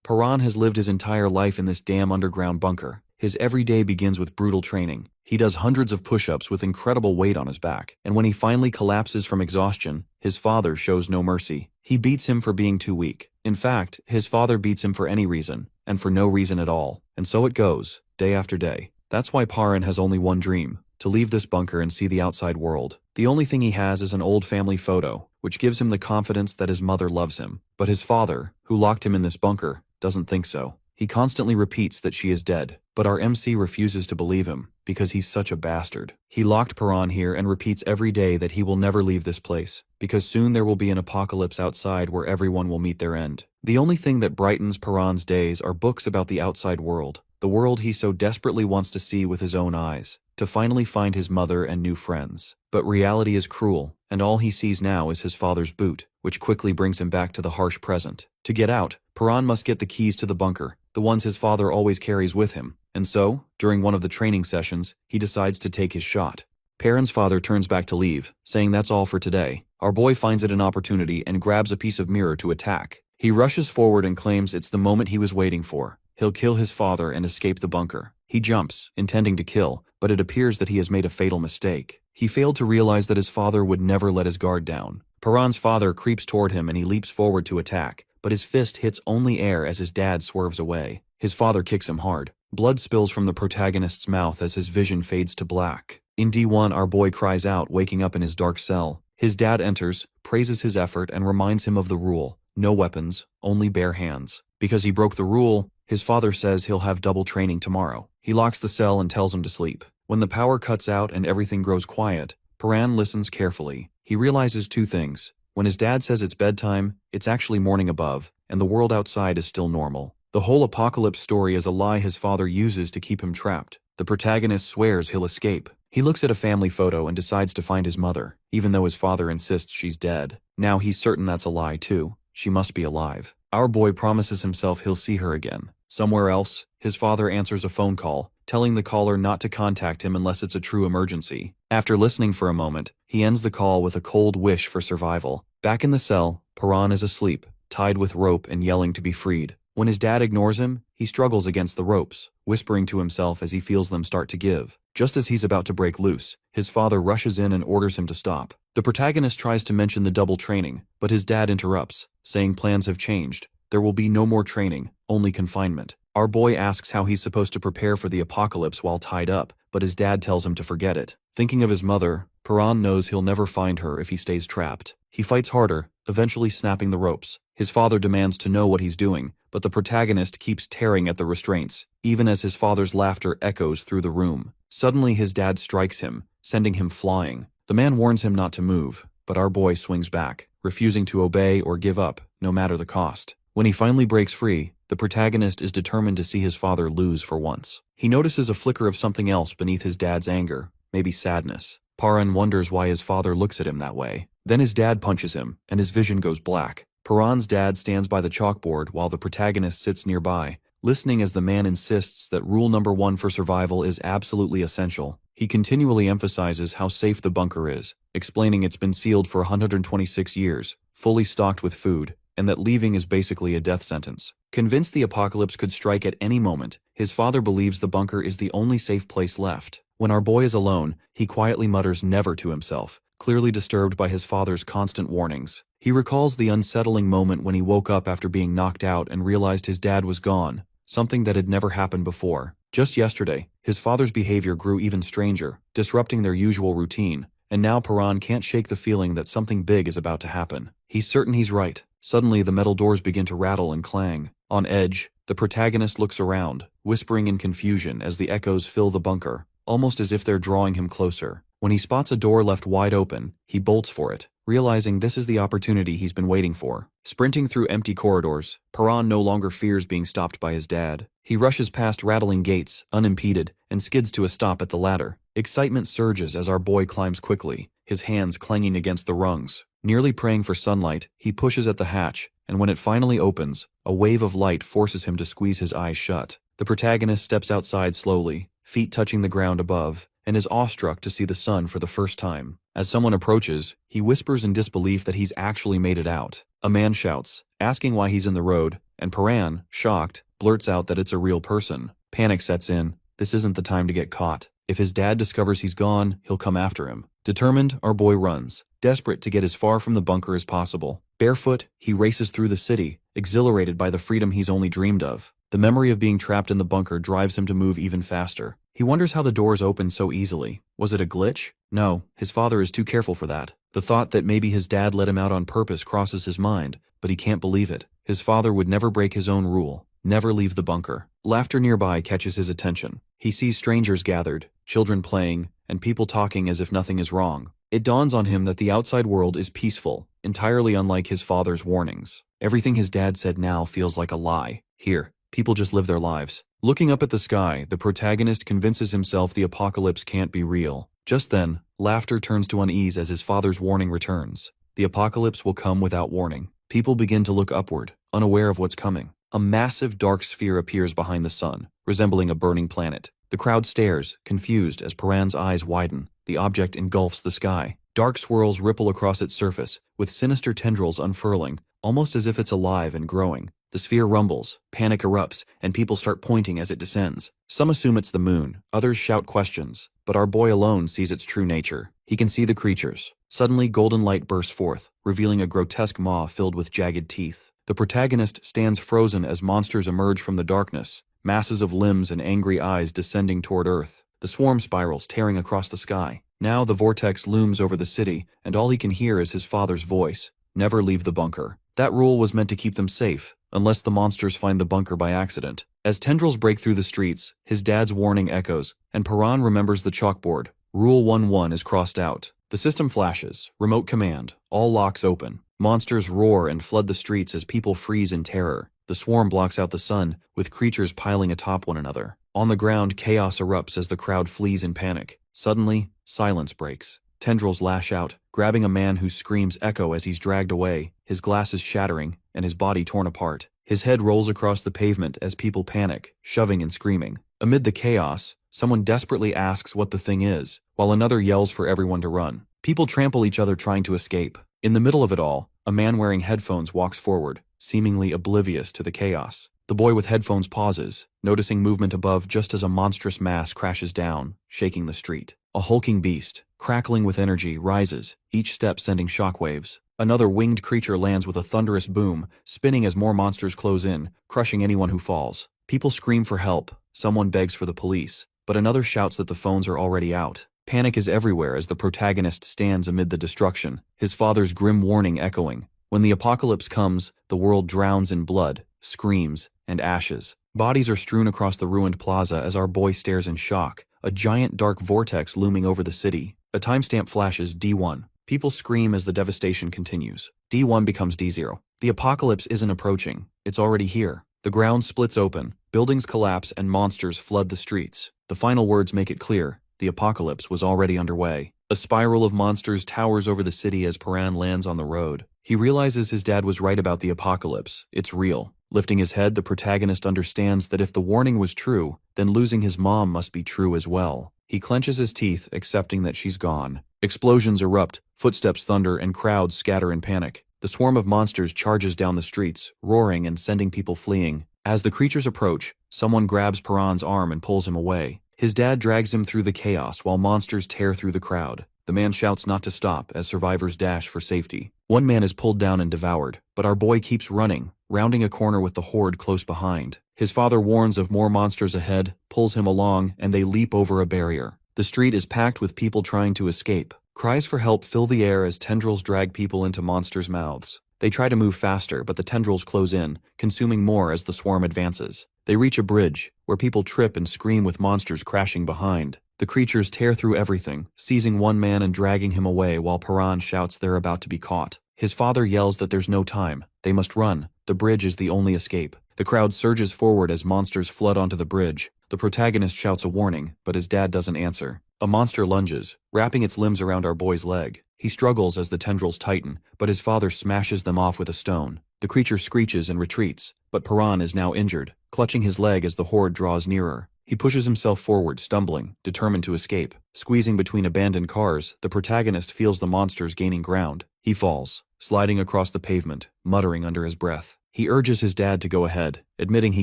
Paran has lived his entire life in this damn underground bunker. His every day begins with brutal training. He does hundreds of push-ups with incredible weight on his back, and when he finally collapses from exhaustion, his father shows no mercy. He beats him for being too weak. In fact, his father beats him for any reason, and for no reason at all. And so it goes, day after day. That's why Paran has only one dream: to leave this bunker and see the outside world. The only thing he has is an old family photo, which gives him the confidence that his mother loves him. But his father, who locked him in this bunker, doesn't think so. He constantly repeats that she is dead, but our MC refuses to believe him, because he's such a bastard. He locked Paran here and repeats every day that he will never leave this place, because soon there will be an apocalypse outside where everyone will meet their end. The only thing that brightens Paran's days are books about the outside world, the world he so desperately wants to see with his own eyes, to finally find his mother and new friends. But reality is cruel, and all he sees now is his father's boot, which quickly brings him back to the harsh present. To get out, Paran must get the keys to the bunker, the ones his father always carries with him, and so, during one of the training sessions, he decides to take his shot. Paran's father turns back to leave, saying that's all for today. Our boy finds it an opportunity and grabs a piece of mirror to attack. He rushes forward and claims it's the moment he was waiting for. He'll kill his father and escape the bunker. He jumps, intending to kill, but it appears that he has made a fatal mistake. He failed to realize that his father would never let his guard down. Paran's father creeps toward him and he leaps forward to attack, but his fist hits only air as his dad swerves away. His father kicks him hard. Blood spills from the protagonist's mouth as his vision fades to black. In D1, our boy cries out, waking up in his dark cell. His dad enters, praises his effort, and reminds him of the rule: no weapons, only bare hands. Because he broke the rule, his father says he'll have double training tomorrow. He locks the cell and tells him to sleep. When the power cuts out and everything grows quiet, Paran listens carefully. He realizes two things. When his dad says it's bedtime, it's actually morning above, and the world outside is still normal. The whole apocalypse story is a lie his father uses to keep him trapped. The protagonist swears he'll escape. He looks at a family photo and decides to find his mother, even though his father insists she's dead. Now he's certain that's a lie too. She must be alive. Our boy promises himself he'll see her again. Somewhere else, his father answers a phone call, telling the caller not to contact him unless it's a true emergency. After listening for a moment, he ends the call with a cold wish for survival. Back in the cell, Paran is asleep, tied with rope and yelling to be freed. When his dad ignores him, he struggles against the ropes, whispering to himself as he feels them start to give. Just as he's about to break loose, his father rushes in and orders him to stop. The protagonist tries to mention the double training, but his dad interrupts, saying plans have changed. There will be no more training, only confinement. Our boy asks how he's supposed to prepare for the apocalypse while tied up, but his dad tells him to forget it. Thinking of his mother, Paran knows he'll never find her if he stays trapped. He fights harder, eventually snapping the ropes. His father demands to know what he's doing, but the protagonist keeps tearing at the restraints, even as his father's laughter echoes through the room. Suddenly his dad strikes him, sending him flying. The man warns him not to move, but our boy swings back, refusing to obey or give up, no matter the cost. When he finally breaks free, the protagonist is determined to see his father lose for once. He notices a flicker of something else beneath his dad's anger, maybe sadness. Paran wonders why his father looks at him that way. Then his dad punches him, and his vision goes black. Paran's dad stands by the chalkboard while the protagonist sits nearby, listening as the man insists that rule number 1 for survival is absolutely essential. He continually emphasizes how safe the bunker is, explaining it's been sealed for 126 years, fully stocked with food, and that leaving is basically a death sentence. Convinced the apocalypse could strike at any moment, his father believes the bunker is the only safe place left. When our boy is alone, he quietly mutters never to himself, clearly disturbed by his father's constant warnings. He recalls the unsettling moment when he woke up after being knocked out and realized his dad was gone, something that had never happened before. Just yesterday, his father's behavior grew even stranger, disrupting their usual routine, and now Paran can't shake the feeling that something big is about to happen. He's certain he's right. Suddenly, the metal doors begin to rattle and clang. On edge, the protagonist looks around, whispering in confusion as the echoes fill the bunker, almost as if they're drawing him closer. When he spots a door left wide open, he bolts for it, realizing this is the opportunity he's been waiting for. Sprinting through empty corridors, Paran no longer fears being stopped by his dad. He rushes past rattling gates, unimpeded, and skids to a stop at the ladder. Excitement surges as our boy climbs quickly, his hands clanging against the rungs. Nearly praying for sunlight, he pushes at the hatch, and when it finally opens, a wave of light forces him to squeeze his eyes shut. The protagonist steps outside slowly, feet touching the ground above, and is awestruck to see the sun for the first time. As someone approaches, he whispers in disbelief that he's actually made it out. A man shouts, asking why he's in the road, and Paran, shocked, blurts out that it's a real person. Panic sets in. This isn't the time to get caught. If his dad discovers he's gone, he'll come after him. Determined, our boy runs, desperate to get as far from the bunker as possible. Barefoot, he races through the city, exhilarated by the freedom he's only dreamed of. The memory of being trapped in the bunker drives him to move even faster. He wonders how the doors opened so easily. Was it a glitch? No, his father is too careful for that. The thought that maybe his dad let him out on purpose crosses his mind, but he can't believe it. His father would never break his own rule. Never leave the bunker. Laughter nearby catches his attention. He sees strangers gathered, children playing, and people talking as if nothing is wrong. It dawns on him that the outside world is peaceful, entirely unlike his father's warnings. Everything his dad said now feels like a lie. Here, people just live their lives. Looking up at the sky, the protagonist convinces himself the apocalypse can't be real. Just then, laughter turns to unease as his father's warning returns. The apocalypse will come without warning. People begin to look upward, unaware of what's coming. A massive dark sphere appears behind the sun, resembling a burning planet. The crowd stares, confused, as Paran's eyes widen. The object engulfs the sky. Dark swirls ripple across its surface, with sinister tendrils unfurling, almost as if it's alive and growing. The sphere rumbles, panic erupts, and people start pointing as it descends. Some assume it's the moon, others shout questions, but our boy alone sees its true nature. He can see the creatures. Suddenly, golden light bursts forth, revealing a grotesque maw filled with jagged teeth. The protagonist stands frozen as monsters emerge from the darkness, masses of limbs and angry eyes descending toward Earth. The swarm spirals tearing across the sky. Now the vortex looms over the city, and all he can hear is his father's voice. Never leave the bunker. That rule was meant to keep them safe, unless the monsters find the bunker by accident. As tendrils break through the streets, his dad's warning echoes, and Paran remembers the chalkboard. Rule 1-1 is crossed out. The system flashes, remote command, all locks open. Monsters roar and flood the streets as people freeze in terror. The swarm blocks out the sun, with creatures piling atop one another. On the ground, chaos erupts as the crowd flees in panic. Suddenly, silence breaks. Tendrils lash out, grabbing a man whose screams echo as he's dragged away, his glasses shattering, and his body torn apart. His head rolls across the pavement as people panic, shoving and screaming. Amid the chaos, someone desperately asks what the thing is, while another yells for everyone to run. People trample each other trying to escape. In the middle of it all, a man wearing headphones walks forward, seemingly oblivious to the chaos. The boy with headphones pauses, noticing movement above just as a monstrous mass crashes down, shaking the street. A hulking beast, crackling with energy, rises, each step sending shockwaves. Another winged creature lands with a thunderous boom, spinning as more monsters close in, crushing anyone who falls. People scream for help, someone begs for the police, but another shouts that the phones are already out. Panic is everywhere as the protagonist stands amid the destruction, his father's grim warning echoing. When the apocalypse comes, the world drowns in blood, screams, and ashes. Bodies are strewn across the ruined plaza as our boy stares in shock, a giant dark vortex looming over the city. A timestamp flashes D1. People scream as the devastation continues. D1 becomes D0. The apocalypse isn't approaching, it's already here. The ground splits open, buildings collapse, and monsters flood the streets. The final words make it clear. The apocalypse was already underway. A spiral of monsters towers over the city as Paran lands on the road. He realizes his dad was right about the apocalypse. It's real. Lifting his head, the protagonist understands that if the warning was true, then losing his mom must be true as well. He clenches his teeth, accepting that she's gone. Explosions erupt, footsteps thunder, and crowds scatter in panic. The swarm of monsters charges down the streets, roaring and sending people fleeing. As the creatures approach, someone grabs Paran's arm and pulls him away. His dad drags him through the chaos while monsters tear through the crowd. The man shouts not to stop as survivors dash for safety. One man is pulled down and devoured, but our boy keeps running, rounding a corner with the horde close behind. His father warns of more monsters ahead, pulls him along, and they leap over a barrier. The street is packed with people trying to escape. Cries for help fill the air as tendrils drag people into monsters' mouths. They try to move faster, but the tendrils close in, consuming more as the swarm advances. They reach a bridge, where people trip and scream with monsters crashing behind. The creatures tear through everything, seizing one man and dragging him away while Paran shouts they're about to be caught. His father yells that there's no time. They must run. The bridge is the only escape. The crowd surges forward as monsters flood onto the bridge. The protagonist shouts a warning, but his dad doesn't answer. A monster lunges, wrapping its limbs around our boy's leg. He struggles as the tendrils tighten, but his father smashes them off with a stone. The creature screeches and retreats, but Paran is now injured, clutching his leg as the horde draws nearer. He pushes himself forward, stumbling, determined to escape. Squeezing between abandoned cars, the protagonist feels the monsters gaining ground. He falls, sliding across the pavement, muttering under his breath. He urges his dad to go ahead, admitting he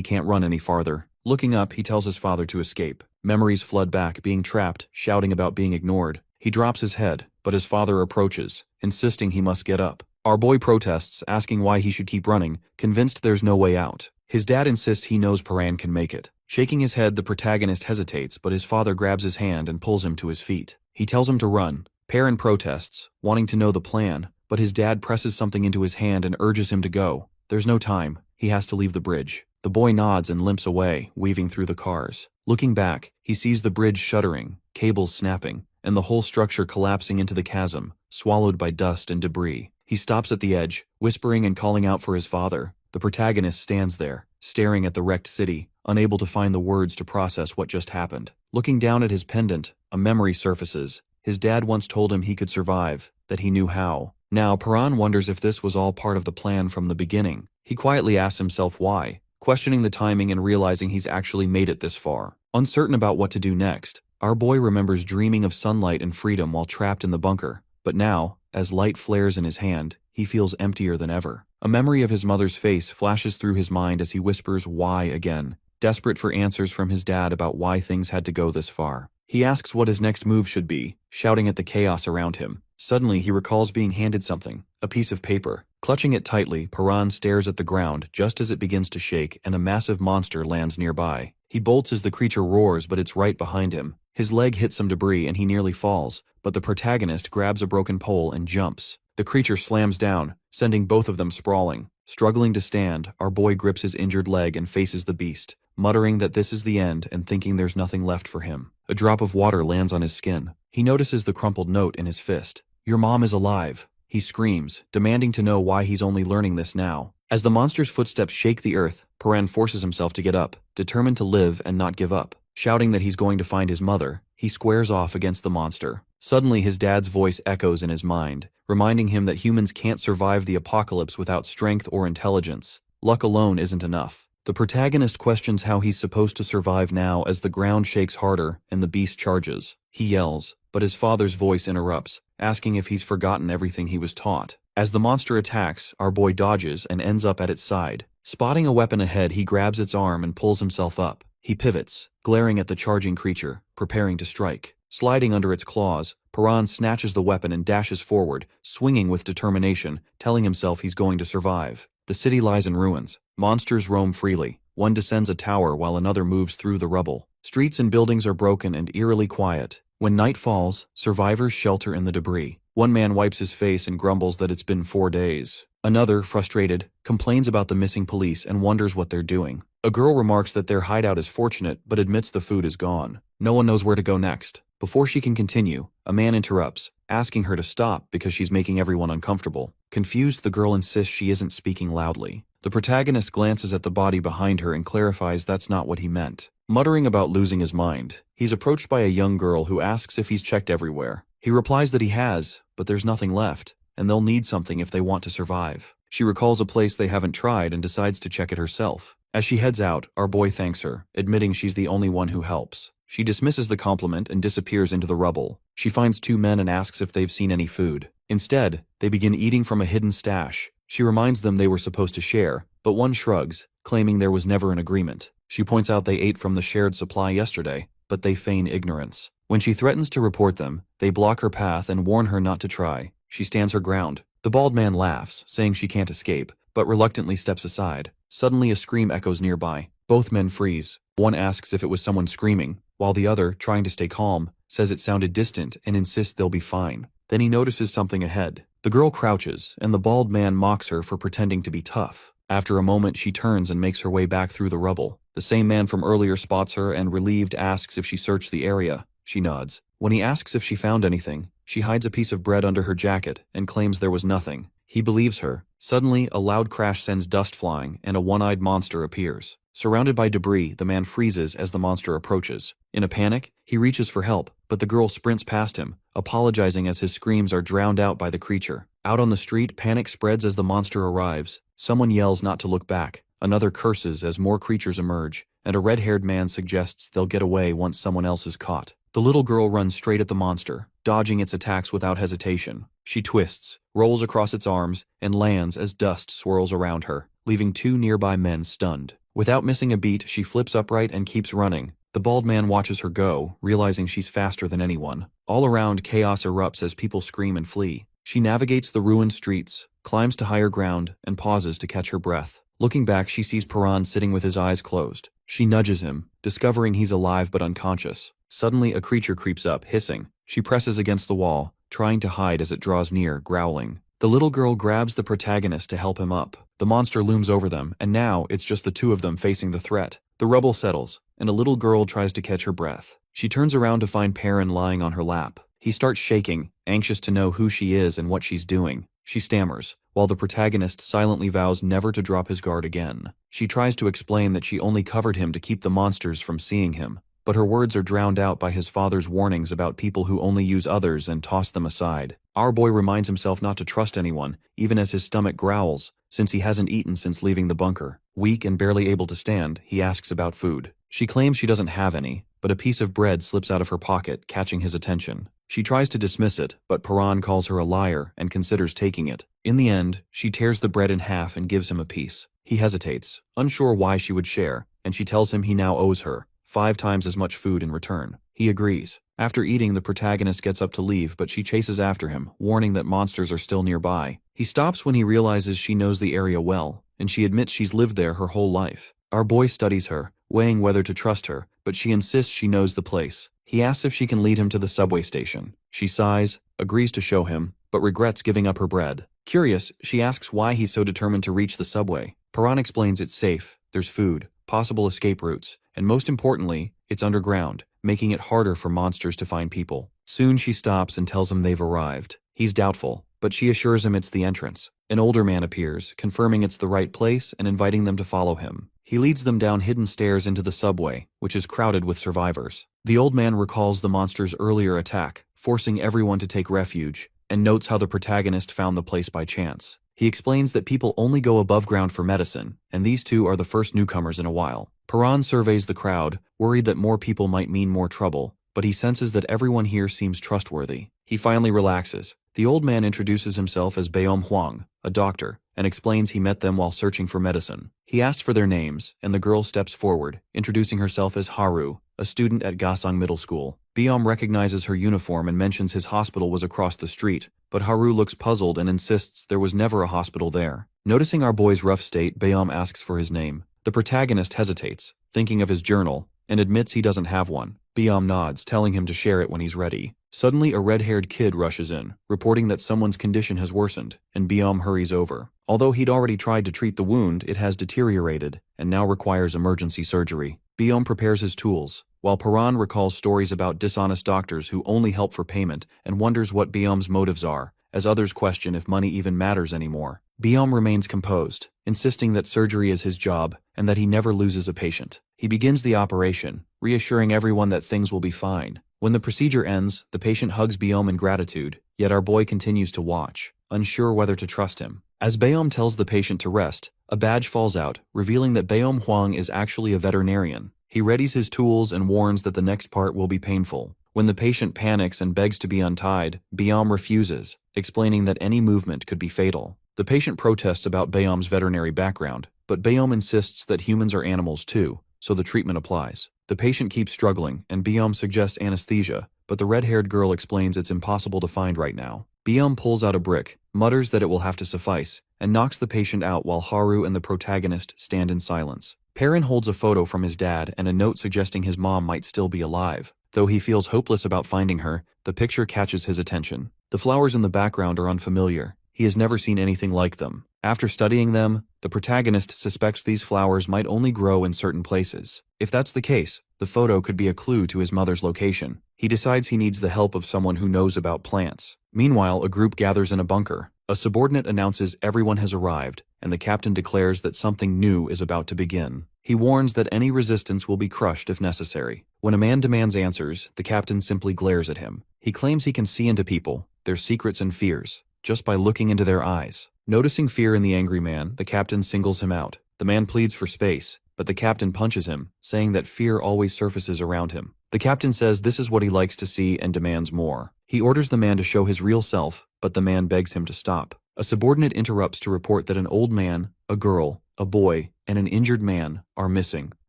can't run any farther. Looking up, he tells his father to escape. Memories flood back, being trapped, shouting about being ignored. He drops his head, but his father approaches, insisting he must get up. Our boy protests, asking why he should keep running, convinced there's no way out. His dad insists he knows Paran can make it. Shaking his head, the protagonist hesitates, but his father grabs his hand and pulls him to his feet. He tells him to run. Paran protests, wanting to know the plan, but his dad presses something into his hand and urges him to go. There's no time. He has to leave the bridge. The boy nods and limps away, weaving through the cars. Looking back, he sees the bridge shuddering, cables snapping, and the whole structure collapsing into the chasm, swallowed by dust and debris. He stops at the edge, whispering and calling out for his father. The protagonist stands there, staring at the wrecked city, unable to find the words to process what just happened. Looking down at his pendant, a memory surfaces. His dad once told him he could survive, that he knew how. Now, Paran wonders if this was all part of the plan from the beginning. He quietly asks himself why, questioning the timing and realizing he's actually made it this far. Uncertain about what to do next, our boy remembers dreaming of sunlight and freedom while trapped in the bunker. But now, as light flares in his hand, he feels emptier than ever. A memory of his mother's face flashes through his mind as he whispers why again, desperate for answers from his dad about why things had to go this far. He asks what his next move should be, shouting at the chaos around him. Suddenly, he recalls being handed something, a piece of paper. Clutching it tightly, Paran stares at the ground just as it begins to shake and a massive monster lands nearby. He bolts as the creature roars, but it's right behind him. His leg hits some debris and he nearly falls, but the protagonist grabs a broken pole and jumps. The creature slams down, sending both of them sprawling. Struggling to stand, our boy grips his injured leg and faces the beast, muttering that this is the end and thinking there's nothing left for him. A drop of water lands on his skin. He notices the crumpled note in his fist. "Your mom is alive," he screams, demanding to know why he's only learning this now. As the monster's footsteps shake the earth, Paran forces himself to get up, determined to live and not give up. Shouting that he's going to find his mother, he squares off against the monster. Suddenly, his dad's voice echoes in his mind, reminding him that humans can't survive the apocalypse without strength or intelligence. Luck alone isn't enough. The protagonist questions how he's supposed to survive now as the ground shakes harder and the beast charges. He yells, but his father's voice interrupts, asking if he's forgotten everything he was taught. As the monster attacks, our boy dodges and ends up at its side. Spotting a weapon ahead, he grabs its arm and pulls himself up. He pivots, glaring at the charging creature, preparing to strike. Sliding under its claws, Paran snatches the weapon and dashes forward, swinging with determination, telling himself he's going to survive. The city lies in ruins. Monsters roam freely. One descends a tower while another moves through the rubble. Streets and buildings are broken and eerily quiet. When night falls, survivors shelter in the debris. One man wipes his face and grumbles that it's been 4 days. Another, frustrated, complains about the missing police and wonders what they're doing. A girl remarks that their hideout is fortunate but admits the food is gone. No one knows where to go next. Before she can continue, a man interrupts, asking her to stop because she's making everyone uncomfortable. Confused, the girl insists she isn't speaking loudly. The protagonist glances at the body behind her and clarifies that's not what he meant. Muttering about losing his mind, he's approached by a young girl who asks if he's checked everywhere. He replies that he has, but there's nothing left, and they'll need something if they want to survive. She recalls a place they haven't tried and decides to check it herself. As she heads out, our boy thanks her, admitting she's the only one who helps. She dismisses the compliment and disappears into the rubble. She finds 2 men and asks if they've seen any food. Instead, they begin eating from a hidden stash. She reminds them they were supposed to share, but one shrugs, claiming there was never an agreement. She points out they ate from the shared supply yesterday, but they feign ignorance. When she threatens to report them, they block her path and warn her not to try. She stands her ground. The bald man laughs, saying she can't escape, but reluctantly steps aside. Suddenly, a scream echoes nearby. Both men freeze. One asks if it was someone screaming, while the other, trying to stay calm, says it sounded distant and insists they'll be fine. Then he notices something ahead. The girl crouches, and the bald man mocks her for pretending to be tough. After a moment, she turns and makes her way back through the rubble. The same man from earlier spots her and, relieved, asks if she searched the area. She nods. When he asks if she found anything, she hides a piece of bread under her jacket and claims there was nothing. He believes her. Suddenly, a loud crash sends dust flying, and a one-eyed monster appears. Surrounded by debris, the man freezes as the monster approaches. In a panic, he reaches for help, but the girl sprints past him, apologizing as his screams are drowned out by the creature. Out on the street, panic spreads as the monster arrives. Someone yells not to look back. Another curses as more creatures emerge, and a red-haired man suggests they'll get away once someone else is caught. The little girl runs straight at the monster, dodging its attacks without hesitation. She twists, rolls across its arms, and lands as dust swirls around her, leaving two nearby men stunned. Without missing a beat, she flips upright and keeps running. The bald man watches her go, realizing she's faster than anyone. All around, chaos erupts as people scream and flee. She navigates the ruined streets, climbs to higher ground, and pauses to catch her breath. Looking back, she sees Paran sitting with his eyes closed. She nudges him, discovering he's alive but unconscious. Suddenly, a creature creeps up, hissing. She presses against the wall, trying to hide as it draws near, growling. The little girl grabs the protagonist to help him up. The monster looms over them, and now it's just the two of them facing the threat. The rubble settles, and a little girl tries to catch her breath. She turns around to find Perrin lying on her lap. He starts shaking, anxious to know who she is and what she's doing. She stammers, while the protagonist silently vows never to drop his guard again. She tries to explain that she only covered him to keep the monsters from seeing him, but her words are drowned out by his father's warnings about people who only use others and toss them aside. Our boy reminds himself not to trust anyone, even as his stomach growls, since he hasn't eaten since leaving the bunker. Weak and barely able to stand, he asks about food. She claims she doesn't have any, but a piece of bread slips out of her pocket, catching his attention. She tries to dismiss it, but Paran calls her a liar and considers taking it. In the end, she tears the bread in half and gives him a piece. He hesitates, unsure why she would share, and she tells him he now owes her 5 times as much food in return. He agrees. After eating, the protagonist gets up to leave, but she chases after him, warning that monsters are still nearby. He stops when he realizes she knows the area well, and she admits she's lived there her whole life. Our boy studies her, weighing whether to trust her, but she insists she knows the place. He asks if she can lead him to the subway station. She sighs, agrees to show him, but regrets giving up her bread. Curious, she asks why he's so determined to reach the subway. Paran explains it's safe, there's food, possible escape routes, and most importantly, it's underground, making it harder for monsters to find people. Soon she stops and tells him they've arrived. He's doubtful, but she assures him it's the entrance. An older man appears, confirming it's the right place and inviting them to follow him. He leads them down hidden stairs into the subway, which is crowded with survivors. The old man recalls the monster's earlier attack, forcing everyone to take refuge, and notes how the protagonist found the place by chance. He explains that people only go above ground for medicine, and these two are the first newcomers in a while. Paran surveys the crowd, worried that more people might mean more trouble, but he senses that everyone here seems trustworthy. He finally relaxes. The old man introduces himself as Baeom Hwang, a doctor, and explains he met them while searching for medicine. He asks for their names, and the girl steps forward, introducing herself as Haru, a student at Gasang Middle School. Baeom recognizes her uniform and mentions his hospital was across the street, but Haru looks puzzled and insists there was never a hospital there. Noticing our boy's rough state, Baeom asks for his name. The protagonist hesitates, thinking of his journal, and admits he doesn't have one. Baeom nods, telling him to share it when he's ready. Suddenly, a red-haired kid rushes in, reporting that someone's condition has worsened, and Baeom hurries over. Although he'd already tried to treat the wound, it has deteriorated, and now requires emergency surgery. Baeom prepares his tools, while Paran recalls stories about dishonest doctors who only help for payment and wonders what Baeom's motives are, as others question if money even matters anymore. Baeom remains composed, insisting that surgery is his job and that he never loses a patient. He begins the operation, reassuring everyone that things will be fine. When the procedure ends, the patient hugs Baeom in gratitude, yet our boy continues to watch, unsure whether to trust him. As Baeom tells the patient to rest, a badge falls out, revealing that Baeom Hwang is actually a veterinarian. He readies his tools and warns that the next part will be painful. When the patient panics and begs to be untied, Baeom refuses, explaining that any movement could be fatal. The patient protests about Baeom's veterinary background, but Baeom insists that humans are animals too, so the treatment applies. The patient keeps struggling, and Baeom suggests anesthesia, but the red-haired girl explains it's impossible to find right now. Baeom pulls out a brick, mutters that it will have to suffice, and knocks the patient out while Haru and the protagonist stand in silence. Perrin holds a photo from his dad and a note suggesting his mom might still be alive. Though he feels hopeless about finding her, the picture catches his attention. The flowers in the background are unfamiliar. He has never seen anything like them. After studying them, the protagonist suspects these flowers might only grow in certain places. If that's the case, the photo could be a clue to his mother's location. He decides he needs the help of someone who knows about plants. Meanwhile, a group gathers in a bunker. A subordinate announces everyone has arrived, and the captain declares that something new is about to begin. He warns that any resistance will be crushed if necessary. When a man demands answers, the captain simply glares at him. He claims he can see into people, their secrets and fears, just by looking into their eyes. Noticing fear in the angry man, the captain singles him out. The man pleads for space, but the captain punches him, saying that fear always surfaces around him. The captain says this is what he likes to see and demands more. He orders the man to show his real self, but the man begs him to stop. A subordinate interrupts to report that an old man, a girl, a boy, and an injured man are missing.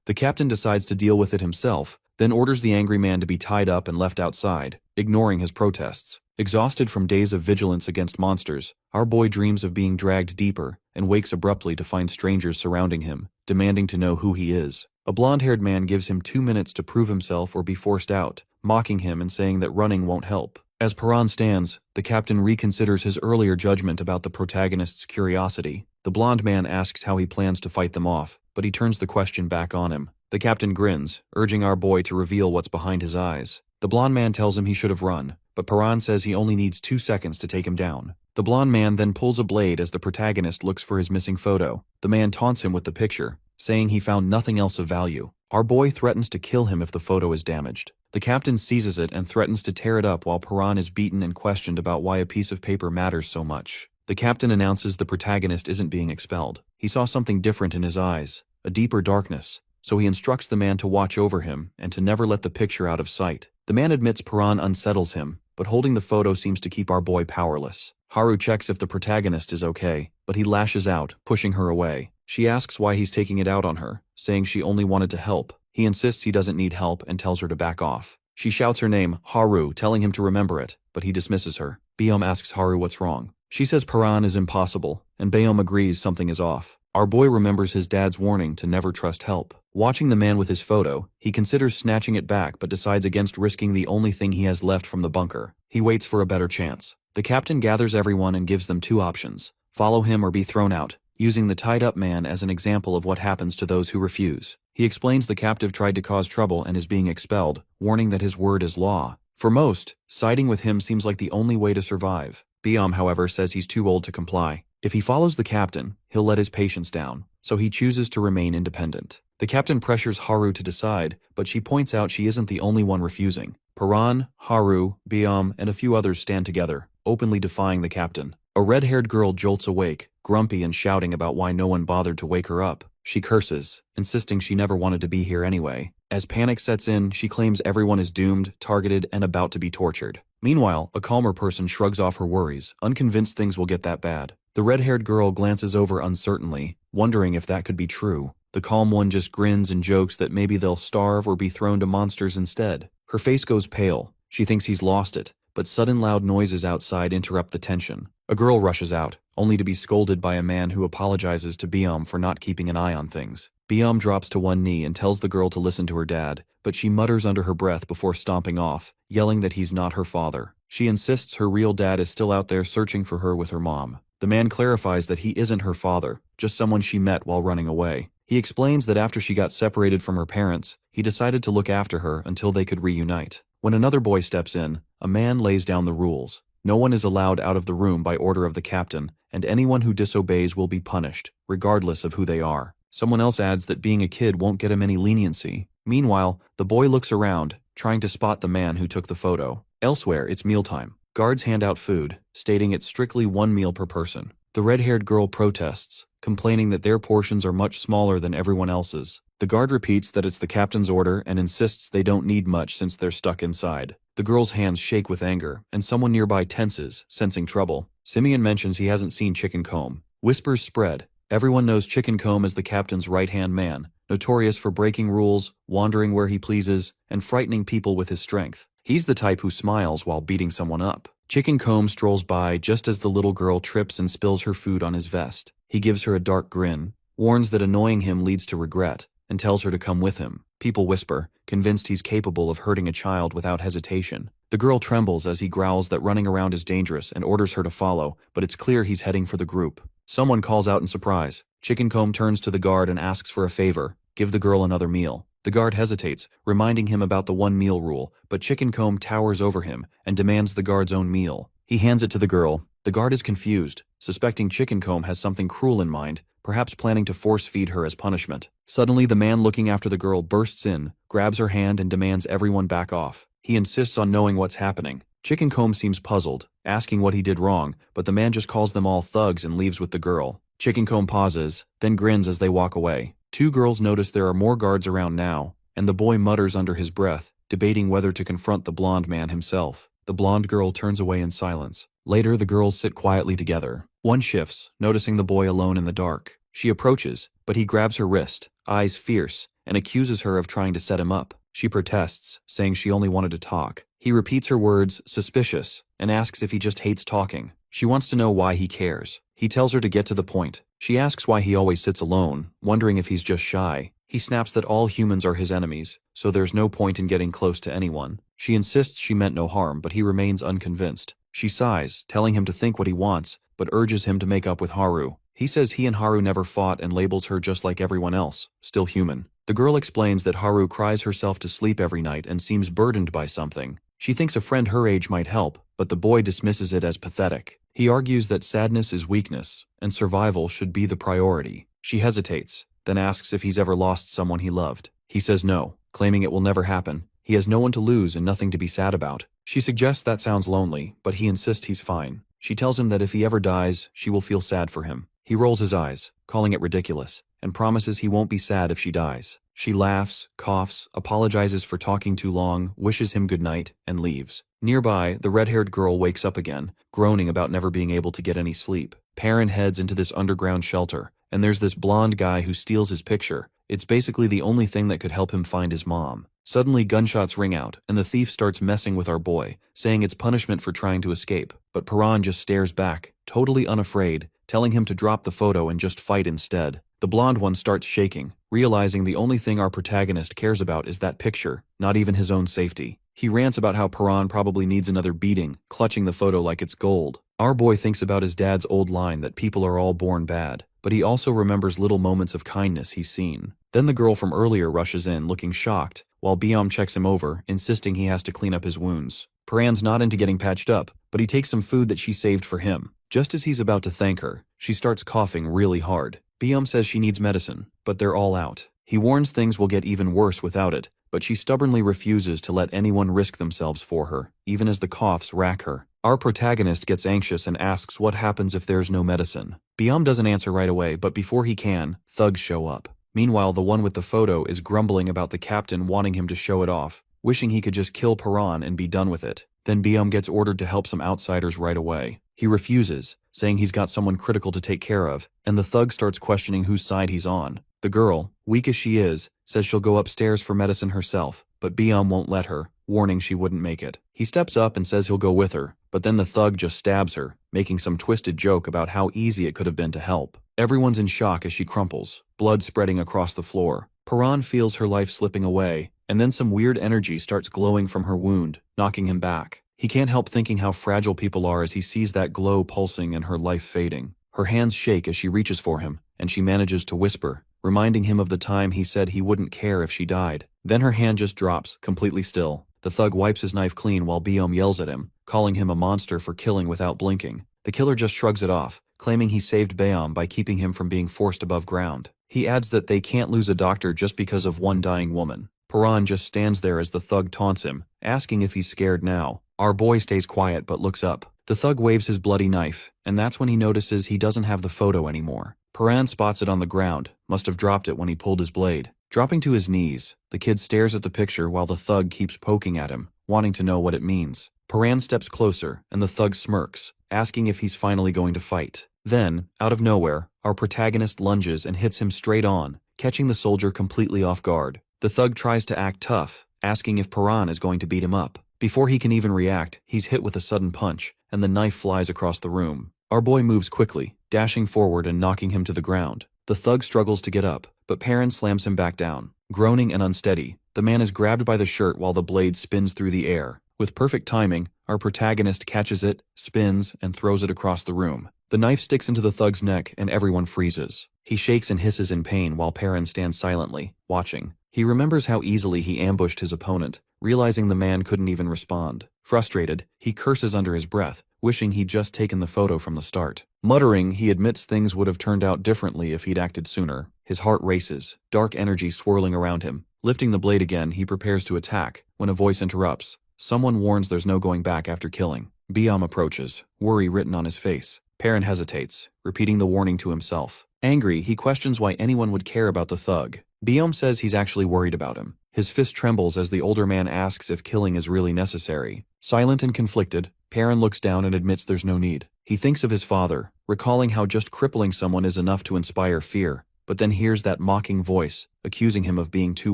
The captain decides to deal with it himself, then orders the angry man to be tied up and left outside, ignoring his protests. Exhausted from days of vigilance against monsters, our boy dreams of being dragged deeper and wakes abruptly to find strangers surrounding him, demanding to know who he is. A blonde-haired man gives him 2 minutes to prove himself or be forced out, mocking him and saying that running won't help. As Paran stands, the captain reconsiders his earlier judgment about the protagonist's curiosity. The blonde man asks how he plans to fight them off, but he turns the question back on him. The captain grins, urging our boy to reveal what's behind his eyes. The blonde man tells him he should have run, but Paran says he only needs 2 seconds to take him down. The blonde man then pulls a blade as the protagonist looks for his missing photo. The man taunts him with the picture, saying he found nothing else of value. Our boy threatens to kill him if the photo is damaged. The captain seizes it and threatens to tear it up while Paran is beaten and questioned about why a piece of paper matters so much. The captain announces the protagonist isn't being expelled. He saw something different in his eyes, a deeper darkness, so he instructs the man to watch over him and to never let the picture out of sight. The man admits Paran unsettles him, but holding the photo seems to keep our boy powerless. Haru checks if the protagonist is okay, but he lashes out, pushing her away. She asks why he's taking it out on her, saying she only wanted to help. He insists he doesn't need help and tells her to back off. She shouts her name, Haru, telling him to remember it, but he dismisses her. Beom asks Haru what's wrong. She says Paran is impossible, and Beom agrees something is off. Our boy remembers his dad's warning to never trust help. Watching the man with his photo, he considers snatching it back but decides against risking the only thing he has left from the bunker. He waits for a better chance. The captain gathers everyone and gives them 2 options: follow him or be thrown out, using the tied-up man as an example of what happens to those who refuse. He explains the captive tried to cause trouble and is being expelled, warning that his word is law. For most, siding with him seems like the only way to survive. Beom, however, says he's too old to comply. If he follows the captain, he'll let his patience down, so he chooses to remain independent. The captain pressures Haru to decide, but she points out she isn't the only one refusing. Paran, Haru, Beom, and a few others stand together, openly defying the captain. A red-haired girl jolts awake, grumpy and shouting about why no one bothered to wake her up. She curses, insisting she never wanted to be here anyway. As panic sets in, she claims everyone is doomed, targeted, and about to be tortured. Meanwhile, a calmer person shrugs off her worries, unconvinced things will get that bad. The red-haired girl glances over uncertainly, wondering if that could be true. The calm one just grins and jokes that maybe they'll starve or be thrown to monsters instead. Her face goes pale. She thinks he's lost it, but sudden loud noises outside interrupt the tension. A girl rushes out, only to be scolded by a man who apologizes to Beom for not keeping an eye on things. Beom drops to one knee and tells the girl to listen to her dad, but she mutters under her breath before stomping off, yelling that he's not her father. She insists her real dad is still out there searching for her with her mom. The man clarifies that he isn't her father, just someone she met while running away. He explains that after she got separated from her parents, he decided to look after her until they could reunite. When another boy steps in, a man lays down the rules. No one is allowed out of the room by order of the captain, and anyone who disobeys will be punished, regardless of who they are. Someone else adds that being a kid won't get him any leniency. Meanwhile, the boy looks around, trying to spot the man who took the photo. Elsewhere, it's mealtime. Guards hand out food, stating it's strictly 1 meal per person. The red-haired girl protests, complaining that their portions are much smaller than everyone else's. The guard repeats that it's the captain's order and insists they don't need much since they're stuck inside. The girl's hands shake with anger, and someone nearby tenses, sensing trouble. Simeon mentions he hasn't seen Chicken Comb. Whispers spread. Everyone knows Chicken Comb as the captain's right-hand man, notorious for breaking rules, wandering where he pleases, and frightening people with his strength. He's the type who smiles while beating someone up. Chicken Comb strolls by just as the little girl trips and spills her food on his vest. He gives her a dark grin, warns that annoying him leads to regret, and tells her to come with him. People whisper, convinced he's capable of hurting a child without hesitation. The girl trembles as he growls that running around is dangerous and orders her to follow, but it's clear he's heading for the group. Someone calls out in surprise. Chicken Comb turns to the guard and asks for a favor, give the girl another meal. The guard hesitates, reminding him about the 1 meal rule, but Chicken Comb towers over him and demands the guard's own meal. He hands it to the girl. The guard is confused, suspecting Chicken Comb has something cruel in mind, perhaps planning to force-feed her as punishment. Suddenly, the man looking after the girl bursts in, grabs her hand and demands everyone back off. He insists on knowing what's happening. Chicken Comb seems puzzled, asking what he did wrong, but the man just calls them all thugs and leaves with the girl. Chicken Comb pauses, then grins as they walk away. Two girls notice there are more guards around now, and the boy mutters under his breath, debating whether to confront the blonde man himself. The blonde girl turns away in silence. Later, the girls sit quietly together. One shifts, noticing the boy alone in the dark. She approaches, but he grabs her wrist, eyes fierce, and accuses her of trying to set him up. She protests, saying she only wanted to talk. He repeats her words, suspicious, and asks if he just hates talking. She wants to know why he cares. He tells her to get to the point. She asks why he always sits alone, wondering if he's just shy. He snaps that all humans are his enemies, so there's no point in getting close to anyone. She insists she meant no harm, but he remains unconvinced. She sighs, telling him to think what he wants, but urges him to make up with Haru. He says he and Haru never fought and labels her just like everyone else, still human. The girl explains that Haru cries herself to sleep every night and seems burdened by something. She thinks a friend her age might help, but the boy dismisses it as pathetic. He argues that sadness is weakness, and survival should be the priority. She hesitates, then asks if he's ever lost someone he loved. He says no, claiming it will never happen. He has no one to lose and nothing to be sad about. She suggests that sounds lonely, but he insists he's fine. She tells him that if he ever dies, she will feel sad for him. He rolls his eyes, calling it ridiculous, and promises he won't be sad if she dies. She laughs, coughs, apologizes for talking too long, wishes him good night, and leaves. Nearby, the red-haired girl wakes up again, groaning about never being able to get any sleep. Perrin heads into this underground shelter, and there's this blonde guy who steals his picture. It's basically the only thing that could help him find his mom. Suddenly, gunshots ring out, and the thief starts messing with our boy, saying it's punishment for trying to escape. But Perrin just stares back, totally unafraid, telling him to drop the photo and just fight instead. The blonde one starts shaking, realizing the only thing our protagonist cares about is that picture, not even his own safety. He rants about how Perrin probably needs another beating, clutching the photo like it's gold. Our boy thinks about his dad's old line that people are all born bad, but he also remembers little moments of kindness he's seen. Then the girl from earlier rushes in, looking shocked, while Biam checks him over, insisting he has to clean up his wounds. Perrin's not into getting patched up, but he takes some food that she saved for him. Just as he's about to thank her, she starts coughing really hard. Biam says she needs medicine, but they're all out. He warns things will get even worse without it, but she stubbornly refuses to let anyone risk themselves for her, even as the coughs rack her. Our protagonist gets anxious and asks what happens if there's no medicine. Biam doesn't answer right away, but before he can, thugs show up. Meanwhile, the one with the photo is grumbling about the captain wanting him to show it off, wishing he could just kill Perrin and be done with it. Then Biam gets ordered to help some outsiders right away. He refuses, saying he's got someone critical to take care of, and the thug starts questioning whose side he's on. The girl, weak as she is, says she'll go upstairs for medicine herself, but Biam won't let her, warning she wouldn't make it. He steps up and says he'll go with her, but then the thug just stabs her, making some twisted joke about how easy it could have been to help. Everyone's in shock as she crumples, blood spreading across the floor. Perrin feels her life slipping away, and then some weird energy starts glowing from her wound, knocking him back. He can't help thinking how fragile people are as he sees that glow pulsing and her life fading. Her hands shake as she reaches for him, and she manages to whisper, reminding him of the time he said he wouldn't care if she died. Then her hand just drops, completely still. The thug wipes his knife clean while Biam yells at him, calling him a monster for killing without blinking. The killer just shrugs it off, claiming he saved Biam by keeping him from being forced above ground. He adds that they can't lose a doctor just because of one dying woman. Perrin just stands there as the thug taunts him, asking if he's scared now. Our boy stays quiet but looks up. The thug waves his bloody knife, and that's when he notices he doesn't have the photo anymore. Perrin spots it on the ground, must have dropped it when he pulled his blade. Dropping to his knees, the kid stares at the picture while the thug keeps poking at him, wanting to know what it means. Perrin steps closer, and the thug smirks, asking if he's finally going to fight. Then, out of nowhere, our protagonist lunges and hits him straight on, catching the soldier completely off guard. The thug tries to act tough, asking if Perrin is going to beat him up. Before he can even react, he's hit with a sudden punch, and the knife flies across the room. Our boy moves quickly, dashing forward and knocking him to the ground. The thug struggles to get up, but Perrin slams him back down. Groaning and unsteady, the man is grabbed by the shirt while the blade spins through the air. With perfect timing, our protagonist catches it, spins, and throws it across the room. The knife sticks into the thug's neck and everyone freezes. He shakes and hisses in pain while Perrin stands silently, watching. He remembers how easily he ambushed his opponent, realizing the man couldn't even respond. Frustrated, he curses under his breath, wishing he'd just taken the photo from the start. Muttering, he admits things would have turned out differently if he'd acted sooner. His heart races, dark energy swirling around him. Lifting the blade again, he prepares to attack, when a voice interrupts. Someone warns there's no going back after killing. Biam approaches, worry written on his face. Perrin hesitates, repeating the warning to himself. Angry, he questions why anyone would care about the thug. Biom says he's actually worried about him. His fist trembles as the older man asks if killing is really necessary. Silent and conflicted, Perrin looks down and admits there's no need. He thinks of his father, recalling how just crippling someone is enough to inspire fear, but then hears that mocking voice, accusing him of being too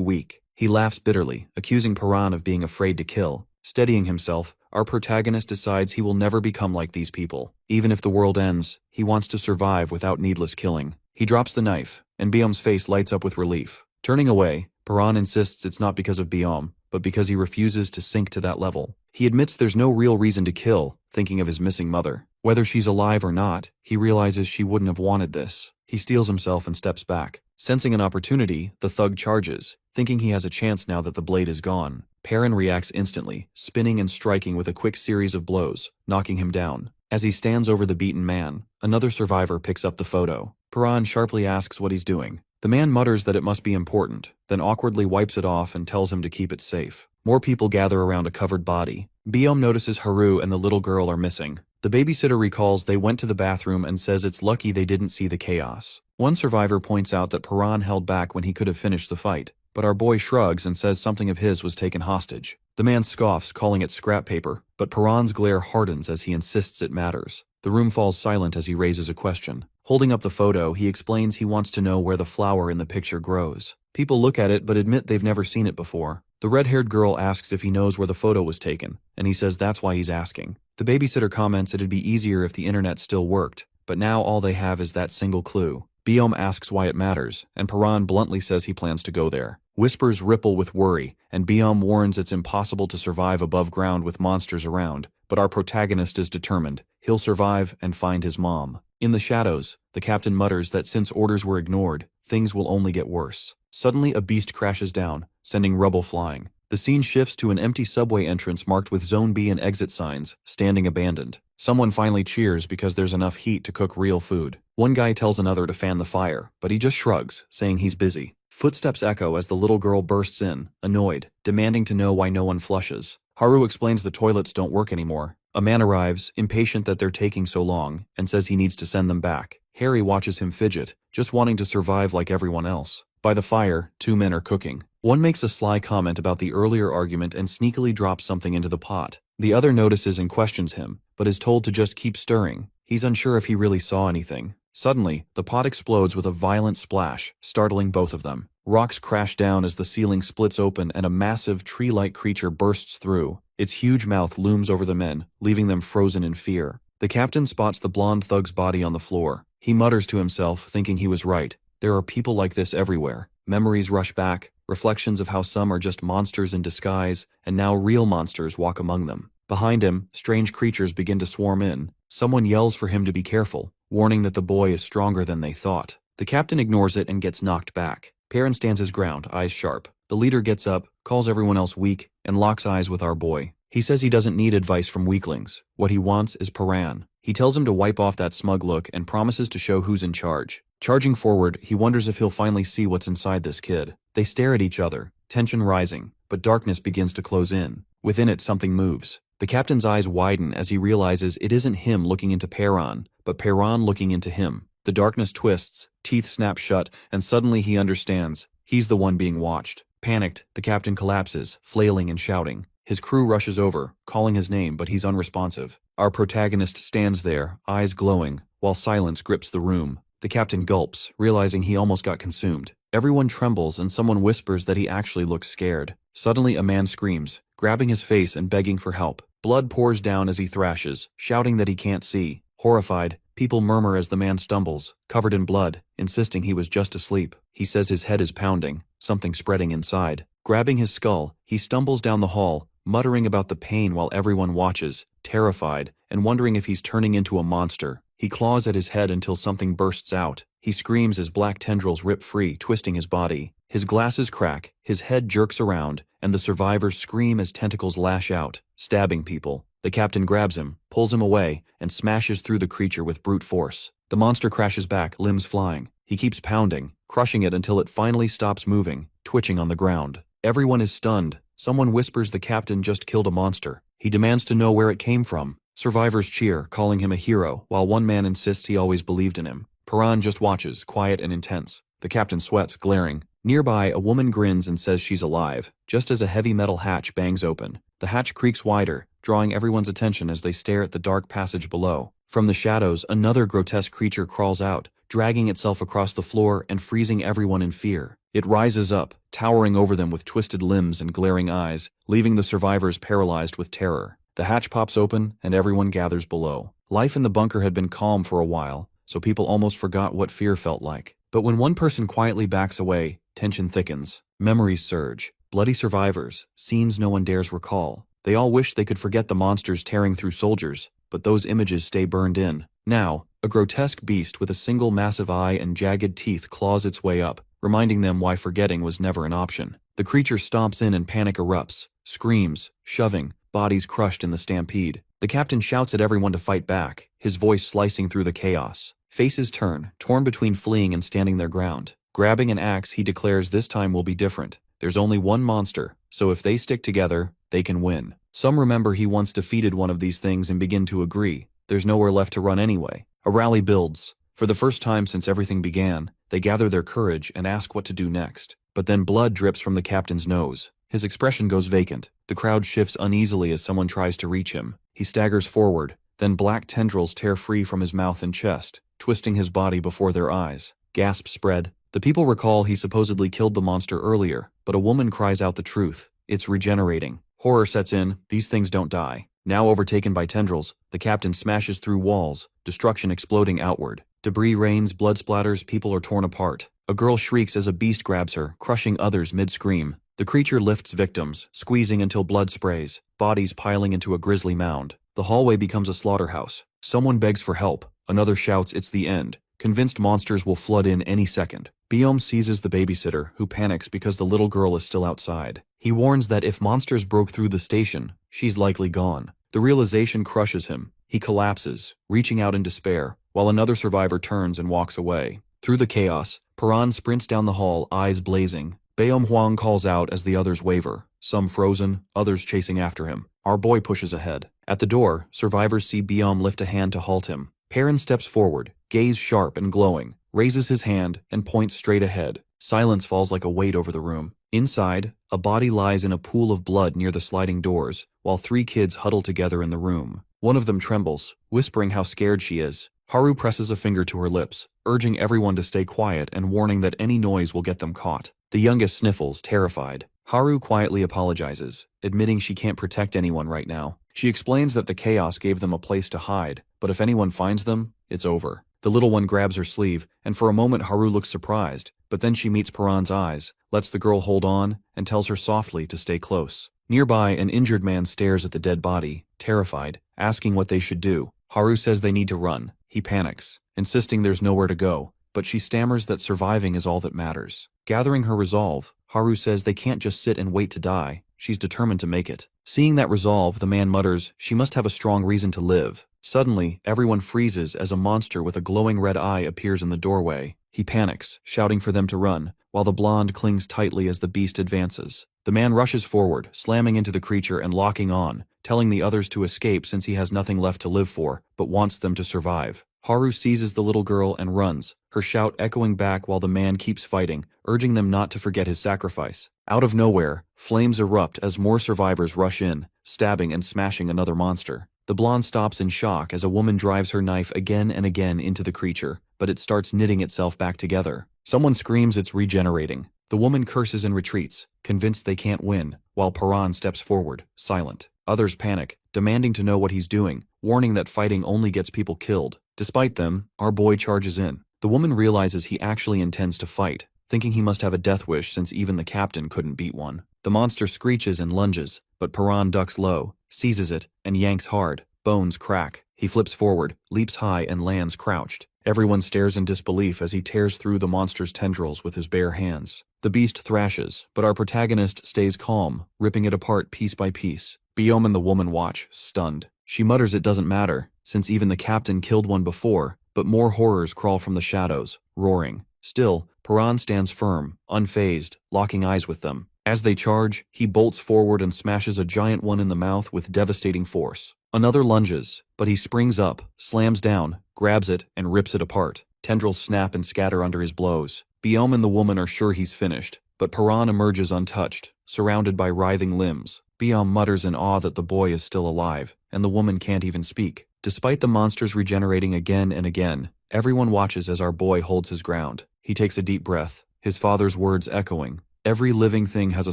weak. He laughs bitterly, accusing Perrin of being afraid to kill. Steadying himself, our protagonist decides he will never become like these people. Even if the world ends, he wants to survive without needless killing. He drops the knife, and Biom's face lights up with relief. Turning away, Perrin insists it's not because of Biom, but because he refuses to sink to that level. He admits there's no real reason to kill, thinking of his missing mother. Whether she's alive or not, he realizes she wouldn't have wanted this. He steels himself and steps back. Sensing an opportunity, the thug charges, thinking he has a chance now that the blade is gone. Perrin reacts instantly, spinning and striking with a quick series of blows, knocking him down. As he stands over the beaten man, another survivor picks up the photo. Perrin sharply asks what he's doing. The man mutters that it must be important, then awkwardly wipes it off and tells him to keep it safe. More people gather around a covered body. Biom notices Haru and the little girl are missing. The babysitter recalls they went to the bathroom and says it's lucky they didn't see the chaos. One survivor points out that Perrin held back when he could have finished the fight, but our boy shrugs and says something of his was taken hostage. The man scoffs, calling it scrap paper, but Perrin's glare hardens as he insists it matters. The room falls silent as he raises a question. Holding up the photo, he explains he wants to know where the flower in the picture grows. People look at it but admit they've never seen it before. The red-haired girl asks if he knows where the photo was taken, and he says that's why he's asking. The babysitter comments it'd be easier if the internet still worked, but now all they have is that single clue. Biom asks why it matters, and Perrin bluntly says he plans to go there. Whispers ripple with worry, and Biom warns it's impossible to survive above ground with monsters around, but our protagonist is determined. He'll survive and find his mom. In the shadows, the captain mutters that since orders were ignored, things will only get worse. Suddenly, a beast crashes down, sending rubble flying. The scene shifts to an empty subway entrance marked with Zone B and exit signs, standing abandoned. Someone finally cheers because there's enough heat to cook real food. One guy tells another to fan the fire, but he just shrugs, saying he's busy. Footsteps echo as the little girl bursts in, annoyed, demanding to know why no one flushes. Haru explains the toilets don't work anymore. A man arrives, impatient that they're taking so long, and says he needs to send them back. Harry watches him fidget, just wanting to survive like everyone else. By the fire, two men are cooking. One makes a sly comment about the earlier argument and sneakily drops something into the pot. The other notices and questions him, but is told to just keep stirring. He's unsure if he really saw anything. Suddenly, the pot explodes with a violent splash, startling both of them. Rocks crash down as the ceiling splits open and a massive tree-like creature bursts through. Its huge mouth looms over the men, leaving them frozen in fear. The captain spots the blonde thug's body on the floor. He mutters to himself, thinking he was right. There are people like this everywhere. Memories rush back, reflections of how some are just monsters in disguise, and now real monsters walk among them. Behind him, strange creatures begin to swarm in. Someone yells for him to be careful, warning that the boy is stronger than they thought. The captain ignores it and gets knocked back. Perrin stands his ground, eyes sharp. The leader gets up, calls everyone else weak, and locks eyes with our boy. He says he doesn't need advice from weaklings. What he wants is Perrin. He tells him to wipe off that smug look and promises to show who's in charge. Charging forward, he wonders if he'll finally see what's inside this kid. They stare at each other, tension rising, but darkness begins to close in. Within it, something moves. The captain's eyes widen as he realizes it isn't him looking into Perrin, but Perrin looking into him. The darkness twists, teeth snap shut, and suddenly he understands. He's the one being watched. Panicked, the captain collapses, flailing and shouting. His crew rushes over, calling his name, but he's unresponsive. Our protagonist stands there, eyes glowing, while silence grips the room. The captain gulps, realizing he almost got consumed. Everyone trembles and someone whispers that he actually looks scared. Suddenly a man screams, grabbing his face and begging for help. Blood pours down as he thrashes, shouting that he can't see. Horrified, people murmur as the man stumbles, covered in blood, insisting he was just asleep. He says his head is pounding, something spreading inside. Grabbing his skull, he stumbles down the hall, muttering about the pain while everyone watches, terrified, and wondering if he's turning into a monster. He claws at his head until something bursts out. He screams as black tendrils rip free, twisting his body. His glasses crack, his head jerks around, and the survivors scream as tentacles lash out, stabbing people. The captain grabs him, pulls him away, and smashes through the creature with brute force. The monster crashes back, limbs flying. He keeps pounding, crushing it until it finally stops moving, twitching on the ground. Everyone is stunned. Someone whispers the captain just killed a monster. He demands to know where it came from. Survivors cheer, calling him a hero, while one man insists he always believed in him. Paran just watches, quiet and intense. The captain sweats, glaring. Nearby, a woman grins and says she's alive, just as a heavy metal hatch bangs open. The hatch creaks wider, drawing everyone's attention as they stare at the dark passage below. From the shadows, another grotesque creature crawls out, dragging itself across the floor and freezing everyone in fear. It rises up, towering over them with twisted limbs and glaring eyes, leaving the survivors paralyzed with terror. The hatch pops open, and everyone gathers below. Life in the bunker had been calm for a while, so people almost forgot what fear felt like. But when one person quietly backs away, tension thickens. Memories surge. Bloody survivors, scenes no one dares recall. They all wish they could forget the monsters tearing through soldiers, but those images stay burned in. Now, a grotesque beast with a single massive eye and jagged teeth claws its way up, reminding them why forgetting was never an option. The creature stomps in and panic erupts, screams, shoving, bodies crushed in the stampede. The captain shouts at everyone to fight back, his voice slicing through the chaos. Faces turn, torn between fleeing and standing their ground. Grabbing an axe, he declares this time will be different. There's only one monster, so if they stick together, they can win. Some remember he once defeated one of these things and begin to agree. There's nowhere left to run anyway. A rally builds. For the first time since everything began, they gather their courage and ask what to do next. But then blood drips from the captain's nose. His expression goes vacant. The crowd shifts uneasily as someone tries to reach him. He staggers forward. Then black tendrils tear free from his mouth and chest, twisting his body before their eyes. Gasps spread. The people recall he supposedly killed the monster earlier, but a woman cries out the truth. It's regenerating. Horror sets in. These things don't die. Now overtaken by tendrils, the captain smashes through walls, destruction exploding outward. Debris rains, blood splatters, people are torn apart. A girl shrieks as a beast grabs her, crushing others mid-scream. The creature lifts victims, squeezing until blood sprays, bodies piling into a grisly mound. The hallway becomes a slaughterhouse. Someone begs for help. Another shouts it's the end, convinced monsters will flood in any second. Biom seizes the babysitter, who panics because the little girl is still outside. He warns that if monsters broke through the station, she's likely gone. The realization crushes him. He collapses, reaching out in despair, while another survivor turns and walks away. Through the chaos, Paran sprints down the hall, eyes blazing. Baeom Hwang calls out as the others waver, some frozen, others chasing after him. Our boy pushes ahead. At the door, survivors see Biom lift a hand to halt him. Perrin steps forward, gaze sharp and glowing, raises his hand, and points straight ahead. Silence falls like a weight over the room. Inside, a body lies in a pool of blood near the sliding doors, while 3 kids huddle together in the room. One of them trembles, whispering how scared she is. Haru presses a finger to her lips, urging everyone to stay quiet and warning that any noise will get them caught. The youngest sniffles, terrified. Haru quietly apologizes, admitting she can't protect anyone right now. She explains that the chaos gave them a place to hide, but if anyone finds them, it's over. The little one grabs her sleeve, and for a moment Haru looks surprised, but then she meets Paran's eyes, lets the girl hold on, and tells her softly to stay close. Nearby, an injured man stares at the dead body, terrified, asking what they should do. Haru says they need to run. He panics, insisting there's nowhere to go, but she stammers that surviving is all that matters. Gathering her resolve, Haru says they can't just sit and wait to die. She's determined to make it. Seeing that resolve, the man mutters, she must have a strong reason to live. Suddenly, everyone freezes as a monster with a glowing red eye appears in the doorway. He panics, shouting for them to run, while the blonde clings tightly as the beast advances. The man rushes forward, slamming into the creature and locking on, telling the others to escape since he has nothing left to live for, but wants them to survive. Haru seizes the little girl and runs, her shout echoing back while the man keeps fighting, urging them not to forget his sacrifice. Out of nowhere, flames erupt as more survivors rush in, stabbing and smashing another monster. The blonde stops in shock as a woman drives her knife again and again into the creature, but it starts knitting itself back together. Someone screams it's regenerating. The woman curses and retreats, convinced they can't win, while Paran steps forward, silent. Others panic, demanding to know what he's doing, warning that fighting only gets people killed. Despite them, our boy charges in. The woman realizes he actually intends to fight, thinking he must have a death wish since even the captain couldn't beat one. The monster screeches and lunges, but Paran ducks low, seizes it, and yanks hard. Bones crack. He flips forward, leaps high, and lands crouched. Everyone stares in disbelief as he tears through the monster's tendrils with his bare hands. The beast thrashes, but our protagonist stays calm, ripping it apart piece by piece. Biom and the woman watch, stunned. She mutters it doesn't matter, since even the captain killed one before, but more horrors crawl from the shadows, roaring. Still, Paran stands firm, unfazed, locking eyes with them. As they charge, he bolts forward and smashes a giant one in the mouth with devastating force. Another lunges, but he springs up, slams down, grabs it, and rips it apart. Tendrils snap and scatter under his blows. Biome and the woman are sure he's finished, but Paran emerges untouched, surrounded by writhing limbs. Biome mutters in awe that the boy is still alive, and the woman can't even speak. Despite the monsters regenerating again and again, everyone watches as our boy holds his ground. He takes a deep breath, his father's words echoing. Every living thing has a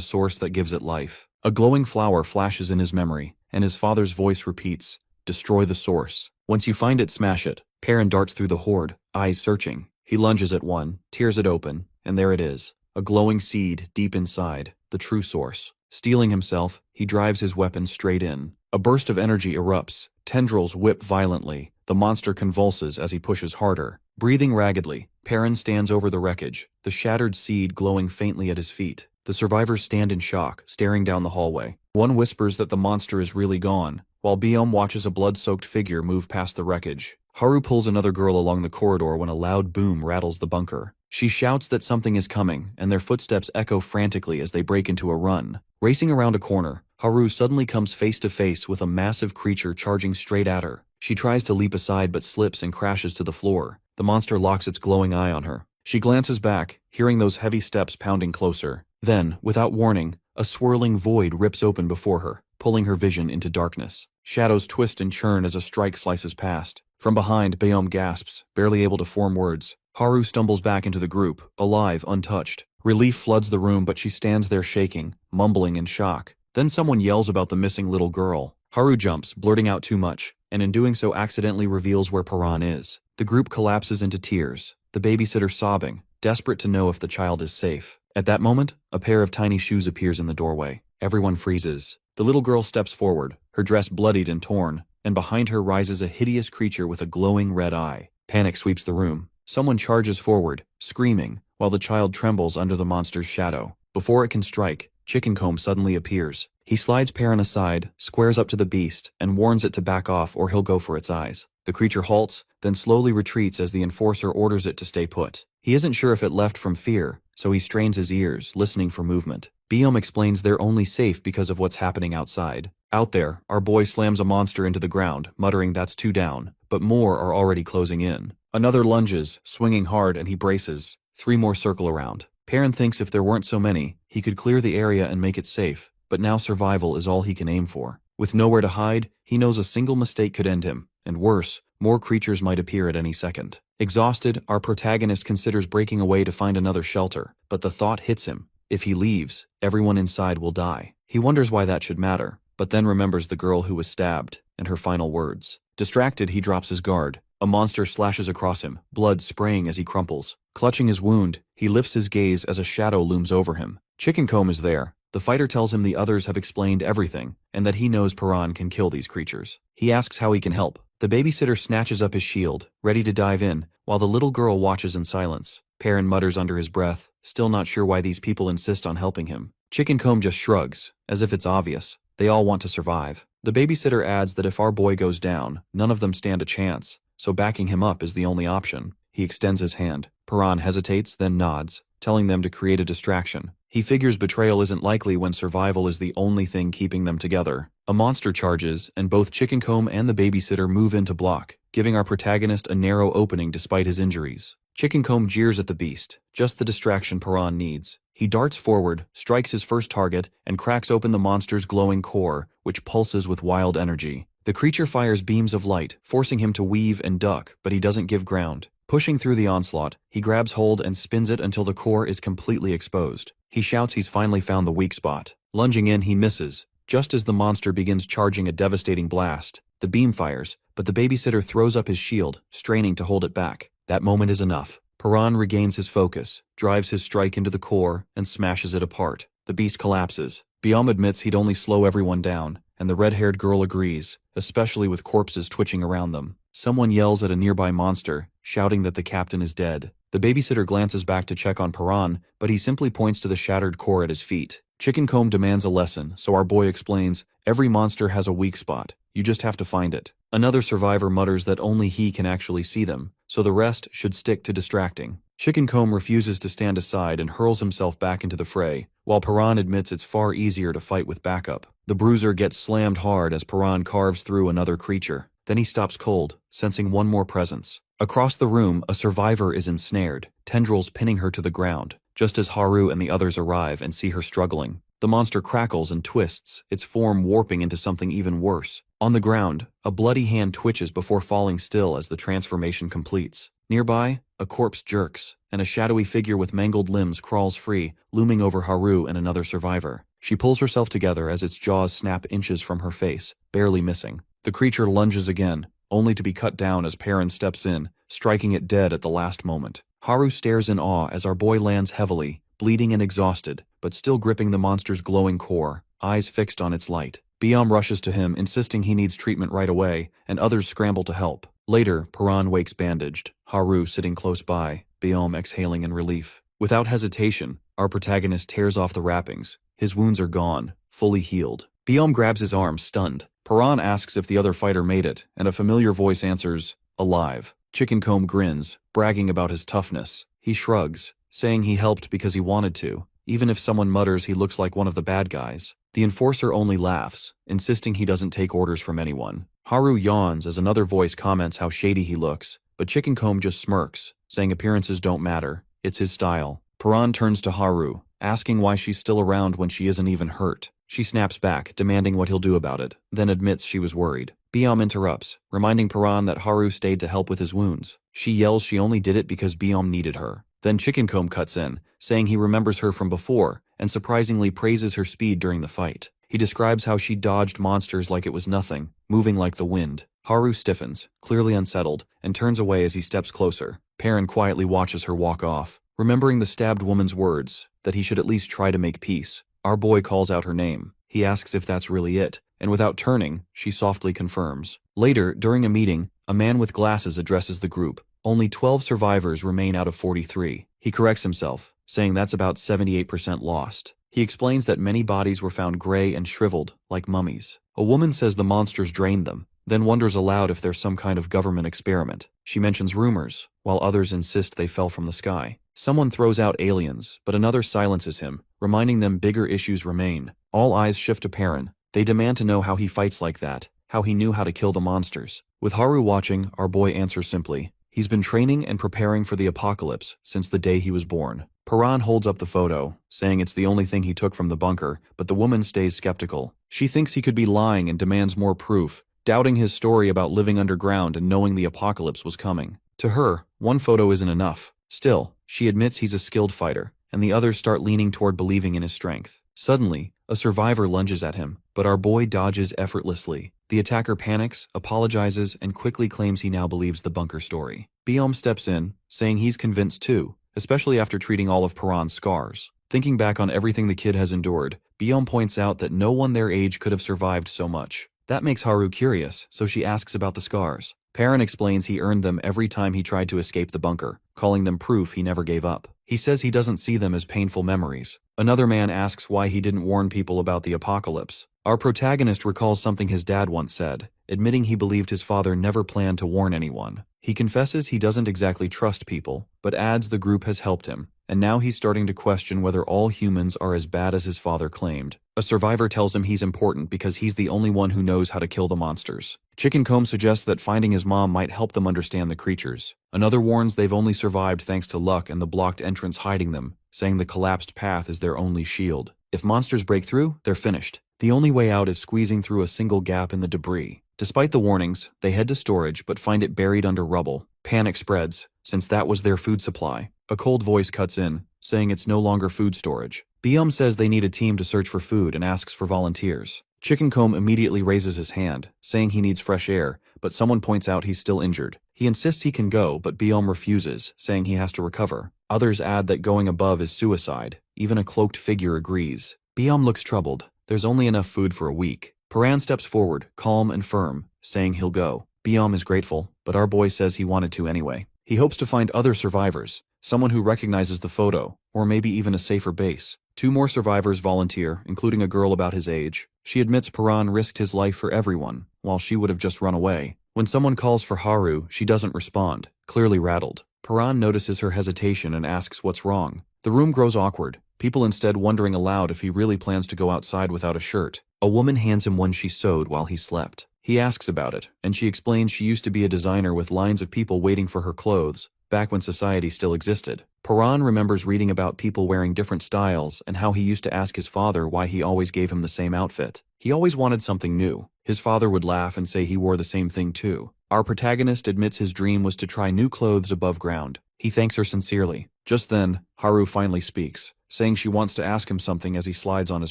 source that gives it life. A glowing flower flashes in his memory, and his father's voice repeats, "Destroy the source. Once you find it, smash it." Perrin darts through the horde, eyes searching. He lunges at one, tears it open, and there it is. A glowing seed deep inside, the true source. Steeling himself, he drives his weapon straight in. A burst of energy erupts. Tendrils whip violently. The monster convulses as he pushes harder. Breathing raggedly, Perrin stands over the wreckage, the shattered seed glowing faintly at his feet. The survivors stand in shock, staring down the hallway. One whispers that the monster is really gone, while Biome watches a blood-soaked figure move past the wreckage. Haru pulls another girl along the corridor when a loud boom rattles the bunker. She shouts that something is coming, and their footsteps echo frantically as they break into a run. Racing around a corner, Haru suddenly comes face to face with a massive creature charging straight at her. She tries to leap aside but slips and crashes to the floor. The monster locks its glowing eye on her. She glances back, hearing those heavy steps pounding closer. Then, without warning, a swirling void rips open before her, pulling her vision into darkness. Shadows twist and churn as a strike slices past. From behind, Biome gasps, barely able to form words. Haru stumbles back into the group, alive, untouched. Relief floods the room, but she stands there shaking, mumbling in shock. Then someone yells about the missing little girl. Haru jumps, blurting out too much, and in doing so accidentally reveals where Paran is. The group collapses into tears, the babysitter sobbing, desperate to know if the child is safe. At that moment, a pair of tiny shoes appears in the doorway. Everyone freezes. The little girl steps forward, her dress bloodied and torn, and behind her rises a hideous creature with a glowing red eye. Panic sweeps the room. Someone charges forward, screaming, while the child trembles under the monster's shadow. Before it can strike, Chickencomb suddenly appears. He slides Perrin aside, squares up to the beast, and warns it to back off or he'll go for its eyes. The creature halts, then slowly retreats as the enforcer orders it to stay put. He isn't sure if it left from fear, so he strains his ears, listening for movement. Biome explains they're only safe because of what's happening outside. Out there, our boy slams a monster into the ground, muttering that's two down, but more are already closing in. Another lunges, swinging hard, and he braces. 3 more circle around. Perrin thinks if there weren't so many, he could clear the area and make it safe, but now survival is all he can aim for. With nowhere to hide, he knows a single mistake could end him, and worse, more creatures might appear at any second. Exhausted, our protagonist considers breaking away to find another shelter, but the thought hits him. If he leaves, everyone inside will die. He wonders why that should matter, but then remembers the girl who was stabbed, and her final words. Distracted, he drops his guard. A monster slashes across him, blood spraying as he crumples. Clutching his wound, he lifts his gaze as a shadow looms over him. Chickencomb is there. The fighter tells him the others have explained everything, and that he knows Paran can kill these creatures. He asks how he can help. The babysitter snatches up his shield, ready to dive in, while the little girl watches in silence. Perrin mutters under his breath, still not sure why these people insist on helping him. Chickencomb just shrugs, as if it's obvious. They all want to survive. The babysitter adds that if our boy goes down, none of them stand a chance, so backing him up is the only option. He extends his hand. Paran hesitates, then nods, telling them to create a distraction. He figures betrayal isn't likely when survival is the only thing keeping them together. A monster charges, and both Chickencomb and the babysitter move in to block, giving our protagonist a narrow opening despite his injuries. Chickencomb jeers at the beast, just the distraction Paran needs. He darts forward, strikes his first target, and cracks open the monster's glowing core, which pulses with wild energy. The creature fires beams of light, forcing him to weave and duck, but he doesn't give ground. Pushing through the onslaught, he grabs hold and spins it until the core is completely exposed. He shouts he's finally found the weak spot. Lunging in, he misses. Just as the monster begins charging a devastating blast, the beam fires, but the babysitter throws up his shield, straining to hold it back. That moment is enough. Paran regains his focus, drives his strike into the core, and smashes it apart. The beast collapses. Biome admits he'd only slow everyone down, and the red-haired girl agrees, especially with corpses twitching around them. Someone yells at a nearby monster, shouting that the captain is dead. The babysitter glances back to check on Paran, but he simply points to the shattered core at his feet. Chickencomb demands a lesson, so our boy explains, every monster has a weak spot. You just have to find it. Another survivor mutters that only he can actually see them, so the rest should stick to distracting. Chickencomb refuses to stand aside and hurls himself back into the fray, while Paran admits it's far easier to fight with backup. The bruiser gets slammed hard as Paran carves through another creature. Then he stops cold, sensing one more presence. Across the room, a survivor is ensnared, tendrils pinning her to the ground, just as Haru and the others arrive and see her struggling. The monster crackles and twists, its form warping into something even worse. On the ground, a bloody hand twitches before falling still as the transformation completes. Nearby, a corpse jerks, and a shadowy figure with mangled limbs crawls free, looming over Haru and another survivor. She pulls herself together as its jaws snap inches from her face, barely missing. The creature lunges again, only to be cut down as Perrin steps in, striking it dead at the last moment. Haru stares in awe as our boy lands heavily, bleeding and exhausted, but still gripping the monster's glowing core, eyes fixed on its light. Biom rushes to him, insisting he needs treatment right away, and others scramble to help. Later, Perrin wakes bandaged, Haru sitting close by, Biom exhaling in relief. Without hesitation, our protagonist tears off the wrappings. His wounds are gone, fully healed. Biom grabs his arm, stunned. Perrin asks if the other fighter made it, and a familiar voice answers, alive. Chickencomb grins, bragging about his toughness. He shrugs, saying he helped because he wanted to, even if someone mutters he looks like one of the bad guys. The enforcer only laughs, insisting he doesn't take orders from anyone. Haru yawns as another voice comments how shady he looks, but Chickencomb just smirks, saying appearances don't matter, it's his style. Perrin turns to Haru, asking why she's still around when she isn't even hurt. She snaps back, demanding what he'll do about it, then admits she was worried. Biom interrupts, reminding Perrin that Haru stayed to help with his wounds. She yells she only did it because Biom needed her. Then Chickencomb cuts in, saying he remembers her from before, and surprisingly praises her speed during the fight. He describes how she dodged monsters like it was nothing, moving like the wind. Haru stiffens, clearly unsettled, and turns away as he steps closer. Perrin quietly watches her walk off, remembering the stabbed woman's words, that he should at least try to make peace. Our boy calls out her name. He asks if that's really it, and without turning, she softly confirms. Later, during a meeting, a man with glasses addresses the group. Only 12 survivors remain out of 43. He corrects himself, saying that's about 78% lost. He explains that many bodies were found gray and shriveled, like mummies. A woman says the monsters drained them, then wonders aloud if there's some kind of government experiment. She mentions rumors, while others insist they fell from the sky. Someone throws out aliens, but another silences him, reminding them bigger issues remain. All eyes shift to Perrin. They demand to know how he fights like that, how he knew how to kill the monsters. With Haru watching, our boy answers simply, he's been training and preparing for the apocalypse since the day he was born. Perrin holds up the photo, saying it's the only thing he took from the bunker, but the woman stays skeptical. She thinks he could be lying and demands more proof, doubting his story about living underground and knowing the apocalypse was coming. To her, one photo isn't enough. Still, she admits he's a skilled fighter, and the others start leaning toward believing in his strength. Suddenly, a survivor lunges at him, but our boy dodges effortlessly. The attacker panics, apologizes, and quickly claims he now believes the bunker story. Biom steps in, saying he's convinced too, especially after treating all of Perrin's scars. Thinking back on everything the kid has endured, Biom points out that no one their age could have survived so much. That makes Haru curious, so she asks about the scars. Perrin explains he earned them every time he tried to escape the bunker, calling them proof he never gave up. He says he doesn't see them as painful memories. Another man asks why he didn't warn people about the apocalypse. Our protagonist recalls something his dad once said, admitting he believed his father never planned to warn anyone. He confesses he doesn't exactly trust people, but adds the group has helped him, and now he's starting to question whether all humans are as bad as his father claimed. A survivor tells him he's important because he's the only one who knows how to kill the monsters. Chickencomb suggests that finding his mom might help them understand the creatures. Another warns they've only survived thanks to luck and the blocked entrance hiding them, saying the collapsed path is their only shield. If monsters break through, they're finished. The only way out is squeezing through a single gap in the debris. Despite the warnings, they head to storage but find it buried under rubble. Panic spreads, since that was their food supply. A cold voice cuts in, saying it's no longer food storage. Biom says they need a team to search for food and asks for volunteers. Chickencomb immediately raises his hand, saying he needs fresh air, but someone points out he's still injured. He insists he can go, but Biom refuses, saying he has to recover. Others add that going above is suicide. Even a cloaked figure agrees. Biom looks troubled. There's only enough food for a week. Perrin steps forward, calm and firm, saying he'll go. Biom is grateful, but our boy says he wanted to anyway. He hopes to find other survivors, someone who recognizes the photo, or maybe even a safer base. 2 more survivors volunteer, including a girl about his age. She admits Perrin risked his life for everyone, while she would have just run away. When someone calls for Haru, she doesn't respond, clearly rattled. Perrin notices her hesitation and asks what's wrong. The room grows awkward, people instead wondering aloud if he really plans to go outside without a shirt. A woman hands him one she sewed while he slept. He asks about it, and she explains she used to be a designer with lines of people waiting for her clothes, back when society still existed. Paran remembers reading about people wearing different styles and how he used to ask his father why he always gave him the same outfit. He always wanted something new. His father would laugh and say he wore the same thing too. Our protagonist admits his dream was to try new clothes above ground. He thanks her sincerely. Just then, Haru finally speaks, saying she wants to ask him something as he slides on his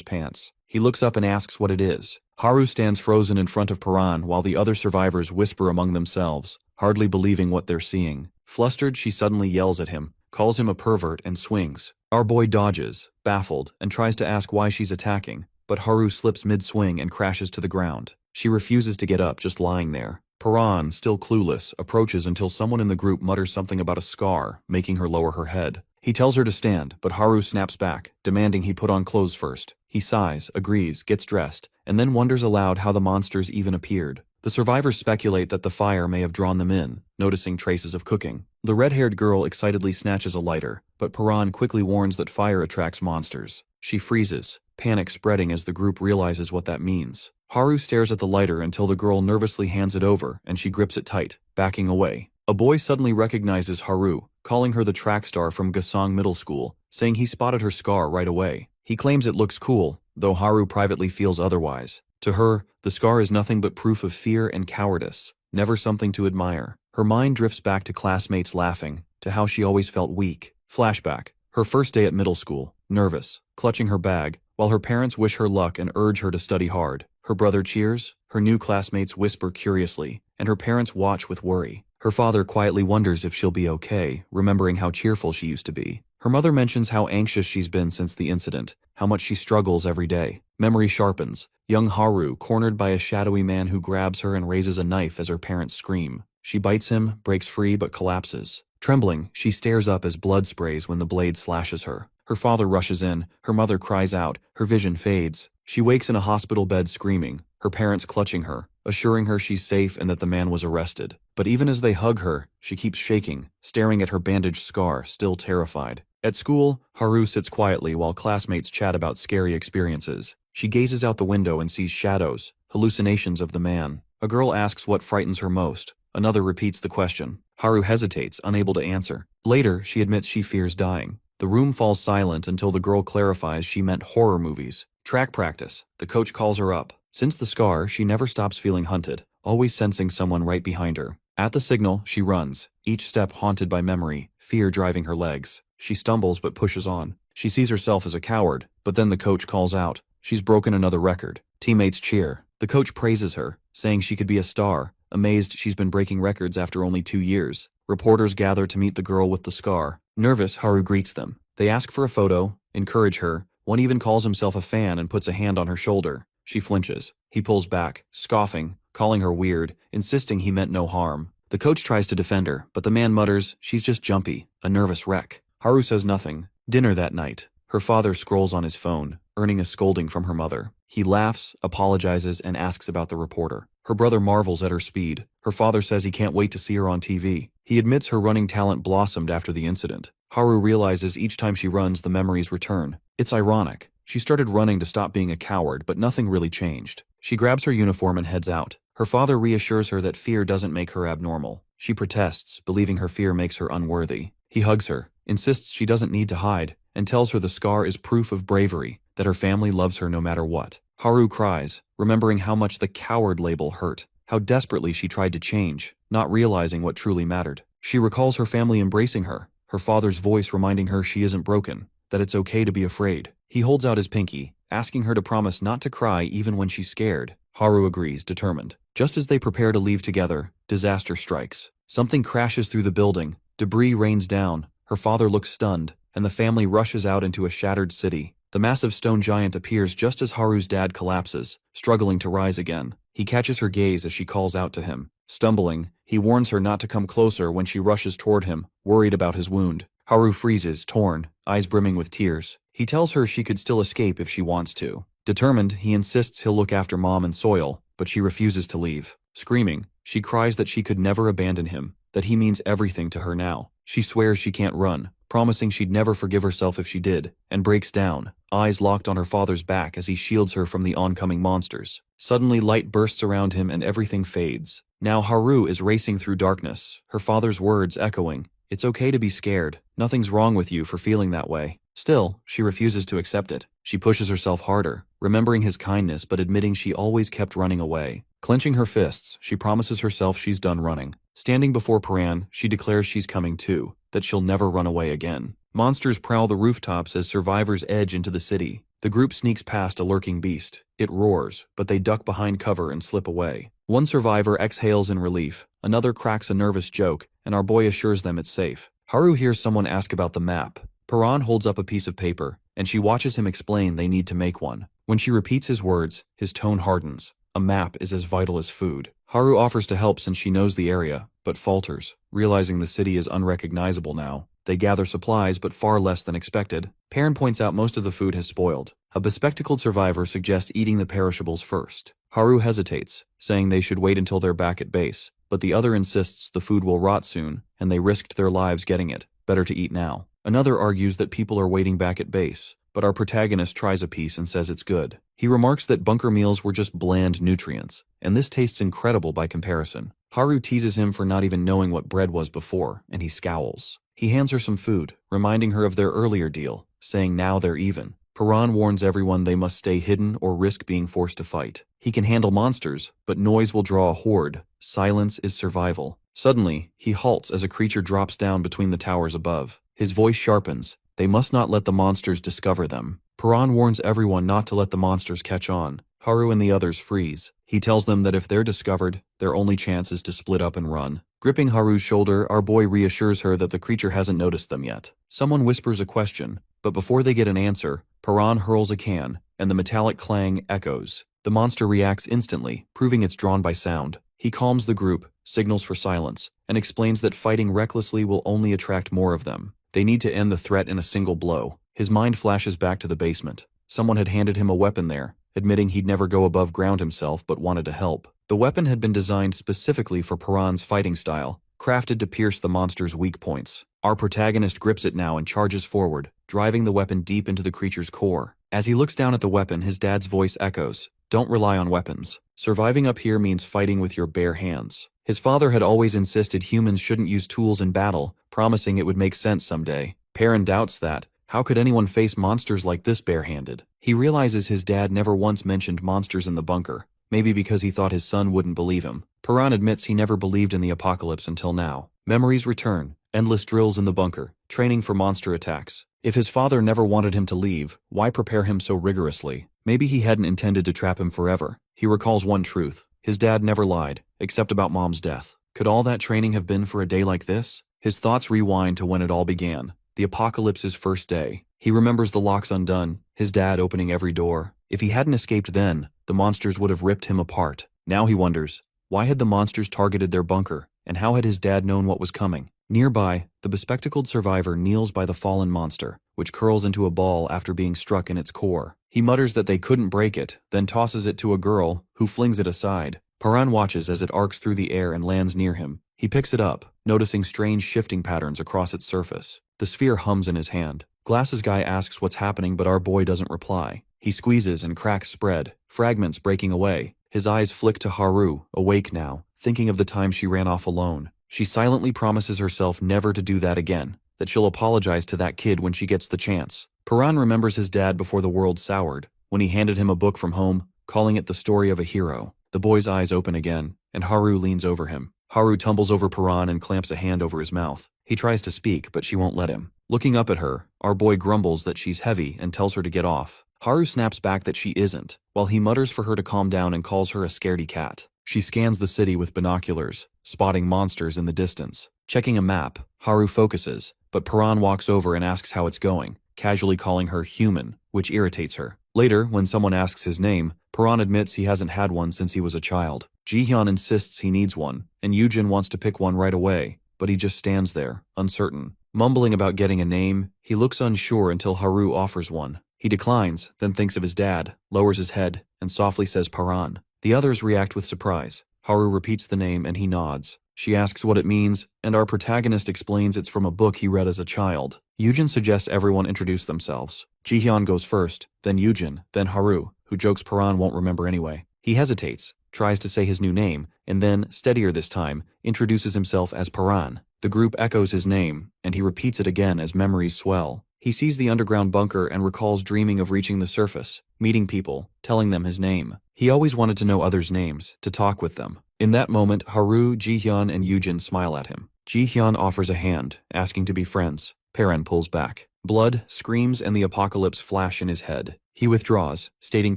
pants. He looks up and asks what it is. Haru stands frozen in front of Paran while the other survivors whisper among themselves, hardly believing what they're seeing. Flustered, she suddenly yells at him, calls him a pervert, and swings. Our boy dodges, baffled, and tries to ask why she's attacking, but Haru slips mid-swing and crashes to the ground. She refuses to get up, just lying there. Paran, still clueless, approaches until someone in the group mutters something about a scar, making her lower her head. He tells her to stand, but Haru snaps back, demanding he put on clothes first. He sighs, agrees, gets dressed, and then wonders aloud how the monsters even appeared. The survivors speculate that the fire may have drawn them in, noticing traces of cooking. The red-haired girl excitedly snatches a lighter, but Paran quickly warns that fire attracts monsters. She freezes, panic spreading as the group realizes what that means. Haru stares at the lighter until the girl nervously hands it over and she grips it tight, backing away. A boy suddenly recognizes Haru, calling her the track star from Gasong Middle School, saying he spotted her scar right away. He claims it looks cool, though Haru privately feels otherwise. To her, the scar is nothing but proof of fear and cowardice, never something to admire. Her mind drifts back to classmates laughing, to how she always felt weak. Flashback. Her first day at middle school, nervous, clutching her bag, while her parents wish her luck and urge her to study hard. Her brother cheers, her new classmates whisper curiously, and her parents watch with worry. Her father quietly wonders if she'll be okay, remembering how cheerful she used to be. Her mother mentions how anxious she's been since the incident, how much she struggles every day. Memory sharpens. Young Haru, cornered by a shadowy man who grabs her and raises a knife as her parents scream. She bites him, breaks free, but collapses. Trembling, she stares up as blood sprays when the blade slashes her. Her father rushes in, her mother cries out, her vision fades. She wakes in a hospital bed screaming, her parents clutching her, assuring her she's safe and that the man was arrested. But even as they hug her, she keeps shaking, staring at her bandaged scar, still terrified. At school, Haru sits quietly while classmates chat about scary experiences. She gazes out the window and sees shadows, hallucinations of the man. A girl asks what frightens her most. Another repeats the question. Haru hesitates, unable to answer. Later, she admits she fears dying. The room falls silent until the girl clarifies she meant horror movies. Track practice. The coach calls her up. Since the scar, she never stops feeling hunted, always sensing someone right behind her. At the signal, she runs, each step haunted by memory, fear driving her legs. She stumbles but pushes on. She sees herself as a coward, but then the coach calls out. She's broken another record. Teammates cheer. The coach praises her, saying she could be a star, amazed she's been breaking records after only 2 years. Reporters gather to meet the girl with the scar. Nervous, Haru greets them. They ask for a photo, encourage her. One even calls himself a fan and puts a hand on her shoulder. She flinches. He pulls back, scoffing, calling her weird, insisting he meant no harm. The coach tries to defend her, but the man mutters, she's just jumpy, a nervous wreck. Haru says nothing. Dinner that night. Her father scrolls on his phone, earning a scolding from her mother. He laughs, apologizes, and asks about the reporter. Her brother marvels at her speed. Her father says he can't wait to see her on TV. He admits her running talent blossomed after the incident. Haru realizes each time she runs, the memories return. It's ironic. She started running to stop being a coward, but nothing really changed. She grabs her uniform and heads out. Her father reassures her that fear doesn't make her abnormal. She protests, believing her fear makes her unworthy. He hugs her, insists she doesn't need to hide, and tells her the scar is proof of bravery, that her family loves her no matter what. Haru cries, remembering how much the coward label hurt, how desperately she tried to change, not realizing what truly mattered. She recalls her family embracing her, her father's voice reminding her she isn't broken, that it's okay to be afraid. He holds out his pinky, asking her to promise not to cry even when she's scared. Haru agrees, determined. Just as they prepare to leave together, disaster strikes. Something crashes through the building, debris rains down, her father looks stunned, and the family rushes out into a shattered city. The massive stone giant appears just as Haru's dad collapses, struggling to rise again. He catches her gaze as she calls out to him. Stumbling, he warns her not to come closer when she rushes toward him, worried about his wound. Haru freezes, torn, eyes brimming with tears. He tells her she could still escape if she wants to. Determined, he insists he'll look after Mom and Soil, but she refuses to leave. Screaming, she cries that she could never abandon him, that he means everything to her now. She swears she can't run, promising she'd never forgive herself if she did, and breaks down, eyes locked on her father's back as he shields her from the oncoming monsters. Suddenly light bursts around him and everything fades. Now Haru is racing through darkness, her father's words echoing, "It's okay to be scared. Nothing's wrong with you for feeling that way." Still, she refuses to accept it. She pushes herself harder, remembering his kindness but admitting she always kept running away. Clenching her fists, she promises herself she's done running. Standing before Paran, she declares she's coming too, that she'll never run away again. Monsters prowl the rooftops as survivors edge into the city. The group sneaks past a lurking beast. It roars, but they duck behind cover and slip away. One survivor exhales in relief, another cracks a nervous joke, and our boy assures them it's safe. Haru hears someone ask about the map. Paran holds up a piece of paper, and she watches him explain they need to make one. When she repeats his words, his tone hardens. A map is as vital as food. Haru offers to help since she knows the area, but falters, realizing the city is unrecognizable now. They gather supplies, but far less than expected. Perrin points out most of the food has spoiled. A bespectacled survivor suggests eating the perishables first. Haru hesitates, saying they should wait until they're back at base, but the other insists the food will rot soon, and they risked their lives getting it. Better to eat now. Another argues that people are waiting back at base, but our protagonist tries a piece and says it's good. He remarks that bunker meals were just bland nutrients, and this tastes incredible by comparison. Haru teases him for not even knowing what bread was before, and he scowls. He hands her some food, reminding her of their earlier deal, saying now they're even. Paran warns everyone they must stay hidden or risk being forced to fight. He can handle monsters, but noise will draw a horde. Silence is survival. Suddenly, he halts as a creature drops down between the towers above. His voice sharpens. They must not let the monsters discover them. Paran warns everyone not to let the monsters catch on. Haru and the others freeze. He tells them that if they're discovered, their only chance is to split up and run. Gripping Haru's shoulder, our boy reassures her that the creature hasn't noticed them yet. Someone whispers a question, but before they get an answer, Paran hurls a can, and the metallic clang echoes. The monster reacts instantly, proving it's drawn by sound. He calms the group, signals for silence, and explains that fighting recklessly will only attract more of them. They need to end the threat in a single blow. His mind flashes back to the basement. Someone had handed him a weapon there, admitting he'd never go above ground himself but wanted to help. The weapon had been designed specifically for Paran's fighting style, crafted to pierce the monster's weak points. Our protagonist grips it now and charges forward, driving the weapon deep into the creature's core. As he looks down at the weapon, his dad's voice echoes, "Don't rely on weapons. Surviving up here means fighting with your bare hands." His father had always insisted humans shouldn't use tools in battle, promising it would make sense someday. Perrin doubts that. How could anyone face monsters like this barehanded? He realizes his dad never once mentioned monsters in the bunker, maybe because he thought his son wouldn't believe him. Paran admits he never believed in the apocalypse until now. Memories return, endless drills in the bunker, training for monster attacks. If his father never wanted him to leave, why prepare him so rigorously? Maybe he hadn't intended to trap him forever. He recalls one truth. His dad never lied, except about Mom's death. Could all that training have been for a day like this? His thoughts rewind to when it all began. The apocalypse's first day. He remembers the locks undone, his dad opening every door. If he hadn't escaped then, the monsters would have ripped him apart. Now he wonders, why had the monsters targeted their bunker, and how had his dad known what was coming? Nearby, the bespectacled survivor kneels by the fallen monster, which curls into a ball after being struck in its core. He mutters that they couldn't break it, then tosses it to a girl, who flings it aside. Paran watches as it arcs through the air and lands near him. He picks it up, noticing strange shifting patterns across its surface. The sphere hums in his hand. Glasses guy asks what's happening, but our boy doesn't reply. He squeezes and cracks spread, fragments breaking away. His eyes flick to Haru, awake now, thinking of the time she ran off alone. She silently promises herself never to do that again, that she'll apologize to that kid when she gets the chance. Paran remembers his dad before the world soured, when he handed him a book from home, calling it the story of a hero. The boy's eyes open again, and Haru leans over him. Haru tumbles over Paran and clamps a hand over his mouth. He tries to speak, but she won't let him. Looking up at her, our boy grumbles that she's heavy and tells her to get off. Haru snaps back that she isn't, while he mutters for her to calm down and calls her a scaredy cat. She scans the city with binoculars, spotting monsters in the distance. Checking a map, Haru focuses, but Paran walks over and asks how it's going, casually calling her human, which irritates her. Later, when someone asks his name, Paran admits he hasn't had one since he was a child. Jihyun insists he needs one, and Yujin wants to pick one right away, but he just stands there, uncertain. Mumbling about getting a name, he looks unsure until Haru offers one. He declines, then thinks of his dad, lowers his head, and softly says Paran. The others react with surprise. Haru repeats the name and he nods. She asks what it means, and our protagonist explains it's from a book he read as a child. Yujin suggests everyone introduce themselves. Jihyun goes first, then Yujin, then Haru, who jokes Paran won't remember anyway. He hesitates, tries to say his new name, and then, steadier this time, introduces himself as Paran. The group echoes his name, and he repeats it again as memories swell. He sees the underground bunker and recalls dreaming of reaching the surface, meeting people, telling them his name. He always wanted to know others' names, to talk with them. In that moment, Haru, Jihyun, and Yujin smile at him. Jihyun offers a hand, asking to be friends. Paran pulls back. Blood, screams, and the apocalypse flash in his head. He withdraws, stating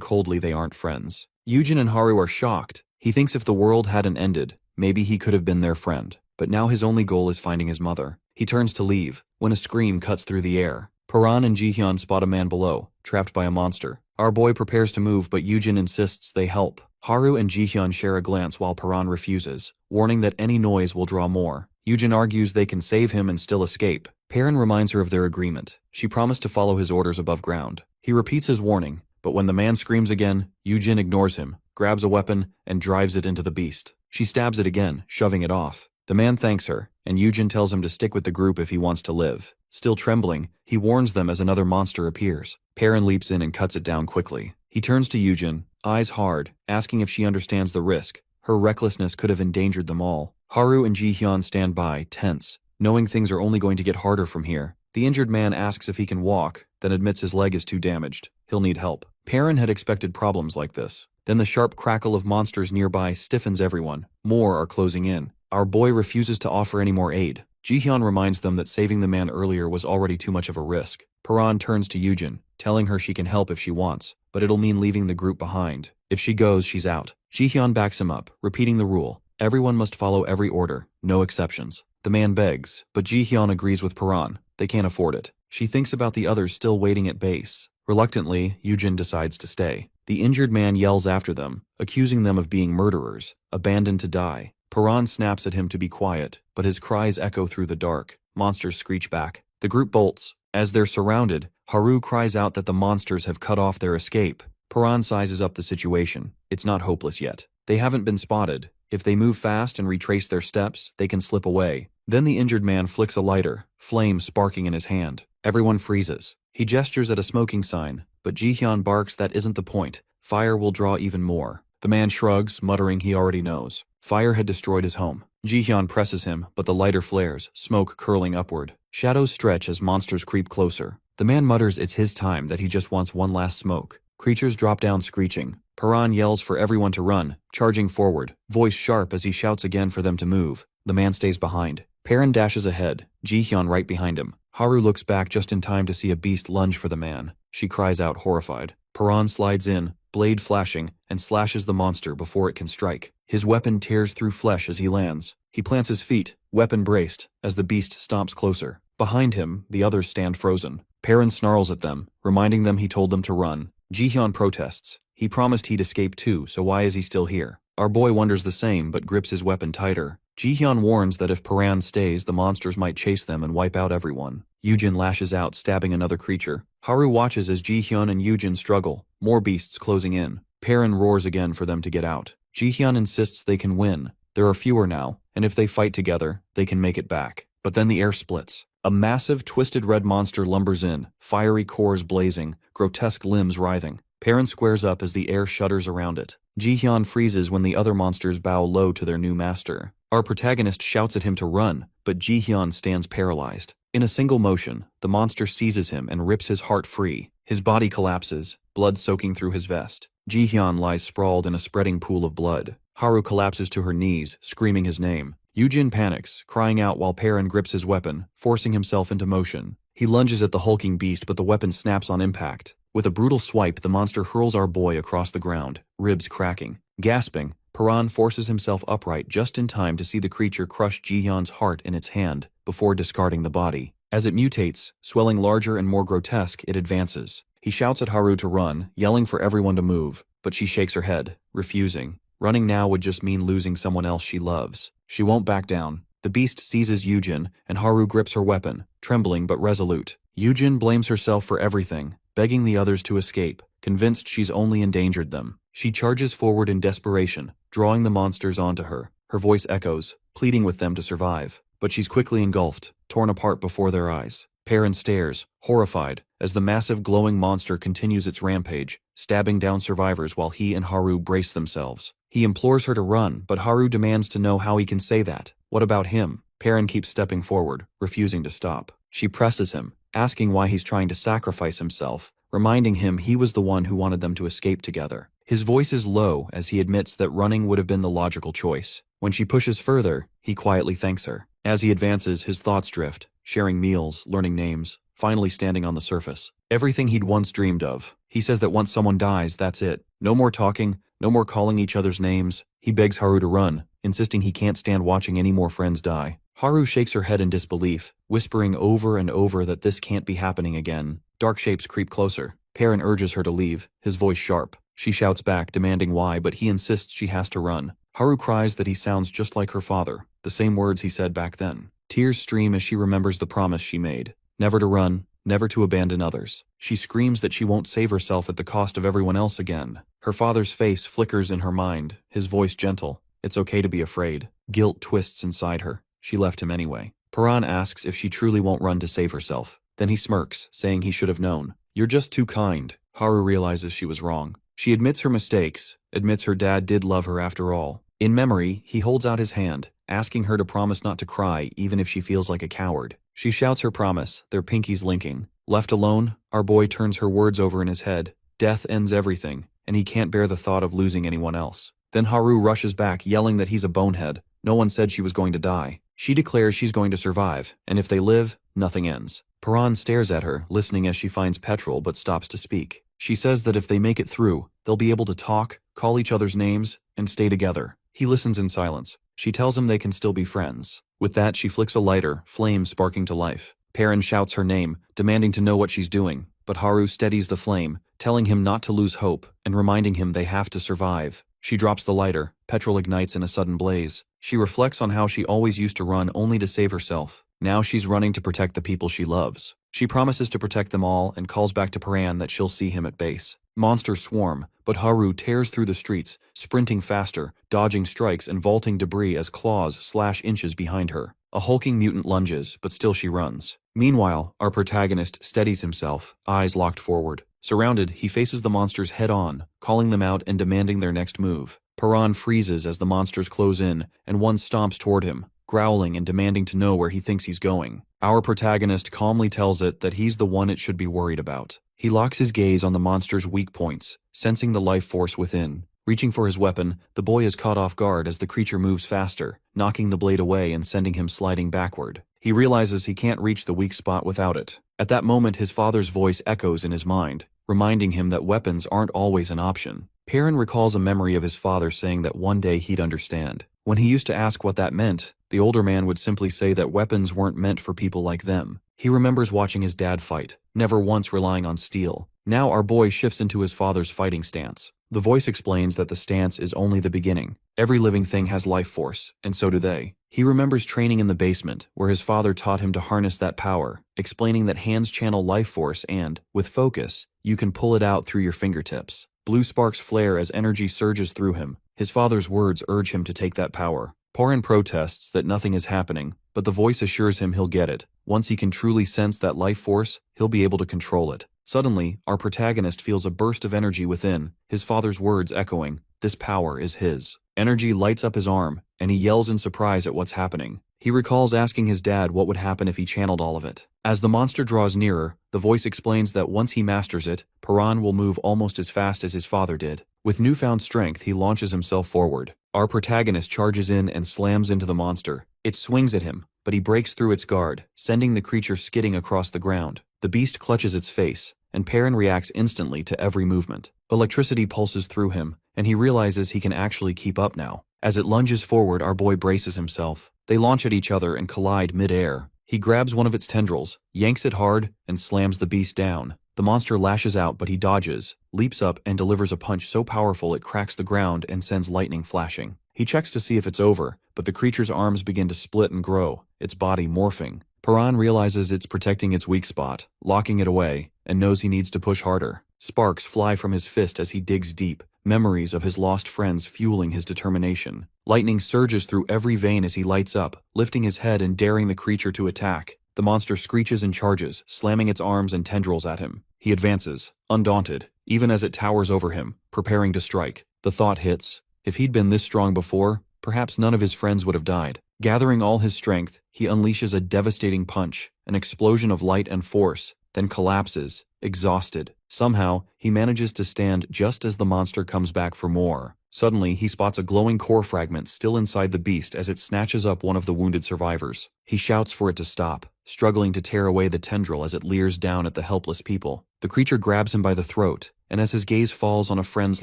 coldly they aren't friends. Yujin and Haru are shocked. He thinks if the world hadn't ended, maybe he could have been their friend. But now his only goal is finding his mother. He turns to leave, when a scream cuts through the air. Paran and Jihyun spot a man below, trapped by a monster. Our boy prepares to move, but Yujin insists they help. Haru and Jihyun share a glance while Paran refuses, warning that any noise will draw more. Yujin argues they can save him and still escape. Paran reminds her of their agreement. She promised to follow his orders above ground. He repeats his warning, but when the man screams again, Yujin ignores him, grabs a weapon, and drives it into the beast. She stabs it again, shoving it off. The man thanks her, and Yujin tells him to stick with the group if he wants to live. Still trembling, he warns them as another monster appears. Paran leaps in and cuts it down quickly. He turns to Yujin, eyes hard, asking if she understands the risk. Her recklessness could have endangered them all. Haru and Jihyun stand by, tense, knowing things are only going to get harder from here. The injured man asks if he can walk, then admits his leg is too damaged. He'll need help. Paran had expected problems like this. Then the sharp crackle of monsters nearby stiffens everyone. More are closing in. Our boy refuses to offer any more aid. Jihyun reminds them that saving the man earlier was already too much of a risk. Paran turns to Yujin, telling her she can help if she wants, but it'll mean leaving the group behind. If she goes, she's out. Jihyun backs him up, repeating the rule. Everyone must follow every order, no exceptions. The man begs, but Jihyun agrees with Paran. They can't afford it. She thinks about the others still waiting at base. Reluctantly, Yujin decides to stay. The injured man yells after them, accusing them of being murderers, abandoned to die. Paran snaps at him to be quiet, but his cries echo through the dark. Monsters screech back. The group bolts. As they're surrounded, Haru cries out that the monsters have cut off their escape. Paran sizes up the situation. It's not hopeless yet. They haven't been spotted. If they move fast and retrace their steps, they can slip away. Then the injured man flicks a lighter, flame sparking in his hand. Everyone freezes. He gestures at a smoking sign, but Jihyun barks that isn't the point. Fire will draw even more. The man shrugs, muttering he already knows. Fire had destroyed his home. Jihyun presses him, but the lighter flares, smoke curling upward. Shadows stretch as monsters creep closer. The man mutters it's his time, that he just wants one last smoke. Creatures drop down screeching. Paran yells for everyone to run, charging forward, voice sharp as he shouts again for them to move. The man stays behind. Paran dashes ahead, Jihyun right behind him. Haru looks back just in time to see a beast lunge for the man. She cries out, horrified. Paran slides in, blade flashing, and slashes the monster before it can strike. His weapon tears through flesh as he lands. He plants his feet, weapon braced, as the beast stomps closer. Behind him, the others stand frozen. Paran snarls at them, reminding them he told them to run. Jihyun protests. He promised he'd escape too, so why is he still here? Our boy wonders the same, but grips his weapon tighter. Jihyun warns that if Paran stays, the monsters might chase them and wipe out everyone. Yujin lashes out, stabbing another creature. Haru watches as Jihyun and Yujin struggle, more beasts closing in. Paran roars again for them to get out. Jihyun insists they can win. There are fewer now, and if they fight together, they can make it back. But then the air splits. A massive, twisted red monster lumbers in, fiery cores blazing, grotesque limbs writhing. Paran squares up as the air shudders around it. Jihyun freezes when the other monsters bow low to their new master. Our protagonist shouts at him to run, but Jihyun stands paralyzed. In a single motion, the monster seizes him and rips his heart free. His body collapses, blood soaking through his vest. Jihyun lies sprawled in a spreading pool of blood. Haru collapses to her knees, screaming his name. Yujin panics, crying out while Paran grips his weapon, forcing himself into motion. He lunges at the hulking beast, but the weapon snaps on impact. With a brutal swipe, the monster hurls our boy across the ground, ribs cracking. Gasping, Paran forces himself upright just in time to see the creature crush Jihyun's heart in its hand before discarding the body. As it mutates, swelling larger and more grotesque, it advances. He shouts at Haru to run, yelling for everyone to move, but she shakes her head, refusing. Running now would just mean losing someone else she loves. She won't back down. The beast seizes Yujin, and Haru grips her weapon, trembling but resolute. Yujin blames herself for everything, begging the others to escape, convinced she's only endangered them. She charges forward in desperation, drawing the monsters onto her. Her voice echoes, pleading with them to survive. But she's quickly engulfed, torn apart before their eyes. Perrin stares, horrified, as the massive glowing monster continues its rampage, stabbing down survivors while he and Haru brace themselves. He implores her to run, but Haru demands to know how he can say that. What about him? Perrin keeps stepping forward, refusing to stop. She presses him, asking why he's trying to sacrifice himself, reminding him he was the one who wanted them to escape together. His voice is low as he admits that running would have been the logical choice. When she pushes further, he quietly thanks her. As he advances, his thoughts drift, sharing meals, learning names, finally standing on the surface. Everything he'd once dreamed of. He says that once someone dies, that's it. No more talking, no more calling each other's names. He begs Haru to run, insisting he can't stand watching any more friends die. Haru shakes her head in disbelief, whispering over and over that this can't be happening again. Dark shapes creep closer. Perrin urges her to leave, his voice sharp. She shouts back, demanding why, but he insists she has to run. Haru cries that he sounds just like her father, the same words he said back then. Tears stream as she remembers the promise she made. Never to run, never to abandon others. She screams that she won't save herself at the cost of everyone else again. Her father's face flickers in her mind, his voice gentle. It's okay to be afraid. Guilt twists inside her. She left him anyway. Perrin asks if she truly won't run to save herself. Then he smirks, saying he should have known. You're just too kind. Haru realizes she was wrong. She admits her mistakes, admits her dad did love her after all. In memory, he holds out his hand, asking her to promise not to cry even if she feels like a coward. She shouts her promise, their pinkies linking. Left alone, our boy turns her words over in his head. Death ends everything, and he can't bear the thought of losing anyone else. Then Haru rushes back, yelling that he's a bonehead. No one said she was going to die. She declares she's going to survive, and if they live, nothing ends. Perrin stares at her, listening as she finds petrol but stops to speak. She says that if they make it through, they'll be able to talk, call each other's names, and stay together. He listens in silence. She tells him they can still be friends. With that, she flicks a lighter, flame sparking to life. Perrin shouts her name, demanding to know what she's doing, but Haru steadies the flame, telling him not to lose hope, and reminding him they have to survive. She drops the lighter. Petrol ignites in a sudden blaze. She reflects on how she always used to run only to save herself. Now she's running to protect the people she loves. She promises to protect them all and calls back to Perrin that she'll see him at base. Monsters swarm, but Haru tears through the streets, sprinting faster, dodging strikes and vaulting debris as claws slash inches behind her. A hulking mutant lunges, but still she runs. Meanwhile, our protagonist steadies himself, eyes locked forward. Surrounded, he faces the monsters head-on, calling them out and demanding their next move. Perrin freezes as the monsters close in, and one stomps toward him, growling and demanding to know where he thinks he's going. Our protagonist calmly tells it that he's the one it should be worried about. He locks his gaze on the monster's weak points, sensing the life force within. Reaching for his weapon, the boy is caught off guard as the creature moves faster, knocking the blade away and sending him sliding backward. He realizes he can't reach the weak spot without it. At that moment, his father's voice echoes in his mind, reminding him that weapons aren't always an option. Perrin recalls a memory of his father saying that one day he'd understand. When he used to ask what that meant, the older man would simply say that weapons weren't meant for people like them. He remembers watching his dad fight, never once relying on steel. Now our boy shifts into his father's fighting stance. The voice explains that the stance is only the beginning. Every living thing has life force, and so do they. He remembers training in the basement, where his father taught him to harness that power, explaining that hands channel life force and, with focus, you can pull it out through your fingertips. Blue sparks flare as energy surges through him. His father's words urge him to take that power. Perrin protests that nothing is happening, but the voice assures him he'll get it. Once he can truly sense that life force, he'll be able to control it. Suddenly, our protagonist feels a burst of energy within, his father's words echoing. This power is his. Energy lights up his arm, and he yells in surprise at what's happening. He recalls asking his dad what would happen if he channeled all of it. As the monster draws nearer, the voice explains that once he masters it, Perrin will move almost as fast as his father did. With newfound strength, he launches himself forward. Our protagonist charges in and slams into the monster. It swings at him, but he breaks through its guard, sending the creature skidding across the ground. The beast clutches its face, and Perrin reacts instantly to every movement. Electricity pulses through him, and he realizes he can actually keep up now. As it lunges forward, our boy braces himself. They launch at each other and collide mid-air. He grabs one of its tendrils, yanks it hard, and slams the beast down. The monster lashes out, but he dodges, leaps up, and delivers a punch so powerful it cracks the ground and sends lightning flashing. He checks to see if it's over, but the creature's arms begin to split and grow, its body morphing. Perrin realizes it's protecting its weak spot, locking it away, and knows he needs to push harder. Sparks fly from his fist as he digs deep, memories of his lost friends fueling his determination. Lightning surges through every vein as he lights up, lifting his head and daring the creature to attack. The monster screeches and charges, slamming its arms and tendrils at him. He advances, undaunted, even as it towers over him, preparing to strike. The thought hits. If he'd been this strong before, perhaps none of his friends would have died. Gathering all his strength, he unleashes a devastating punch, an explosion of light and force, then collapses, exhausted. Somehow, he manages to stand just as the monster comes back for more. Suddenly, he spots a glowing core fragment still inside the beast as it snatches up one of the wounded survivors. He shouts for it to stop, struggling to tear away the tendril as it leers down at the helpless people. The creature grabs him by the throat, and as his gaze falls on a friend's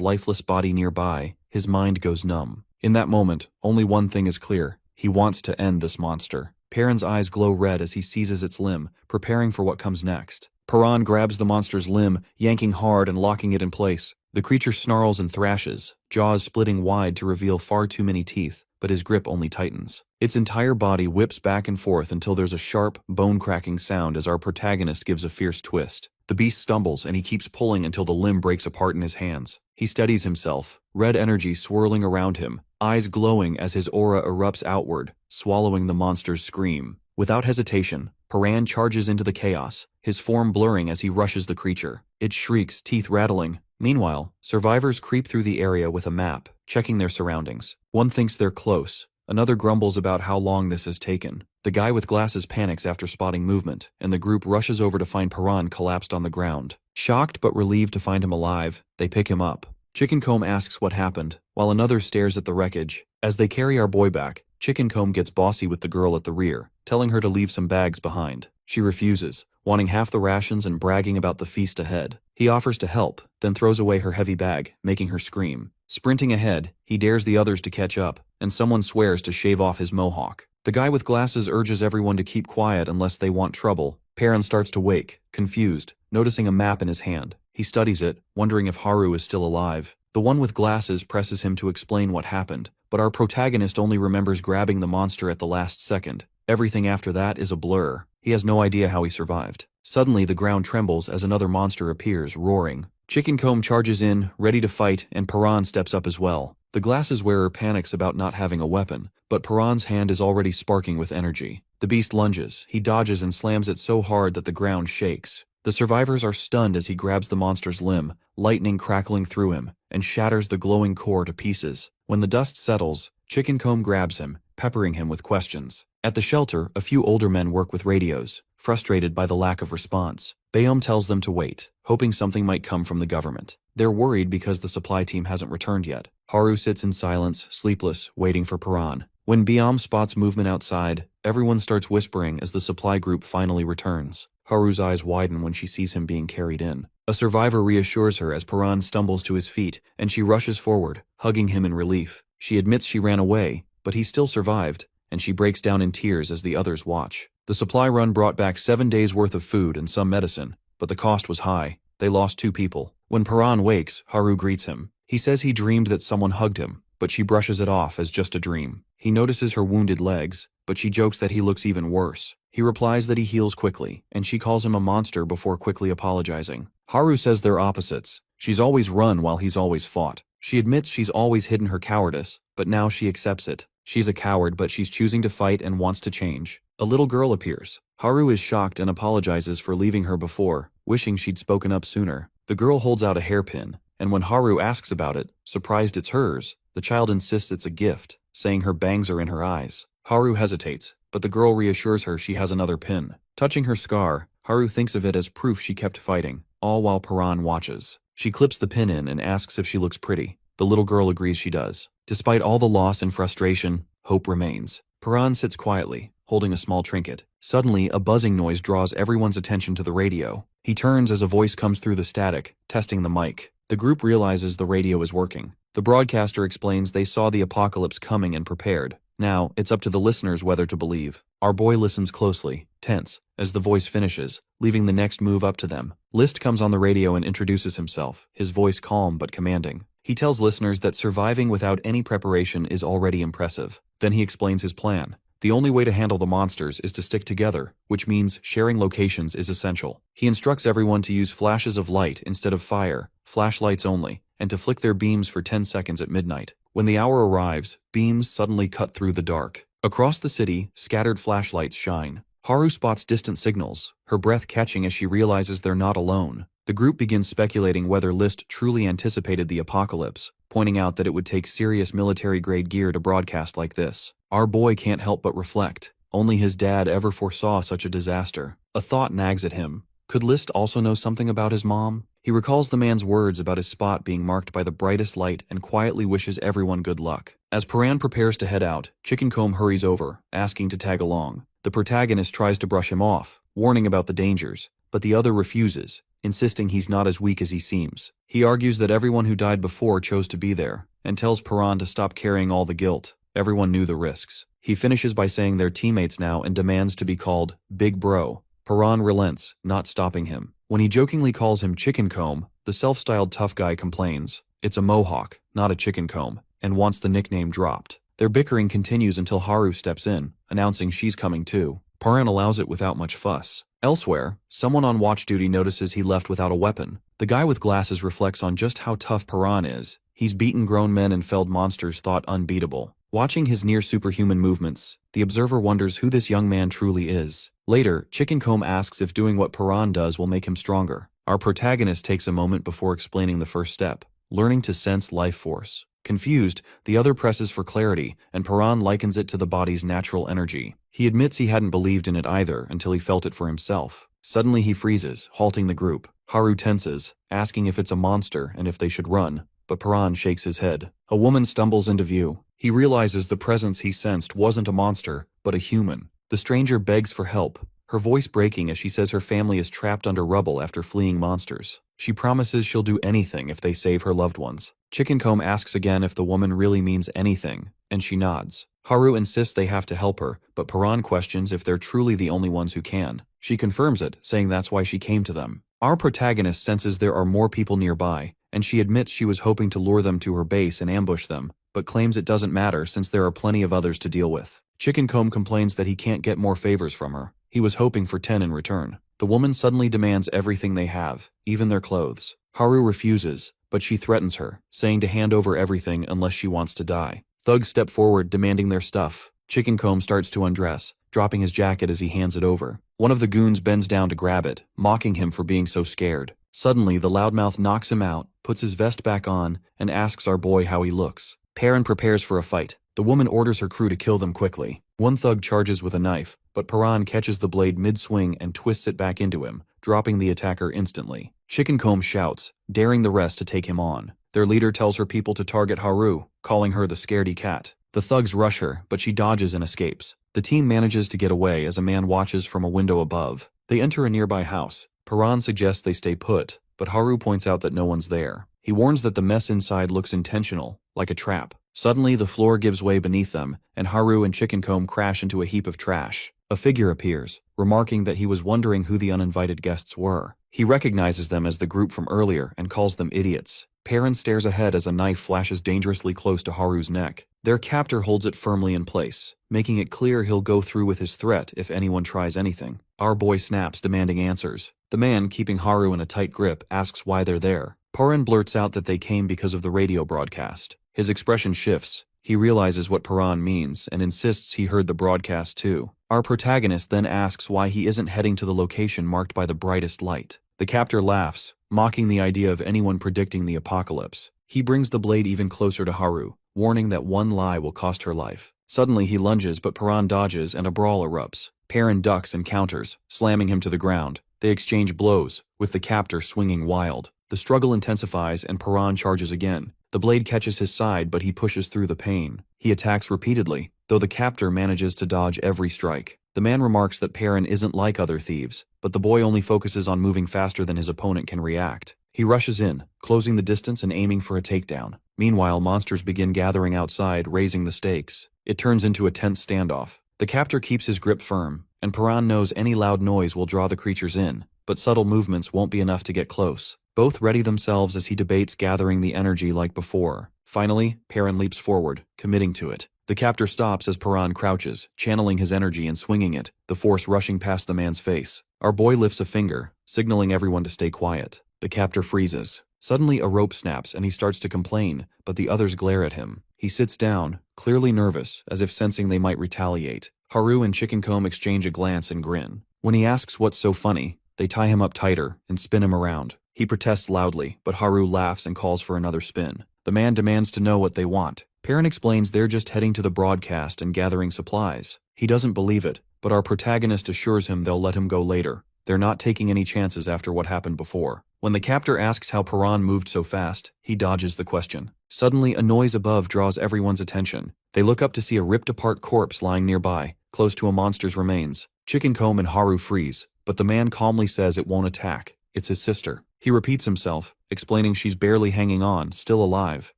lifeless body nearby, his mind goes numb. In that moment, only one thing is clear. He wants to end this monster. Perrin's eyes glow red as he seizes its limb, preparing for what comes next. Perrin grabs the monster's limb, yanking hard and locking it in place. The creature snarls and thrashes, jaws splitting wide to reveal far too many teeth, but his grip only tightens. Its entire body whips back and forth until there's a sharp, bone-cracking sound as our protagonist gives a fierce twist. The beast stumbles and he keeps pulling until the limb breaks apart in his hands. He steadies himself, red energy swirling around him, eyes glowing as his aura erupts outward, swallowing the monster's scream. Without hesitation, Perrin charges into the chaos, his form blurring as he rushes the creature. It shrieks, teeth rattling. Meanwhile, survivors creep through the area with a map, checking their surroundings. One thinks they're close, another grumbles about how long this has taken. The guy with glasses panics after spotting movement, and the group rushes over to find Perrin collapsed on the ground. Shocked but relieved to find him alive, they pick him up. Chickencomb asks what happened, while another stares at the wreckage. As they carry our boy back, Chickencomb gets bossy with the girl at the rear, telling her to leave some bags behind. She refuses, wanting half the rations and bragging about the feast ahead. He offers to help, then throws away her heavy bag, making her scream. Sprinting ahead, he dares the others to catch up, and someone swears to shave off his mohawk. The guy with glasses urges everyone to keep quiet unless they want trouble. Perrin starts to wake, confused, noticing a map in his hand. He studies it, wondering if Haru is still alive. The one with glasses presses him to explain what happened, but our protagonist only remembers grabbing the monster at the last second. Everything after that is a blur. He has no idea how he survived. Suddenly, the ground trembles as another monster appears, roaring. Chickencomb charges in, ready to fight, and Perrin steps up as well. The glasses wearer panics about not having a weapon, but Perrin's hand is already sparking with energy. The beast lunges, he dodges and slams it so hard that the ground shakes. The survivors are stunned as he grabs the monster's limb, lightning crackling through him, and shatters the glowing core to pieces. When the dust settles, Chickencomb grabs him, peppering him with questions. At the shelter, a few older men work with radios, frustrated by the lack of response. Bayom tells them to wait, hoping something might come from the government. They're worried because the supply team hasn't returned yet. Haru sits in silence, sleepless, waiting for Perrin. When Bayom spots movement outside, everyone starts whispering as the supply group finally returns. Haru's eyes widen when she sees him being carried in. A survivor reassures her as Perrin stumbles to his feet, and she rushes forward, hugging him in relief. She admits she ran away, but he still survived, and she breaks down in tears as the others watch. The supply run brought back 7 days' worth of food and some medicine, but the cost was high. They lost 2 people. When Perrin wakes, Haru greets him. He says he dreamed that someone hugged him, but she brushes it off as just a dream. He notices her wounded legs, but she jokes that he looks even worse. He replies that he heals quickly, and she calls him a monster before quickly apologizing. Haru says they're opposites. She's always run while he's always fought. She admits she's always hidden her cowardice, but now she accepts it. She's a coward, but she's choosing to fight and wants to change. A little girl appears. Haru is shocked and apologizes for leaving her before, wishing she'd spoken up sooner. The girl holds out a hairpin, and when Haru asks about it, surprised it's hers, the child insists it's a gift, saying her bangs are in her eyes. Haru hesitates, but the girl reassures her she has another pin. Touching her scar, Haru thinks of it as proof she kept fighting, all while Perrin watches. She clips the pin in and asks if she looks pretty. The little girl agrees she does. Despite all the loss and frustration, hope remains. Perrin sits quietly, holding a small trinket. Suddenly, a buzzing noise draws everyone's attention to the radio. He turns as a voice comes through the static, testing the mic. The group realizes the radio is working. The broadcaster explains they saw the apocalypse coming and prepared. Now, it's up to the listeners whether to believe. Our boy listens closely, tense, as the voice finishes, leaving the next move up to them. List comes on the radio and introduces himself, his voice calm but commanding. He tells listeners that surviving without any preparation is already impressive. Then he explains his plan. The only way to handle the monsters is to stick together, which means sharing locations is essential. He instructs everyone to use flashes of light instead of fire, flashlights only, and to flick their beams for 10 seconds at midnight. When the hour arrives, beams suddenly cut through the dark. Across the city, scattered flashlights shine. Haru spots distant signals, her breath catching as she realizes they're not alone. The group begins speculating whether List truly anticipated the apocalypse, pointing out that it would take serious military-grade gear to broadcast like this. Our boy can't help but reflect. Only his dad ever foresaw such a disaster. A thought nags at him. Could List also know something about his mom? He recalls the man's words about his spot being marked by the brightest light and quietly wishes everyone good luck. As Paran prepares to head out, Chickencomb hurries over, asking to tag along. The protagonist tries to brush him off, warning about the dangers, but the other refuses, insisting he's not as weak as he seems. He argues that everyone who died before chose to be there, and tells Paran to stop carrying all the guilt. Everyone knew the risks. He finishes by saying they're teammates now and demands to be called Big Bro. Paran relents, not stopping him. When he jokingly calls him Chickencomb, the self-styled tough guy complains. It's a mohawk, not a chickencomb, and wants the nickname dropped. Their bickering continues until Haru steps in, announcing she's coming too. Paran allows it without much fuss. Elsewhere, someone on watch duty notices he left without a weapon. The guy with glasses reflects on just how tough Paran is. He's beaten grown men and felled monsters thought unbeatable. Watching his near-superhuman movements, the observer wonders who this young man truly is. Later, Chickencomb asks if doing what Paran does will make him stronger. Our protagonist takes a moment before explaining the first step, learning to sense life force. Confused, the other presses for clarity, and Paran likens it to the body's natural energy. He admits he hadn't believed in it either until he felt it for himself. Suddenly he freezes, halting the group. Haru tenses, asking if it's a monster and if they should run, but Paran shakes his head. A woman stumbles into view. He realizes the presence he sensed wasn't a monster, but a human. The stranger begs for help, her voice breaking as she says her family is trapped under rubble after fleeing monsters. She promises she'll do anything if they save her loved ones. Chickencomb asks again if the woman really means anything, and she nods. Haru insists they have to help her, but Paran questions if they're truly the only ones who can. She confirms it, saying that's why she came to them. Our protagonist senses there are more people nearby, and she admits she was hoping to lure them to her base and ambush them, but claims it doesn't matter since there are plenty of others to deal with. Chickencomb complains that he can't get more favors from her. He was hoping for 10 in return. The woman suddenly demands everything they have, even their clothes. Haru refuses, but she threatens her, saying to hand over everything unless she wants to die. Thugs step forward demanding their stuff. Chickencomb starts to undress, dropping his jacket as he hands it over. One of the goons bends down to grab it, mocking him for being so scared. Suddenly, the loudmouth knocks him out, puts his vest back on, and asks our boy how he looks. Paran prepares for a fight. The woman orders her crew to kill them quickly. One thug charges with a knife, but Paran catches the blade mid-swing and twists it back into him, dropping the attacker instantly. Chickencomb shouts, daring the rest to take him on. Their leader tells her people to target Haru, calling her the scaredy cat. The thugs rush her, but she dodges and escapes. The team manages to get away as a man watches from a window above. They enter a nearby house. Paran suggests they stay put, but Haru points out that no one's there. He warns that the mess inside looks intentional, like a trap. Suddenly, the floor gives way beneath them, and Haru and Chickencomb crash into a heap of trash. A figure appears, remarking that he was wondering who the uninvited guests were. He recognizes them as the group from earlier and calls them idiots. Paran stares ahead as a knife flashes dangerously close to Haru's neck. Their captor holds it firmly in place, making it clear he'll go through with his threat if anyone tries anything. Our boy snaps, demanding answers. The man, keeping Haru in a tight grip, asks why they're there. Paran blurts out that they came because of the radio broadcast. His expression shifts. He realizes what Paran means and insists he heard the broadcast too. Our protagonist then asks why he isn't heading to the location marked by the brightest light. The captor laughs, mocking the idea of anyone predicting the apocalypse. He brings the blade even closer to Haru, warning that one lie will cost her life. Suddenly he lunges, but Paran dodges and a brawl erupts. Paran ducks and counters, slamming him to the ground. They exchange blows, with the captor swinging wild. The struggle intensifies and Paran charges again. The blade catches his side, but he pushes through the pain. He attacks repeatedly, though the captor manages to dodge every strike. The man remarks that Paran isn't like other thieves, but the boy only focuses on moving faster than his opponent can react. He rushes in, closing the distance and aiming for a takedown. Meanwhile, monsters begin gathering outside, raising the stakes. It turns into a tense standoff. The captor keeps his grip firm, and Paran knows any loud noise will draw the creatures in, but subtle movements won't be enough to get close. Both ready themselves as he debates gathering the energy like before. Finally, Paran leaps forward, committing to it. The captor stops as Paran crouches, channeling his energy and swinging it, the force rushing past the man's face. Our boy lifts a finger, signaling everyone to stay quiet. The captor freezes, Suddenly, a rope snaps and he starts to complain, but the others glare at him. He sits down, clearly nervous, as if sensing they might retaliate. Haru and Chicken Comb exchange a glance and grin. When he asks what's so funny, they tie him up tighter and spin him around. He protests loudly, but Haru laughs and calls for another spin. The man demands to know what they want. Perrin explains they're just heading to the broadcast and gathering supplies. He doesn't believe it, but our protagonist assures him they'll let him go later. They're not taking any chances after what happened before. When the captor asks how Perrin moved so fast, he dodges the question. Suddenly, a noise above draws everyone's attention. They look up to see a ripped-apart corpse lying nearby, close to a monster's remains. Chicken Comb and Haru freeze, but the man calmly says it won't attack. It's his sister. He repeats himself, explaining she's barely hanging on, still alive.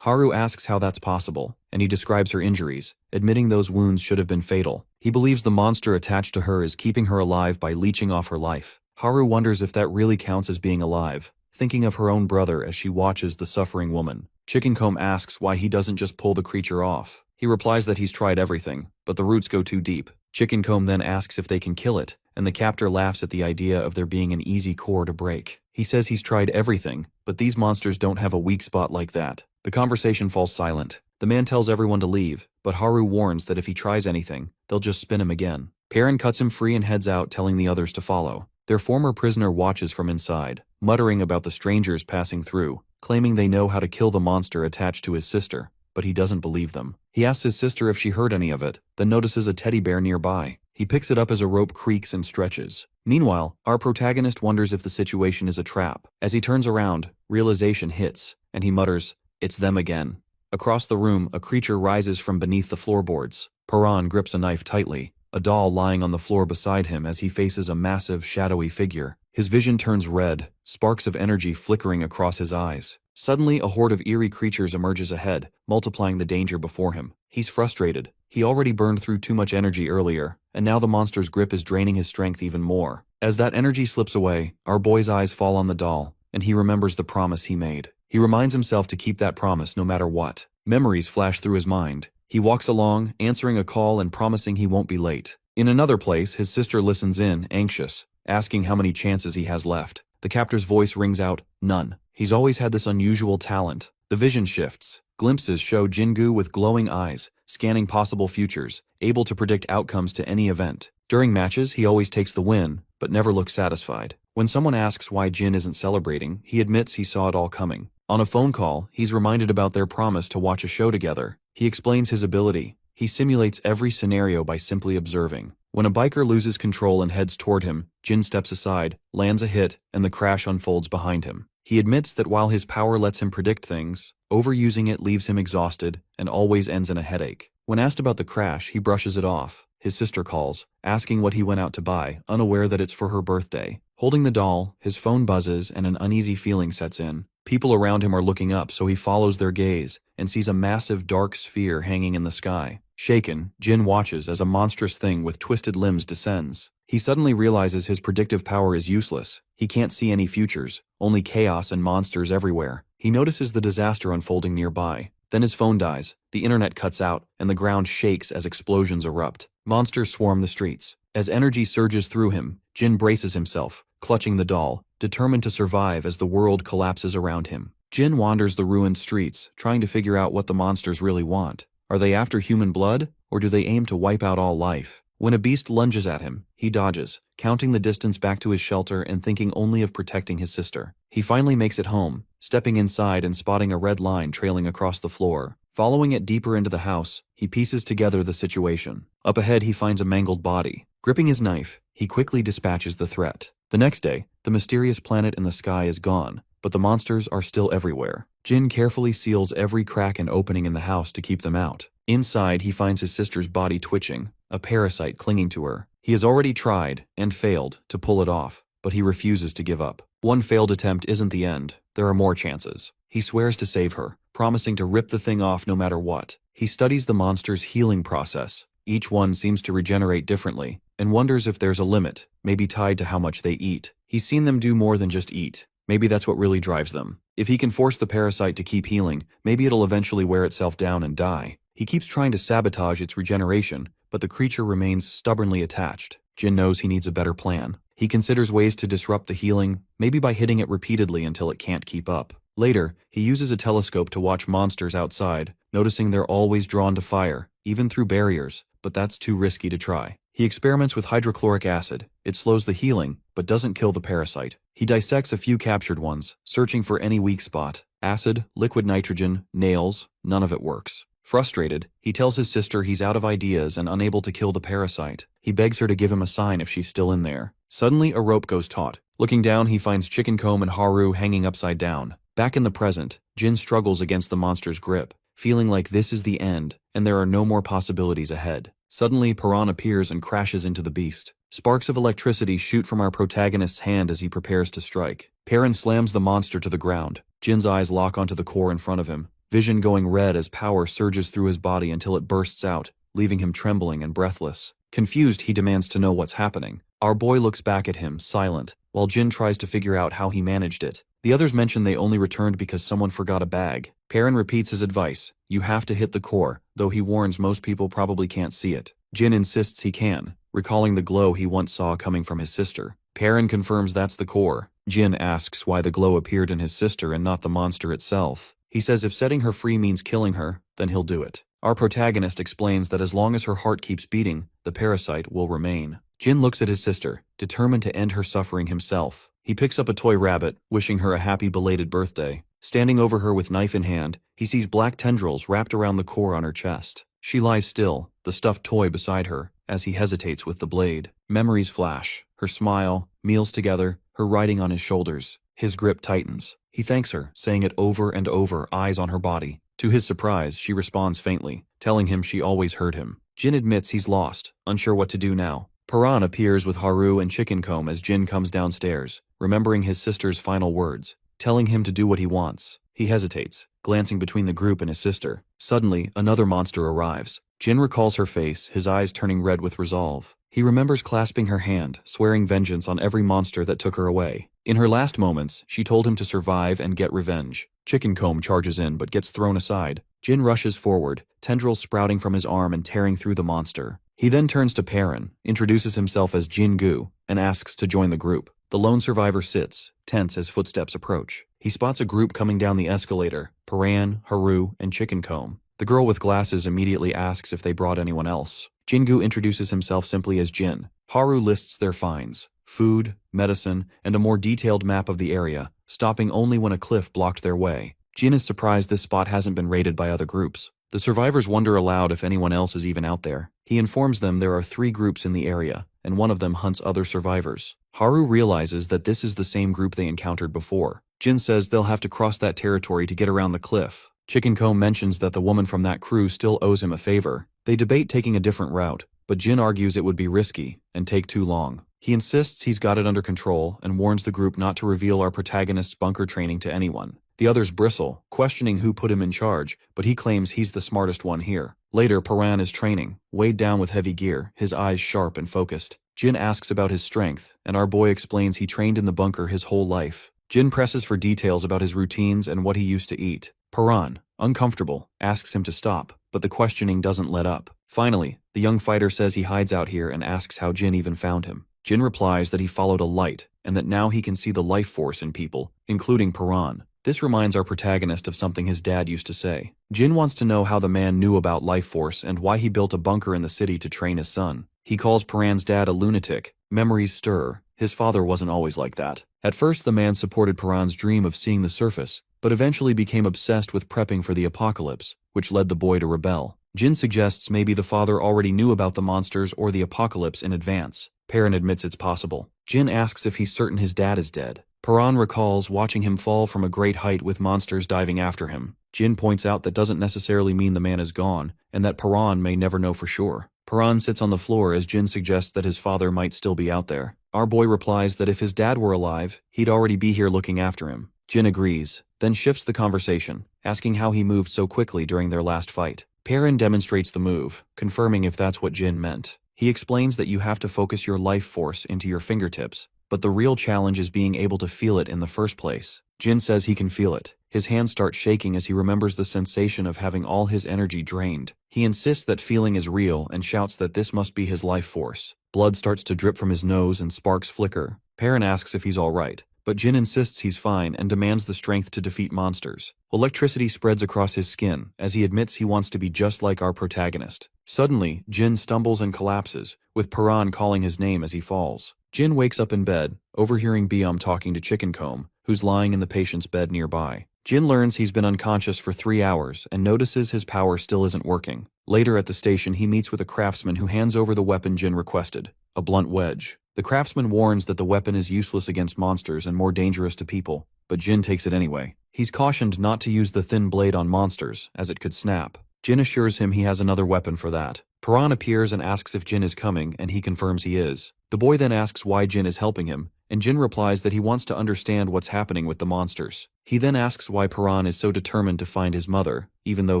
Haru asks how that's possible, and he describes her injuries, admitting those wounds should have been fatal. He believes the monster attached to her is keeping her alive by leeching off her life. Haru wonders if that really counts as being alive, thinking of her own brother as she watches the suffering woman. Chicken Comb asks why he doesn't just pull the creature off. He replies that he's tried everything, but the roots go too deep. Chicken Comb then asks if they can kill it, and the captor laughs at the idea of there being an easy core to break. He says he's tried everything, but these monsters don't have a weak spot like that. The conversation falls silent. The man tells everyone to leave, but Haru warns that if he tries anything, they'll just spin him again. Perrin cuts him free and heads out, telling the others to follow. Their former prisoner watches from inside, muttering about the strangers passing through, claiming they know how to kill the monster attached to his sister, but he doesn't believe them. He asks his sister if she heard any of it, then notices a teddy bear nearby. He picks it up as a rope creaks and stretches. Meanwhile, our protagonist wonders if the situation is a trap. As he turns around, realization hits, and he mutters, "It's them again." Across the room, a creature rises from beneath the floorboards. Perrin grips a knife tightly, a doll lying on the floor beside him as he faces a massive, shadowy figure. His vision turns red, sparks of energy flickering across his eyes. Suddenly, a horde of eerie creatures emerges ahead, multiplying the danger before him. He's frustrated. He already burned through too much energy earlier, and now the monster's grip is draining his strength even more. As that energy slips away, our boy's eyes fall on the doll, and he remembers the promise he made. He reminds himself to keep that promise no matter what. Memories flash through his mind. He walks along, answering a call and promising he won't be late. In another place, his sister listens in, anxious, asking how many chances he has left. The captor's voice rings out, "None." He's always had this unusual talent. The vision shifts. Glimpses show Jingu with glowing eyes, scanning possible futures, able to predict outcomes to any event. During matches, he always takes the win, but never looks satisfied. When someone asks why Jin isn't celebrating, he admits he saw it all coming. On a phone call, he's reminded about their promise to watch a show together. He explains his ability. He simulates every scenario by simply observing. When a biker loses control and heads toward him, Jin steps aside, lands a hit, and the crash unfolds behind him. He admits that while his power lets him predict things, overusing it leaves him exhausted and always ends in a headache. When asked about the crash, he brushes it off. His sister calls, asking what he went out to buy, unaware that it's for her birthday. Holding the doll, his phone buzzes and an uneasy feeling sets in. People around him are looking up, so he follows their gaze and sees a massive dark sphere hanging in the sky. Shaken, Jin watches as a monstrous thing with twisted limbs descends. He suddenly realizes his predictive power is useless. He can't see any futures, only chaos and monsters everywhere. He notices the disaster unfolding nearby. Then his phone dies, the internet cuts out, and the ground shakes as explosions erupt. Monsters swarm the streets. As energy surges through him, Jin braces himself, clutching the doll, determined to survive as the world collapses around him. Jin wanders the ruined streets, trying to figure out what the monsters really want. Are they after human blood, or do they aim to wipe out all life? When a beast lunges at him, he dodges, counting the distance back to his shelter and thinking only of protecting his sister. He finally makes it home, stepping inside and spotting a red line trailing across the floor. Following it deeper into the house, he pieces together the situation. Up ahead, he finds a mangled body. Gripping his knife, he quickly dispatches the threat. The next day, the mysterious planet in the sky is gone, but the monsters are still everywhere. Jin carefully seals every crack and opening in the house to keep them out. Inside, he finds his sister's body twitching, a parasite clinging to her. He has already tried, and failed, to pull it off, but he refuses to give up. One failed attempt isn't the end. There are more chances. He swears to save her, promising to rip the thing off no matter what. He studies the monster's healing process. Each one seems to regenerate differently, and wonders if there's a limit, maybe tied to how much they eat. He's seen them do more than just eat. Maybe that's what really drives them. If he can force the parasite to keep healing, maybe it'll eventually wear itself down and die. He keeps trying to sabotage its regeneration, but the creature remains stubbornly attached. Jin knows he needs a better plan. He considers ways to disrupt the healing, maybe by hitting it repeatedly until it can't keep up. Later, he uses a telescope to watch monsters outside, noticing they're always drawn to fire, even through barriers, but that's too risky to try. He experiments with hydrochloric acid. It slows the healing, but doesn't kill the parasite. He dissects a few captured ones, searching for any weak spot. Acid, liquid nitrogen, nails, none of it works. Frustrated, he tells his sister he's out of ideas and unable to kill the parasite. He begs her to give him a sign if she's still in there. Suddenly, a rope goes taut. Looking down, he finds Chickencomb and Haru hanging upside down. Back in the present, Jin struggles against the monster's grip, feeling like this is the end, and there are no more possibilities ahead. Suddenly, Paran appears and crashes into the beast. Sparks of electricity shoot from our protagonist's hand as he prepares to strike. Perrin slams the monster to the ground. Jin's eyes lock onto the core in front of him, vision going red as power surges through his body until it bursts out, leaving him trembling and breathless. Confused, he demands to know what's happening. Our boy looks back at him, silent, while Jin tries to figure out how he managed it. The others mention they only returned because someone forgot a bag. Perrin repeats his advice: you have to hit the core, though he warns most people probably can't see it. Jin insists he can, recalling the glow he once saw coming from his sister. Perrin confirms that's the core. Jin asks why the glow appeared in his sister and not the monster itself. He says if setting her free means killing her, then he'll do it. Our protagonist explains that as long as her heart keeps beating, the parasite will remain. Jin looks at his sister, determined to end her suffering himself. He picks up a toy rabbit, wishing her a happy belated birthday. Standing over her with knife in hand, he sees black tendrils wrapped around the core on her chest. She lies still, the stuffed toy beside her, as he hesitates with the blade. Memories flash, her smile, meals together, her riding on his shoulders. His grip tightens. He thanks her, saying it over and over, eyes on her body. To his surprise, she responds faintly, telling him she always heard him. Jin admits he's lost, unsure what to do now. Paran appears with Haru and Chickencomb as Jin comes downstairs, remembering his sister's final words, telling him to do what he wants. He hesitates, glancing between the group and his sister. Suddenly, another monster arrives. Jin recalls her face, his eyes turning red with resolve. He remembers clasping her hand, swearing vengeance on every monster that took her away. In her last moments, she told him to survive and get revenge. Chickencomb charges in but gets thrown aside. Jin rushes forward, tendrils sprouting from his arm and tearing through the monster. He then turns to Perrin, introduces himself as Jin-gu, and asks to join the group. The lone survivor sits, tense as footsteps approach. He spots a group coming down the escalator: Paran, Haru, and Chickencomb. The girl with glasses immediately asks if they brought anyone else. Jin-gu introduces himself simply as Jin. Haru lists their finds: food, medicine, and a more detailed map of the area, stopping only when a cliff blocked their way. Jin is surprised this spot hasn't been raided by other groups. The survivors wonder aloud if anyone else is even out there. He informs them there are 3 groups in the area, and one of them hunts other survivors. Haru realizes that this is the same group they encountered before. Jin says they'll have to cross that territory to get around the cliff. Chickencomb mentions that the woman from that crew still owes him a favor. They debate taking a different route, but Jin argues it would be risky and take too long. He insists he's got it under control and warns the group not to reveal our protagonist's bunker training to anyone. The others bristle, questioning who put him in charge, but he claims he's the smartest one here. Later, Paran is training, weighed down with heavy gear, his eyes sharp and focused. Jin asks about his strength, and our boy explains he trained in the bunker his whole life. Jin presses for details about his routines and what he used to eat. Paran, uncomfortable, asks him to stop, but the questioning doesn't let up. Finally, the young fighter says he hides out here and asks how Jin even found him. Jin replies that he followed a light, and that now he can see the life force in people, including Paran. This reminds our protagonist of something his dad used to say. Jin wants to know how the man knew about life force and why he built a bunker in the city to train his son. He calls Paran's dad a lunatic. Memories stir. His father wasn't always like that. At first, the man supported Paran's dream of seeing the surface, but eventually became obsessed with prepping for the apocalypse, which led the boy to rebel. Jin suggests maybe the father already knew about the monsters or the apocalypse in advance. Perrin admits it's possible. Jin asks if he's certain his dad is dead. Paran recalls watching him fall from a great height with monsters diving after him. Jin points out that doesn't necessarily mean the man is gone, and that Paran may never know for sure. Paran sits on the floor as Jin suggests that his father might still be out there. Our boy replies that if his dad were alive, he'd already be here looking after him. Jin agrees, then shifts the conversation, asking how he moved so quickly during their last fight. Perrin demonstrates the move, confirming if that's what Jin meant. He explains that you have to focus your life force into your fingertips, but the real challenge is being able to feel it in the first place. Jin says he can feel it. His hands start shaking as he remembers the sensation of having all his energy drained. He insists that feeling is real and shouts that this must be his life force. Blood starts to drip from his nose and sparks flicker. Perrin asks if he's all right, but Jin insists he's fine and demands the strength to defeat monsters. Electricity spreads across his skin as he admits he wants to be just like our protagonist. Suddenly, Jin stumbles and collapses, with Paran calling his name as he falls. Jin wakes up in bed, overhearing Byum talking to Chickencomb, who's lying in the patient's bed nearby. Jin learns he's been unconscious for 3 hours and notices his power still isn't working. Later at the station, he meets with a craftsman who hands over the weapon Jin requested, a blunt wedge. The craftsman warns that the weapon is useless against monsters and more dangerous to people, but Jin takes it anyway. He's cautioned not to use the thin blade on monsters, as it could snap. Jin assures him he has another weapon for that. Paran appears and asks if Jin is coming, and he confirms he is. The boy then asks why Jin is helping him, and Jin replies that he wants to understand what's happening with the monsters. He then asks why Paran is so determined to find his mother, even though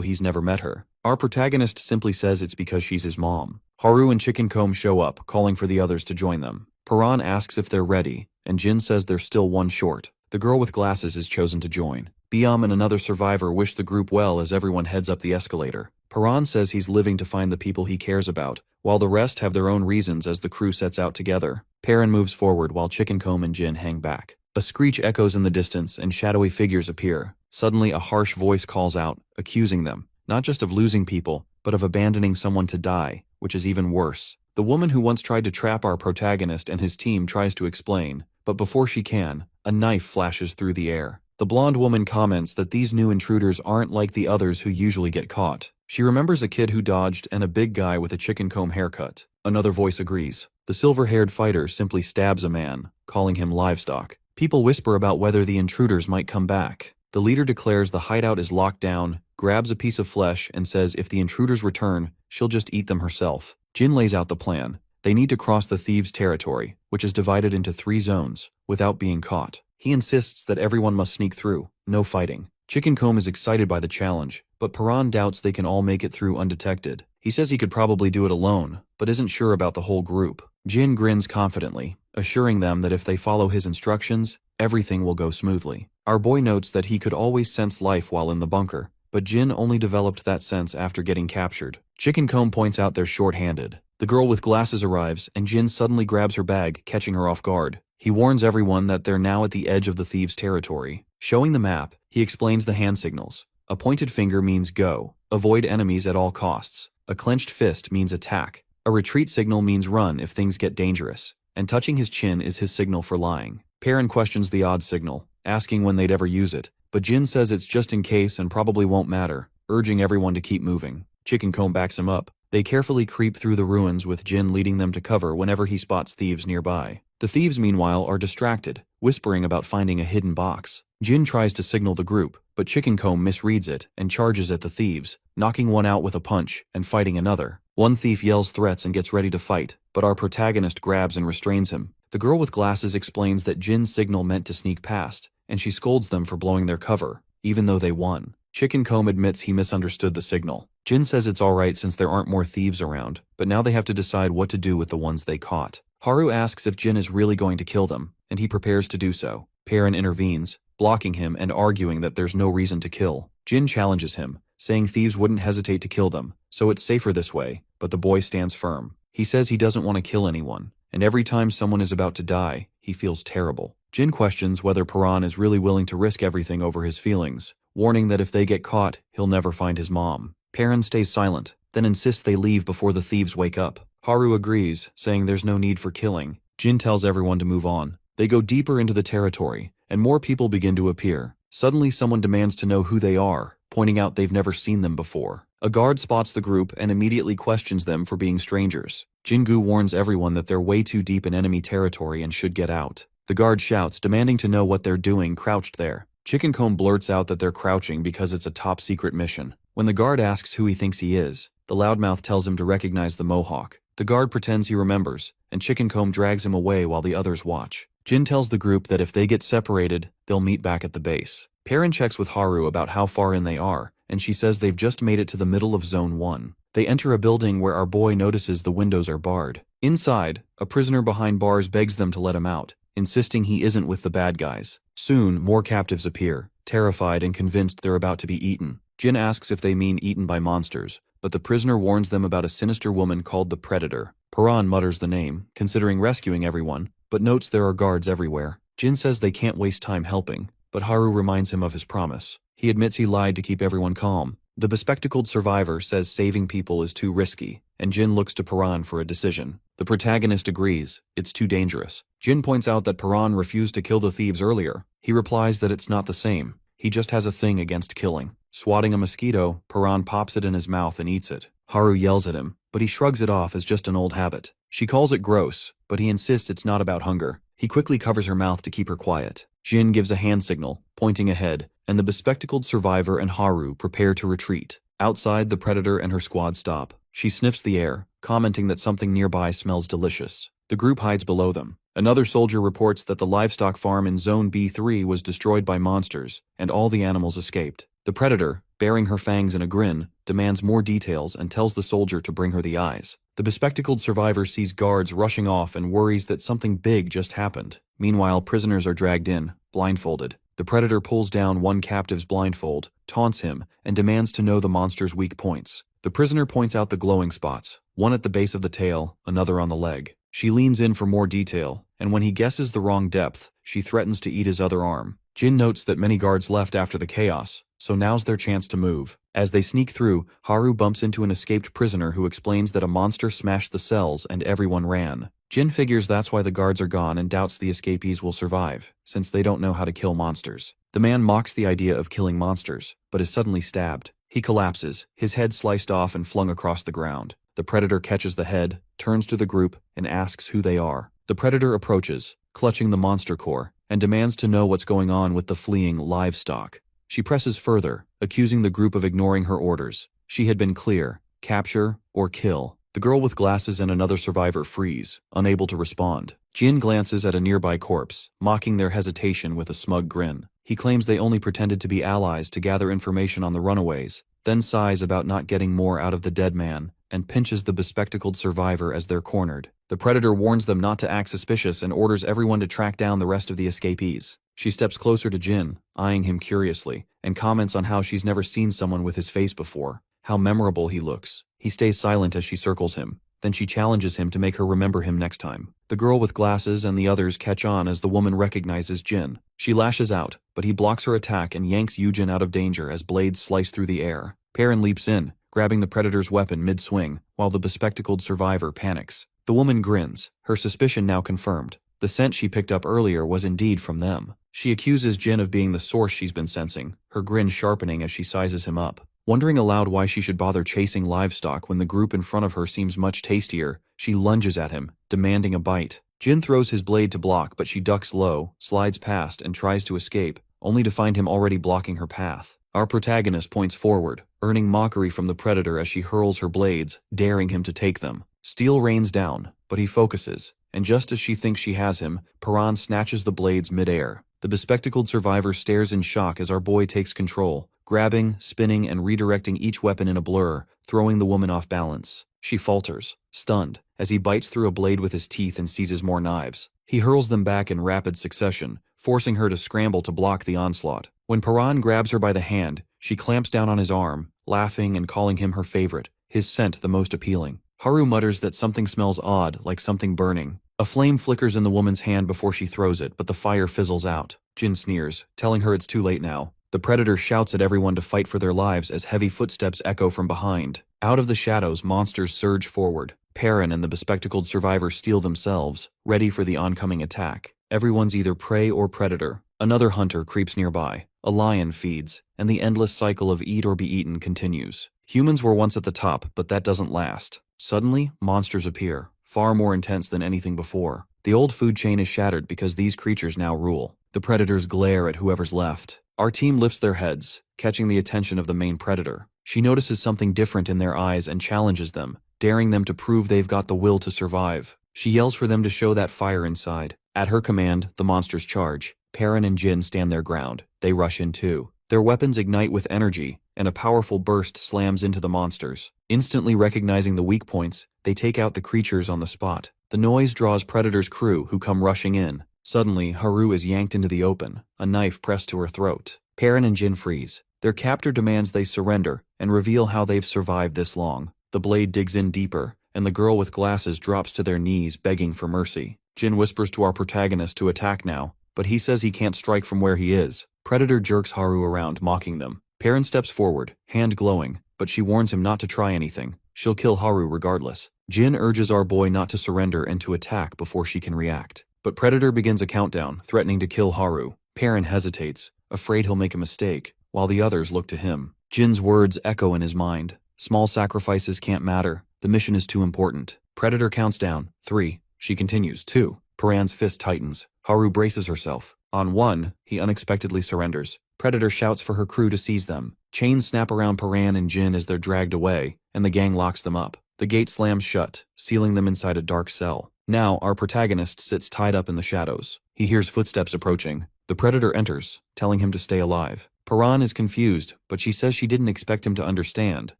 he's never met her. Our protagonist simply says it's because she's his mom. Haru and Chickencomb show up, calling for the others to join them. Paran asks if they're ready, and Jin says they're still one short. The girl with glasses is chosen to join. Byum and another survivor wish the group well as everyone heads up the escalator. Paran says he's living to find the people he cares about, while the rest have their own reasons as the crew sets out together. Perrin moves forward while Chickencomb and Jin hang back. A screech echoes in the distance and shadowy figures appear. Suddenly a harsh voice calls out, accusing them, not just of losing people, but of abandoning someone to die, which is even worse. The woman who once tried to trap our protagonist and his team tries to explain, but before she can, a knife flashes through the air. The blonde woman comments that these new intruders aren't like the others who usually get caught. She remembers a kid who dodged and a big guy with a Chickencomb haircut. Another voice agrees. The silver-haired fighter simply stabs a man, calling him livestock. People whisper about whether the intruders might come back. The leader declares the hideout is locked down, grabs a piece of flesh, and says if the intruders return, she'll just eat them herself. Jin lays out the plan. They need to cross the thieves' territory, which is divided into 3 zones, without being caught. He insists that everyone must sneak through, no fighting. Chickencomb is excited by the challenge, but Paran doubts they can all make it through undetected. He says he could probably do it alone, but isn't sure about the whole group. Jin grins confidently, assuring them that if they follow his instructions, everything will go smoothly. Our boy notes that he could always sense life while in the bunker, but Jin only developed that sense after getting captured. Chickencomb points out they're short-handed. The girl with glasses arrives, and Jin suddenly grabs her bag, catching her off guard. He warns everyone that they're now at the edge of the thieves' territory. Showing the map, he explains the hand signals. A pointed finger means go. Avoid enemies at all costs. A clenched fist means attack. A retreat signal means run if things get dangerous. And touching his chin is his signal for lying. Perrin questions the odd signal, asking when they'd ever use it, but Jin says it's just in case and probably won't matter, urging everyone to keep moving. Chickencomb backs him up. They carefully creep through the ruins with Jin leading them to cover whenever he spots thieves nearby. The thieves, meanwhile, are distracted, whispering about finding a hidden box. Jin tries to signal the group, but Chickencomb misreads it and charges at the thieves, knocking one out with a punch and fighting another. One thief yells threats and gets ready to fight, but our protagonist grabs and restrains him. The girl with glasses explains that Jin's signal meant to sneak past, and she scolds them for blowing their cover, even though they won. Chickencomb admits he misunderstood the signal. Jin says it's alright since there aren't more thieves around, but now they have to decide what to do with the ones they caught. Haru asks if Jin is really going to kill them, and he prepares to do so. Perrin intervenes, blocking him and arguing that there's no reason to kill. Jin challenges him, saying thieves wouldn't hesitate to kill them, so it's safer this way, but the boy stands firm. He says he doesn't want to kill anyone, and every time someone is about to die, he feels terrible. Jin questions whether Paran is really willing to risk everything over his feelings, warning that if they get caught, he'll never find his mom. Perrin stays silent, then insists they leave before the thieves wake up. Haru agrees, saying there's no need for killing. Jin tells everyone to move on. They go deeper into the territory, and more people begin to appear. Suddenly someone demands to know who they are, pointing out they've never seen them before. A guard spots the group and immediately questions them for being strangers. Jingu warns everyone that they're way too deep in enemy territory and should get out. The guard shouts, demanding to know what they're doing crouched there. Chickencomb blurts out that they're crouching because it's a top-secret mission. When the guard asks who he thinks he is, the loudmouth tells him to recognize the Mohawk. The guard pretends he remembers, and Chickencomb drags him away while the others watch. Jin tells the group that if they get separated, they'll meet back at the base. Perrin checks with Haru about how far in they are, and she says they've just made it to the middle of Zone 1. They enter a building where our boy notices the windows are barred. Inside, a prisoner behind bars begs them to let him out, insisting he isn't with the bad guys. Soon, more captives appear, terrified and convinced they're about to be eaten. Jin asks if they mean eaten by monsters, but the prisoner warns them about a sinister woman called the Predator. Paran mutters the name, considering rescuing everyone, but notes there are guards everywhere. Jin says they can't waste time helping, but Haru reminds him of his promise. He admits he lied to keep everyone calm. The bespectacled survivor says saving people is too risky, and Jin looks to Paran for a decision. The protagonist agrees, it's too dangerous. Jin points out that Paran refused to kill the thieves earlier. He replies that it's not the same. He just has a thing against killing. Swatting a mosquito, Paran pops it in his mouth and eats it. Haru yells at him, but he shrugs it off as just an old habit. She calls it gross, but he insists it's not about hunger. He quickly covers her mouth to keep her quiet. Jin gives a hand signal, pointing ahead, and the bespectacled survivor and Haru prepare to retreat. Outside, the predator and her squad stop. She sniffs the air, commenting that something nearby smells delicious. The group hides below them. Another soldier reports that the livestock farm in Zone B3 was destroyed by monsters, and all the animals escaped. The predator, baring her fangs in a grin, demands more details and tells the soldier to bring her the eyes. The bespectacled survivor sees guards rushing off and worries that something big just happened. Meanwhile, prisoners are dragged in, blindfolded. The predator pulls down one captive's blindfold, taunts him, and demands to know the monster's weak points. The prisoner points out the glowing spots, one at the base of the tail, another on the leg. She leans in for more detail, and when he guesses the wrong depth, she threatens to eat his other arm. Jin notes that many guards left after the chaos, so now's their chance to move. As they sneak through, Haru bumps into an escaped prisoner who explains that a monster smashed the cells and everyone ran. Jin figures that's why the guards are gone and doubts the escapees will survive, since they don't know how to kill monsters. The man mocks the idea of killing monsters, but is suddenly stabbed. He collapses, his head sliced off and flung across the ground. The predator catches the head, turns to the group, and asks who they are. The predator approaches, clutching the monster core, and demands to know what's going on with the fleeing livestock. She presses further, accusing the group of ignoring her orders. She had been clear: capture or kill. The girl with glasses and another survivor freeze, unable to respond. Jin glances at a nearby corpse, mocking their hesitation with a smug grin. He claims they only pretended to be allies to gather information on the runaways, then sighs about not getting more out of the dead man, and pinches the bespectacled survivor as they're cornered. The predator warns them not to act suspicious and orders everyone to track down the rest of the escapees. She steps closer to Jin, eyeing him curiously, and comments on how she's never seen someone with his face before. How memorable he looks. He stays silent as she circles him. Then she challenges him to make her remember him next time. The girl with glasses and the others catch on as the woman recognizes Jin. She lashes out, but he blocks her attack and yanks Yujin out of danger as blades slice through the air. Perrin leaps in, grabbing the predator's weapon mid-swing, while the bespectacled survivor panics. The woman grins, her suspicion now confirmed. The scent she picked up earlier was indeed from them. She accuses Jin of being the source she's been sensing, her grin sharpening as she sizes him up. Wondering aloud why she should bother chasing livestock when the group in front of her seems much tastier, she lunges at him, demanding a bite. Jin throws his blade to block, but she ducks low, slides past, and tries to escape, only to find him already blocking her path. Our protagonist points forward, earning mockery from the predator as she hurls her blades, daring him to take them. Steel rains down, but he focuses, and just as she thinks she has him, Paran snatches the blades mid-air. The bespectacled survivor stares in shock as our boy takes control, grabbing, spinning, and redirecting each weapon in a blur, throwing the woman off balance. She falters, stunned, as he bites through a blade with his teeth and seizes more knives. He hurls them back in rapid succession, forcing her to scramble to block the onslaught. When Paran grabs her by the hand, she clamps down on his arm, laughing and calling him her favorite, his scent the most appealing. Haru mutters that something smells odd, like something burning. A flame flickers in the woman's hand before she throws it, but the fire fizzles out. Jin sneers, telling her it's too late now. The predator shouts at everyone to fight for their lives as heavy footsteps echo from behind. Out of the shadows, monsters surge forward. Perrin and the bespectacled survivor steel themselves, ready for the oncoming attack. Everyone's either prey or predator. Another hunter creeps nearby. A lion feeds, and the endless cycle of eat or be eaten continues. Humans were once at the top, but that doesn't last. Suddenly, monsters appear, far more intense than anything before. The old food chain is shattered because these creatures now rule. The predators glare at whoever's left. Our team lifts their heads, catching the attention of the main predator. She notices something different in their eyes and challenges them, daring them to prove they've got the will to survive. She yells for them to show that fire inside. At her command, the monsters charge. Perrin and Jin stand their ground. They rush in too. Their weapons ignite with energy, and a powerful burst slams into the monsters. Instantly recognizing the weak points, they take out the creatures on the spot. The noise draws Predator's crew, who come rushing in. Suddenly, Haru is yanked into the open, a knife pressed to her throat. Perrin and Jin freeze. Their captor demands they surrender, and reveal how they've survived this long. The blade digs in deeper, and the girl with glasses drops to their knees, begging for mercy. Jin whispers to our protagonist to attack now, but he says he can't strike from where he is. Predator jerks Haru around, mocking them. Perrin steps forward, hand glowing, but she warns him not to try anything. She'll kill Haru regardless. Jin urges our boy not to surrender and to attack before she can react. But Predator begins a countdown, threatening to kill Haru. Perrin hesitates, afraid he'll make a mistake, while the others look to him. Jin's words echo in his mind. Small sacrifices can't matter. The mission is too important. Predator counts down. 3. She continues. 2. Perrin's fist tightens. Haru braces herself. On 1, he unexpectedly surrenders. Predator shouts for her crew to seize them. Chains snap around Perrin and Jin as they're dragged away, and the gang locks them up. The gate slams shut, sealing them inside a dark cell. Now, our protagonist sits tied up in the shadows. He hears footsteps approaching. The Predator enters, telling him to stay alive. Perrin is confused, but she says she didn't expect him to understand.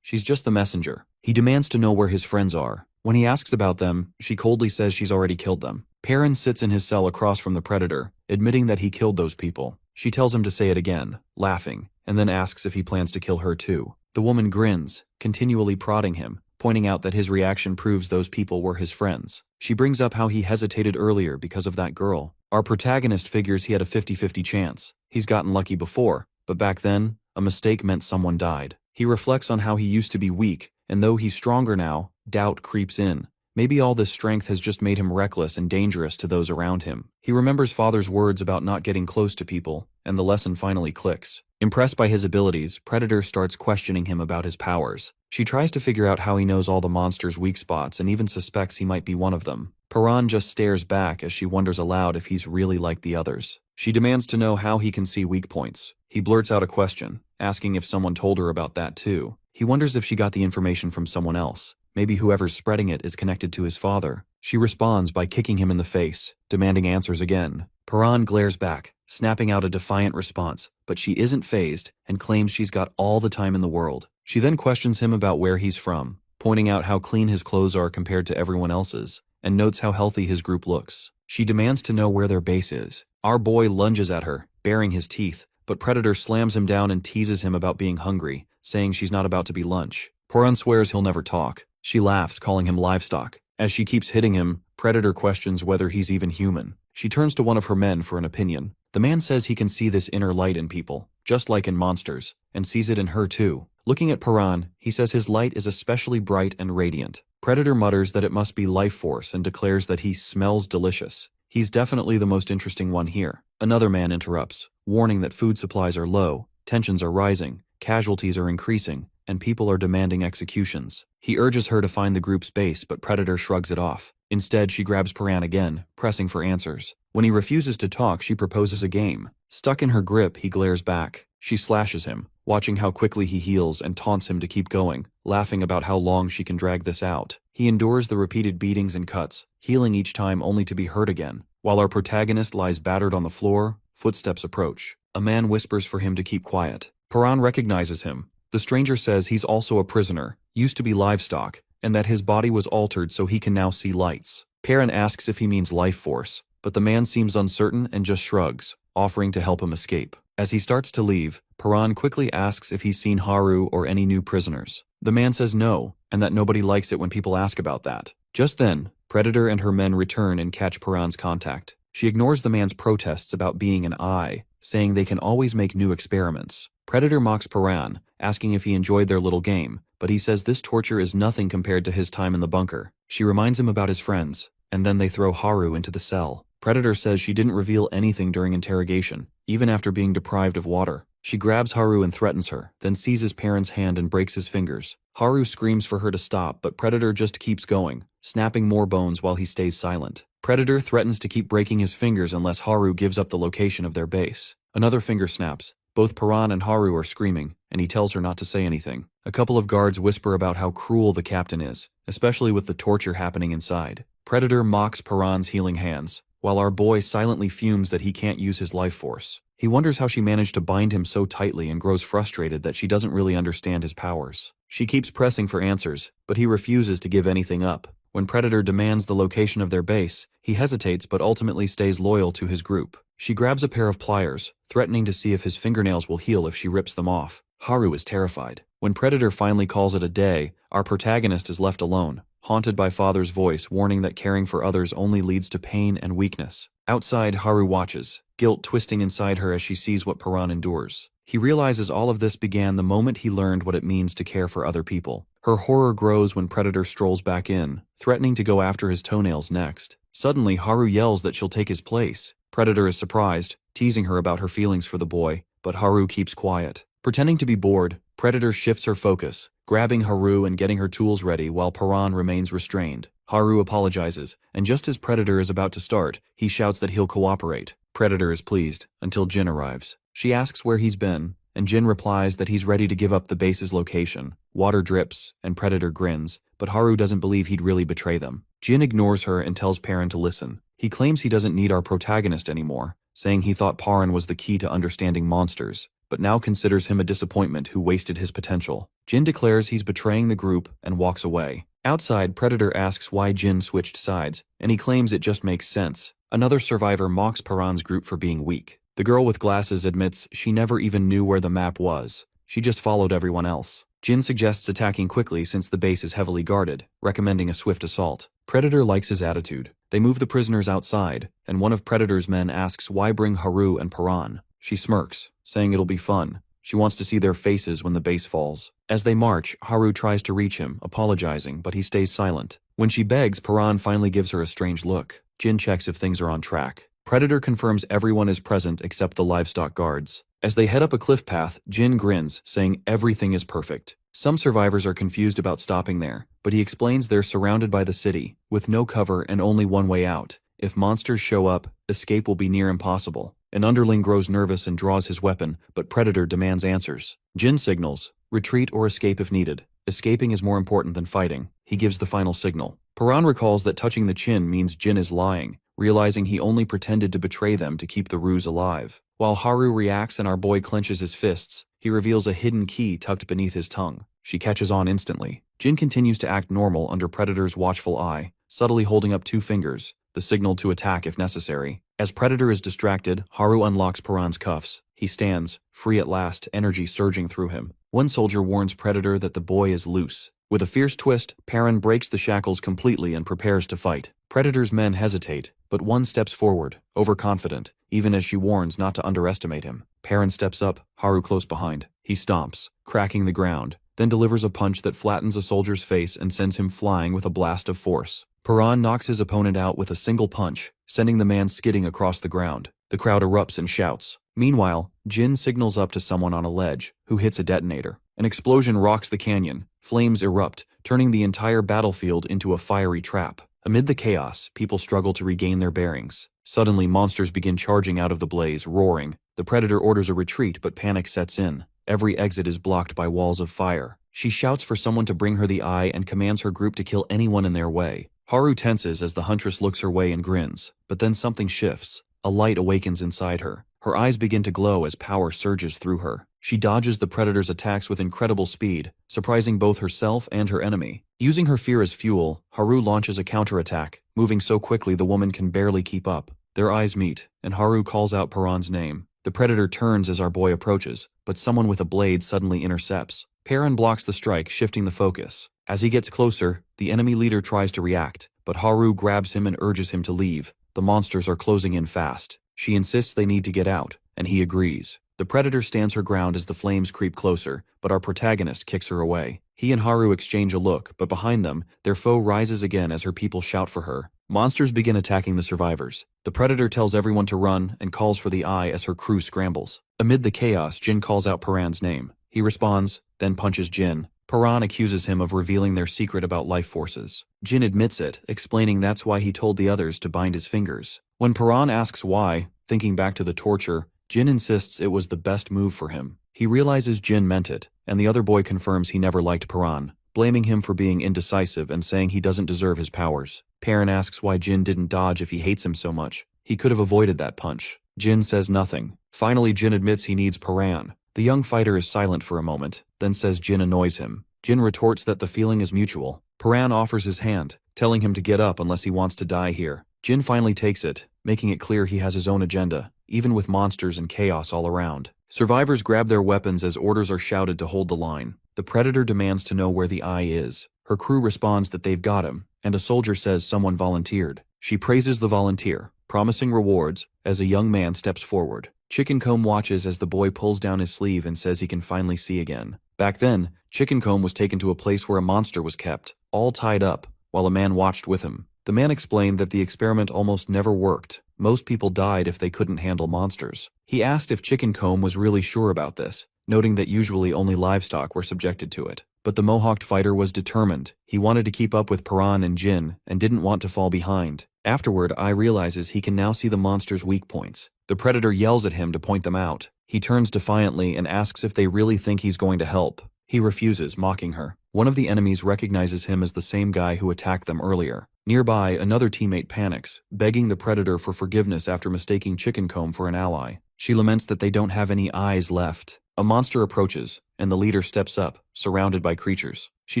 She's just the messenger. He demands to know where his friends are. When he asks about them, she coldly says she's already killed them. Perrin sits in his cell across from the Predator, admitting that he killed those people. She tells him to say it again, laughing, and then asks if he plans to kill her too. The woman grins, continually prodding him, pointing out that his reaction proves those people were his friends. She brings up how he hesitated earlier because of that girl. Our protagonist figures he had a 50-50 chance. He's gotten lucky before, but back then, a mistake meant someone died. He reflects on how he used to be weak, and though he's stronger now, doubt creeps in. Maybe all this strength has just made him reckless and dangerous to those around him. He remembers father's words about not getting close to people, and the lesson finally clicks. Impressed by his abilities, Predator starts questioning him about his powers. She tries to figure out how he knows all the monster's weak spots and even suspects he might be one of them. Perrin just stares back as she wonders aloud if he's really like the others. She demands to know how he can see weak points. He blurts out a question, asking if someone told her about that too. He wonders if she got the information from someone else. Maybe whoever's spreading it is connected to his father. She responds by kicking him in the face, demanding answers again. Perrin glares back, snapping out a defiant response, but she isn't fazed and claims she's got all the time in the world. She then questions him about where he's from, pointing out how clean his clothes are compared to everyone else's, and notes how healthy his group looks. She demands to know where their base is. Our boy lunges at her, baring his teeth, but Predator slams him down and teases him about being hungry, saying she's not about to be lunch. Perrin swears he'll never talk. She laughs, calling him livestock. As she keeps hitting him, Predator questions whether he's even human. She turns to one of her men for an opinion. The man says he can see this inner light in people, just like in monsters, and sees it in her too. Looking at Perrin, he says his light is especially bright and radiant. Predator mutters that it must be life force and declares that he smells delicious. He's definitely the most interesting one here. Another man interrupts, warning that food supplies are low, tensions are rising, casualties are increasing, and people are demanding executions. He urges her to find the group's base, but Predator shrugs it off. Instead, she grabs Perrin again, pressing for answers. When he refuses to talk, she proposes a game. Stuck in her grip, he glares back. She slashes him, watching how quickly he heals, and taunts him to keep going, laughing about how long she can drag this out. He endures the repeated beatings and cuts, healing each time only to be hurt again. While our protagonist lies battered on the floor, footsteps approach. A man whispers for him to keep quiet. Perrin recognizes him. The stranger says he's also a prisoner, used to be livestock, and that his body was altered so he can now see lights. Perrin asks if he means life force, but the man seems uncertain and just shrugs, offering to help him escape. As he starts to leave, Perrin quickly asks if he's seen Haru or any new prisoners. The man says no, and that nobody likes it when people ask about that. Just then, Predator and her men return and catch Perrin's contact. She ignores the man's protests about being an eye, saying they can always make new experiments. Predator mocks Perrin, asking if he enjoyed their little game, but he says this torture is nothing compared to his time in the bunker. She reminds him about his friends, and then they throw Haru into the cell. Predator says she didn't reveal anything during interrogation, even after being deprived of water. She grabs Haru and threatens her, then seizes Perrin's hand and breaks his fingers. Haru screams for her to stop, but Predator just keeps going, snapping more bones while he stays silent. Predator threatens to keep breaking his fingers unless Haru gives up the location of their base. Another finger snaps. Both Perrin and Haru are screaming, and he tells her not to say anything. A couple of guards whisper about how cruel the captain is, especially with the torture happening inside. Predator mocks Perrin's healing hands, while our boy silently fumes that he can't use his life force. He wonders how she managed to bind him so tightly and grows frustrated that she doesn't really understand his powers. She keeps pressing for answers, but he refuses to give anything up. When Predator demands the location of their base, he hesitates but ultimately stays loyal to his group. She grabs a pair of pliers, threatening to see if his fingernails will heal if she rips them off. Haru is terrified. When Predator finally calls it a day, our protagonist is left alone, haunted by father's voice warning that caring for others only leads to pain and weakness. Outside, Haru watches, guilt twisting inside her as she sees what Paran endures. He realizes all of this began the moment he learned what it means to care for other people. Her horror grows when Predator strolls back in, threatening to go after his toenails next. Suddenly, Haru yells that she'll take his place. Predator is surprised, teasing her about her feelings for the boy, but Haru keeps quiet. Pretending to be bored, Predator shifts her focus, grabbing Haru and getting her tools ready while Paran remains restrained. Haru apologizes, and just as Predator is about to start, he shouts that he'll cooperate. Predator is pleased, until Jin arrives. She asks where he's been, and Jin replies that he's ready to give up the base's location. Water drips, and Predator grins, but Haru doesn't believe he'd really betray them. Jin ignores her and tells Paran to listen. He claims he doesn't need our protagonist anymore, saying he thought Paran was the key to understanding monsters, but now considers him a disappointment who wasted his potential. Jin declares he's betraying the group and walks away. Outside, Predator asks why Jin switched sides, and he claims it just makes sense. Another survivor mocks Paran's group for being weak. The girl with glasses admits she never even knew where the map was. She just followed everyone else. Jin suggests attacking quickly since the base is heavily guarded, recommending a swift assault. Predator likes his attitude. They move the prisoners outside, and one of Predator's men asks why bring Haru and Paran. She smirks, saying it'll be fun. She wants to see their faces when the base falls. As they march, Haru tries to reach him, apologizing, but he stays silent. When she begs, Paran finally gives her a strange look. Jin checks if things are on track. Predator confirms everyone is present except the livestock guards. As they head up a cliff path, Jin grins, saying everything is perfect. Some survivors are confused about stopping there, but he explains they're surrounded by the city, with no cover and only one way out. If monsters show up, escape will be near impossible. An underling grows nervous and draws his weapon, but Predator demands answers. Jin signals, retreat or escape if needed. Escaping is more important than fighting. He gives the final signal. Paran recalls that touching the chin means Jin is lying, realizing he only pretended to betray them to keep the ruse alive. While Haru reacts and our boy clenches his fists, he reveals a hidden key tucked beneath his tongue. She catches on instantly. Jin continues to act normal under Predator's watchful eye, subtly holding up 2 fingers, the signal to attack if necessary. As Predator is distracted, Haru unlocks Paran's cuffs. He stands, free at last, energy surging through him. One soldier warns Predator that the boy is loose. With a fierce twist, Paran breaks the shackles completely and prepares to fight. Predator's men hesitate, but one steps forward, overconfident, even as she warns not to underestimate him. Paran steps up, Haru close behind. He stomps, cracking the ground, then delivers a punch that flattens a soldier's face and sends him flying with a blast of force. Paran knocks his opponent out with a single punch, sending the man skidding across the ground. The crowd erupts and shouts. Meanwhile, Jin signals up to someone on a ledge, who hits a detonator. An explosion rocks the canyon. Flames erupt, turning the entire battlefield into a fiery trap. Amid the chaos, people struggle to regain their bearings. Suddenly, monsters begin charging out of the blaze, roaring. The Predator orders a retreat, but panic sets in. Every exit is blocked by walls of fire. She shouts for someone to bring her the eye and commands her group to kill anyone in their way. Haru tenses as the huntress looks her way and grins, but then something shifts. A light awakens inside her. Her eyes begin to glow as power surges through her. She dodges the Predator's attacks with incredible speed, surprising both herself and her enemy. Using her fear as fuel, Haru launches a counterattack, moving so quickly the woman can barely keep up. Their eyes meet, and Haru calls out Paran's name. The Predator turns as our boy approaches, but someone with a blade suddenly intercepts. Paran blocks the strike, shifting the focus. As he gets closer, the enemy leader tries to react, but Haru grabs him and urges him to leave. The monsters are closing in fast. She insists they need to get out, and he agrees. The Predator stands her ground as the flames creep closer, but our protagonist kicks her away. He and Haru exchange a look, but behind them, their foe rises again as her people shout for her. Monsters begin attacking the survivors. The Predator tells everyone to run and calls for the eye as her crew scrambles. Amid the chaos, Jin calls out Paran's name. He responds, then punches Jin. Paran accuses him of revealing their secret about life forces. Jin admits it, explaining that's why he told the others to bind his fingers. When Paran asks why, thinking back to the torture, Jin insists it was the best move for him. He realizes Jin meant it, and the other boy confirms he never liked Paran, blaming him for being indecisive and saying he doesn't deserve his powers. Paran asks why Jin didn't dodge if he hates him so much. He could have avoided that punch. Jin says nothing. Finally, Jin admits he needs Paran. The young fighter is silent for a moment, then says Jin annoys him. Jin retorts that the feeling is mutual. Paran offers his hand, telling him to get up unless he wants to die here. Jin finally takes it, making it clear he has his own agenda, even with monsters and chaos all around. Survivors grab their weapons as orders are shouted to hold the line. The Predator demands to know where the eye is. Her crew responds that they've got him, and a soldier says someone volunteered. She praises the volunteer, promising rewards as a young man steps forward. Chickencomb watches as the boy pulls down his sleeve and says he can finally see again. Back then, Chickencomb was taken to a place where a monster was kept, all tied up, while a man watched with him. The man explained that the experiment almost never worked. Most people died if they couldn't handle monsters. He asked if Chickencomb was really sure about this, noting that usually only livestock were subjected to it. But the Mohawked fighter was determined. He wanted to keep up with Paran and Jin and didn't want to fall behind. Afterward, Ai realizes he can now see the monster's weak points. The predator yells at him to point them out. He turns defiantly and asks if they really think he's going to help. He refuses, mocking her. One of the enemies recognizes him as the same guy who attacked them earlier. Nearby, another teammate panics, begging the predator for forgiveness after mistaking Chickencomb for an ally. She laments that they don't have any eyes left. A monster approaches, and the leader steps up, surrounded by creatures. She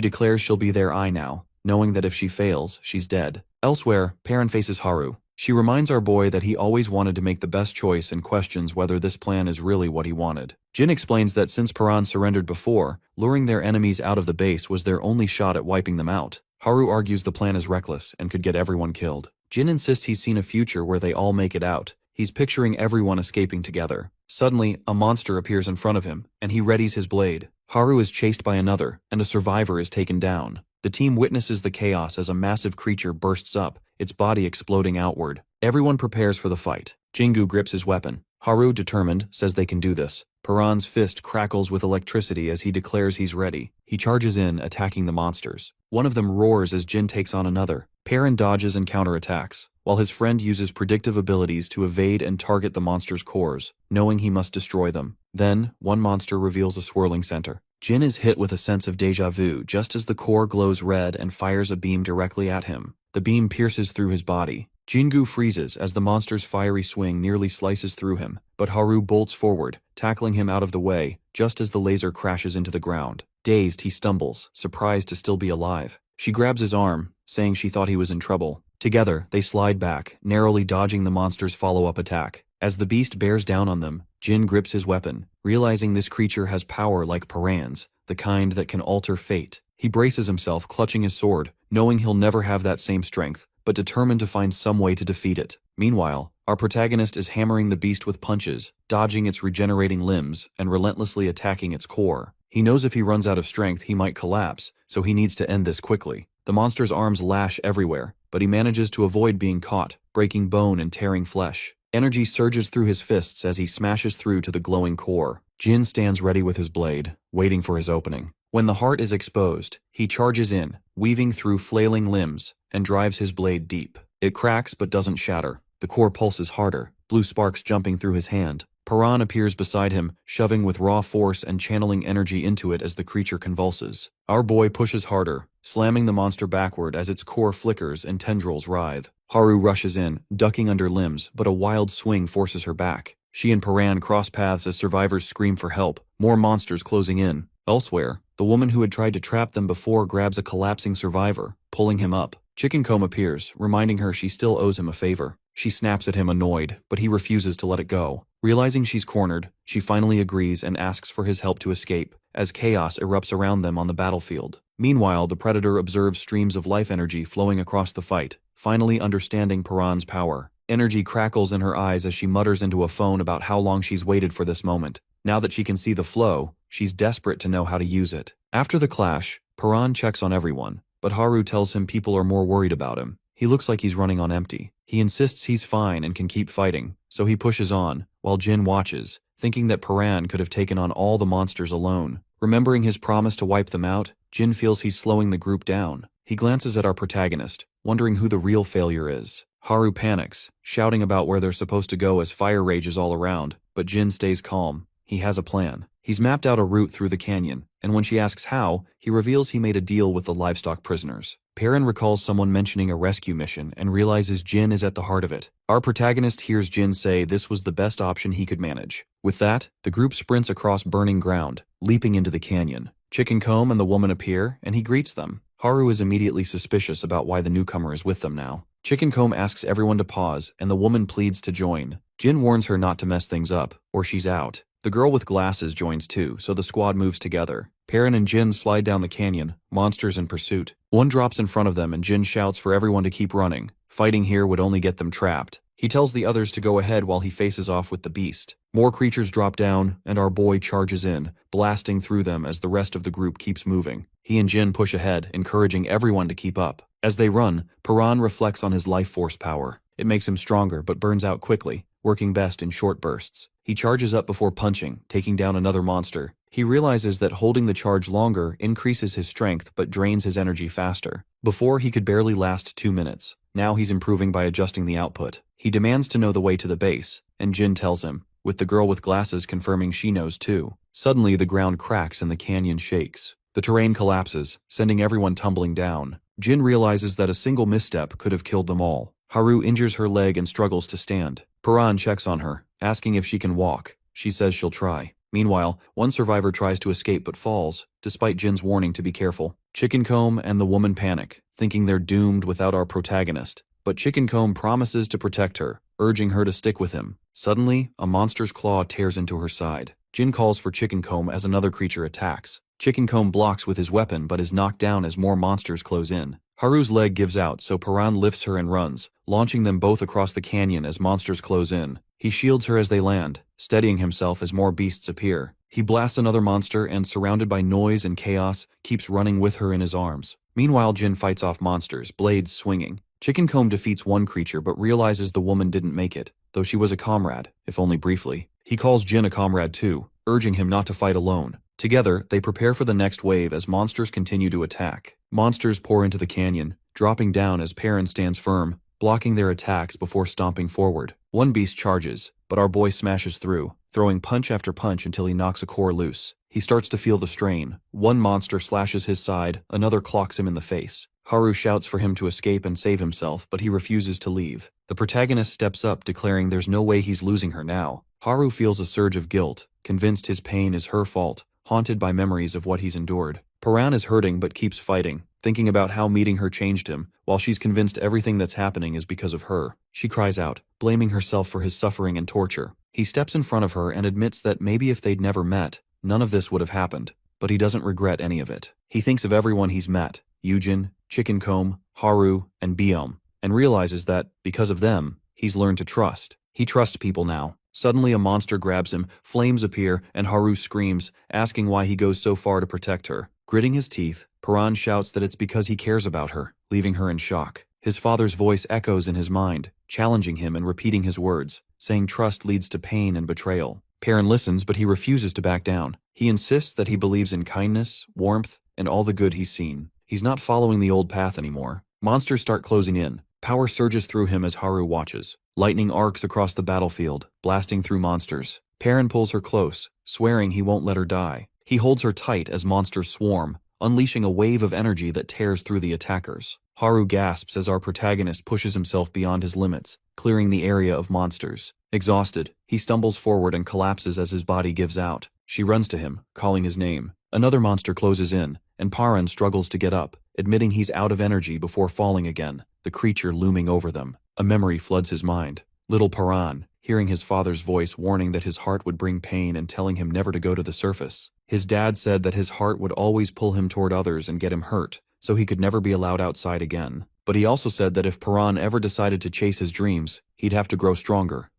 declares she'll be their eye now, knowing that if she fails, she's dead. Elsewhere, Perrin faces Haru. She reminds our boy that he always wanted to make the best choice and questions whether this plan is really what he wanted. Jin explains that since Paran surrendered before, luring their enemies out of the base was their only shot at wiping them out. Haru argues the plan is reckless and could get everyone killed. Jin insists he's seen a future where they all make it out. He's picturing everyone escaping together. Suddenly, a monster appears in front of him, and he readies his blade. Haru is chased by another, and a survivor is taken down. The team witnesses the chaos as a massive creature bursts up, its body exploding outward. Everyone prepares for the fight. Jingu grips his weapon. Haru, determined, says they can do this. Paran's fist crackles with electricity as he declares he's ready. He charges in, attacking the monsters. One of them roars as Jin takes on another. Perrin dodges and counterattacks, while his friend uses predictive abilities to evade and target the monster's cores, knowing he must destroy them. Then, one monster reveals a swirling center. Jin is hit with a sense of déjà vu just as the core glows red and fires a beam directly at him. The beam pierces through his body. Jingu freezes as the monster's fiery swing nearly slices through him, but Haru bolts forward, tackling him out of the way, just as the laser crashes into the ground. Dazed, he stumbles, surprised to still be alive. She grabs his arm, saying she thought he was in trouble. Together, they slide back, narrowly dodging the monster's follow-up attack. As the beast bears down on them, Jin grips his weapon, realizing this creature has power like Paran's, the kind that can alter fate. He braces himself, clutching his sword, knowing he'll never have that same strength, but determined to find some way to defeat it. Meanwhile, our protagonist is hammering the beast with punches, dodging its regenerating limbs, and relentlessly attacking its core. He knows if he runs out of strength, he might collapse, so he needs to end this quickly. The monster's arms lash everywhere, but he manages to avoid being caught, breaking bone and tearing flesh. Energy surges through his fists as he smashes through to the glowing core. Jin stands ready with his blade, waiting for his opening. When the heart is exposed, he charges in, weaving through flailing limbs, and drives his blade deep. It cracks but doesn't shatter. The core pulses harder, blue sparks jumping through his hand. Paran appears beside him, shoving with raw force and channeling energy into it as the creature convulses. Our boy pushes harder, slamming the monster backward as its core flickers and tendrils writhe. Haru rushes in, ducking under limbs, but a wild swing forces her back. She and Paran cross paths as survivors scream for help, more monsters closing in. Elsewhere, the woman who had tried to trap them before grabs a collapsing survivor, pulling him up. Chickencomb appears, reminding her she still owes him a favor. She snaps at him annoyed, but he refuses to let it go. Realizing she's cornered, she finally agrees and asks for his help to escape, as chaos erupts around them on the battlefield. Meanwhile, the Predator observes streams of life energy flowing across the fight, finally understanding Paran's power. Energy crackles in her eyes as she mutters into a phone about how long she's waited for this moment. Now that she can see the flow, she's desperate to know how to use it. After the clash, Paran checks on everyone, but Haru tells him people are more worried about him. He looks like he's running on empty. He insists he's fine and can keep fighting, so he pushes on, while Jin watches, thinking that Paran could have taken on all the monsters alone. Remembering his promise to wipe them out, Jin feels he's slowing the group down. He glances at our protagonist, wondering who the real failure is. Haru panics, shouting about where they're supposed to go as fire rages all around, but Jin stays calm. He has a plan. He's mapped out a route through the canyon, and when she asks how, he reveals he made a deal with the livestock prisoners. Perrin recalls someone mentioning a rescue mission and realizes Jin is at the heart of it. Our protagonist hears Jin say this was the best option he could manage. With that, the group sprints across burning ground, leaping into the canyon. Chickencomb and the woman appear, and he greets them. Haru is immediately suspicious about why the newcomer is with them now. Chickencomb asks everyone to pause, and the woman pleads to join. Jin warns her not to mess things up, or she's out. The girl with glasses joins too, so the squad moves together. Perrin and Jin slide down the canyon, monsters in pursuit. One drops in front of them and Jin shouts for everyone to keep running. Fighting here would only get them trapped. He tells the others to go ahead while he faces off with the beast. More creatures drop down, and our boy charges in, blasting through them as the rest of the group keeps moving. He and Jin push ahead, encouraging everyone to keep up. As they run, Paran reflects on his life force power. It makes him stronger but burns out quickly, working best in short bursts. He charges up before punching, taking down another monster. He realizes that holding the charge longer increases his strength but drains his energy faster. Before, he could barely last 2 minutes. Now he's improving by adjusting the output. He demands to know the way to the base, and Jin tells him, with the girl with glasses confirming she knows too. Suddenly, the ground cracks and the canyon shakes. The terrain collapses, sending everyone tumbling down. Jin realizes that a single misstep could have killed them all. Haru injures her leg and struggles to stand. Paran checks on her, asking if she can walk. She says she'll try. Meanwhile, one survivor tries to escape but falls, despite Jin's warning to be careful. Chickencomb and the woman panic, thinking they're doomed without our protagonist. But Chickencomb promises to protect her, urging her to stick with him. Suddenly, a monster's claw tears into her side. Jin calls for Chickencomb as another creature attacks. Chickencomb blocks with his weapon but is knocked down as more monsters close in. Haru's leg gives out, so Paran lifts her and runs, launching them both across the canyon as monsters close in. He shields her as they land, steadying himself as more beasts appear. He blasts another monster and, surrounded by noise and chaos, keeps running with her in his arms. Meanwhile, Jin fights off monsters, blades swinging. Chickencomb defeats one creature but realizes the woman didn't make it, though she was a comrade, if only briefly. He calls Jin a comrade too, urging him not to fight alone. Together, they prepare for the next wave as monsters continue to attack. Monsters pour into the canyon, dropping down as Paran stands firm, blocking their attacks before stomping forward. One beast charges, but our boy smashes through, throwing punch after punch until he knocks a core loose. He starts to feel the strain. One monster slashes his side, another clocks him in the face. Haru shouts for him to escape and save himself, but he refuses to leave. The protagonist steps up, declaring there's no way he's losing her now. Haru feels a surge of guilt, convinced his pain is her fault, haunted by memories of what he's endured. Paran is hurting but keeps fighting, thinking about how meeting her changed him, while she's convinced everything that's happening is because of her. She cries out, blaming herself for his suffering and torture. He steps in front of her and admits that maybe if they'd never met, none of this would have happened, but he doesn't regret any of it. He thinks of everyone he's met, Yujin, Chickencomb, Haru, and Biome, and realizes that, because of them, he's learned to trust. He trusts people now. Suddenly a monster grabs him, flames appear, and Haru screams, asking why he goes so far to protect her. Gritting his teeth, Paran shouts that it's because he cares about her, leaving her in shock. His father's voice echoes in his mind, challenging him and repeating his words, saying trust leads to pain and betrayal. Paran listens, but he refuses to back down. He insists that he believes in kindness, warmth, and all the good he's seen. He's not following the old path anymore. Monsters start closing in. Power surges through him as Haru watches. Lightning arcs across the battlefield, blasting through monsters. Paran pulls her close, swearing he won't let her die. He holds her tight as monsters swarm, unleashing a wave of energy that tears through the attackers. Haru gasps as our protagonist pushes himself beyond his limits, clearing the area of monsters. Exhausted, he stumbles forward and collapses as his body gives out. She runs to him, calling his name. Another monster closes in, and Paran struggles to get up, admitting he's out of energy before falling again, the creature looming over them. A memory floods his mind. Little Paran, hearing his father's voice warning that his heart would bring pain and telling him never to go to the surface. His dad said that his heart would always pull him toward others and get him hurt, so he could never be allowed outside again. But he also said that if Paran ever decided to chase his dreams, he'd have to grow stronger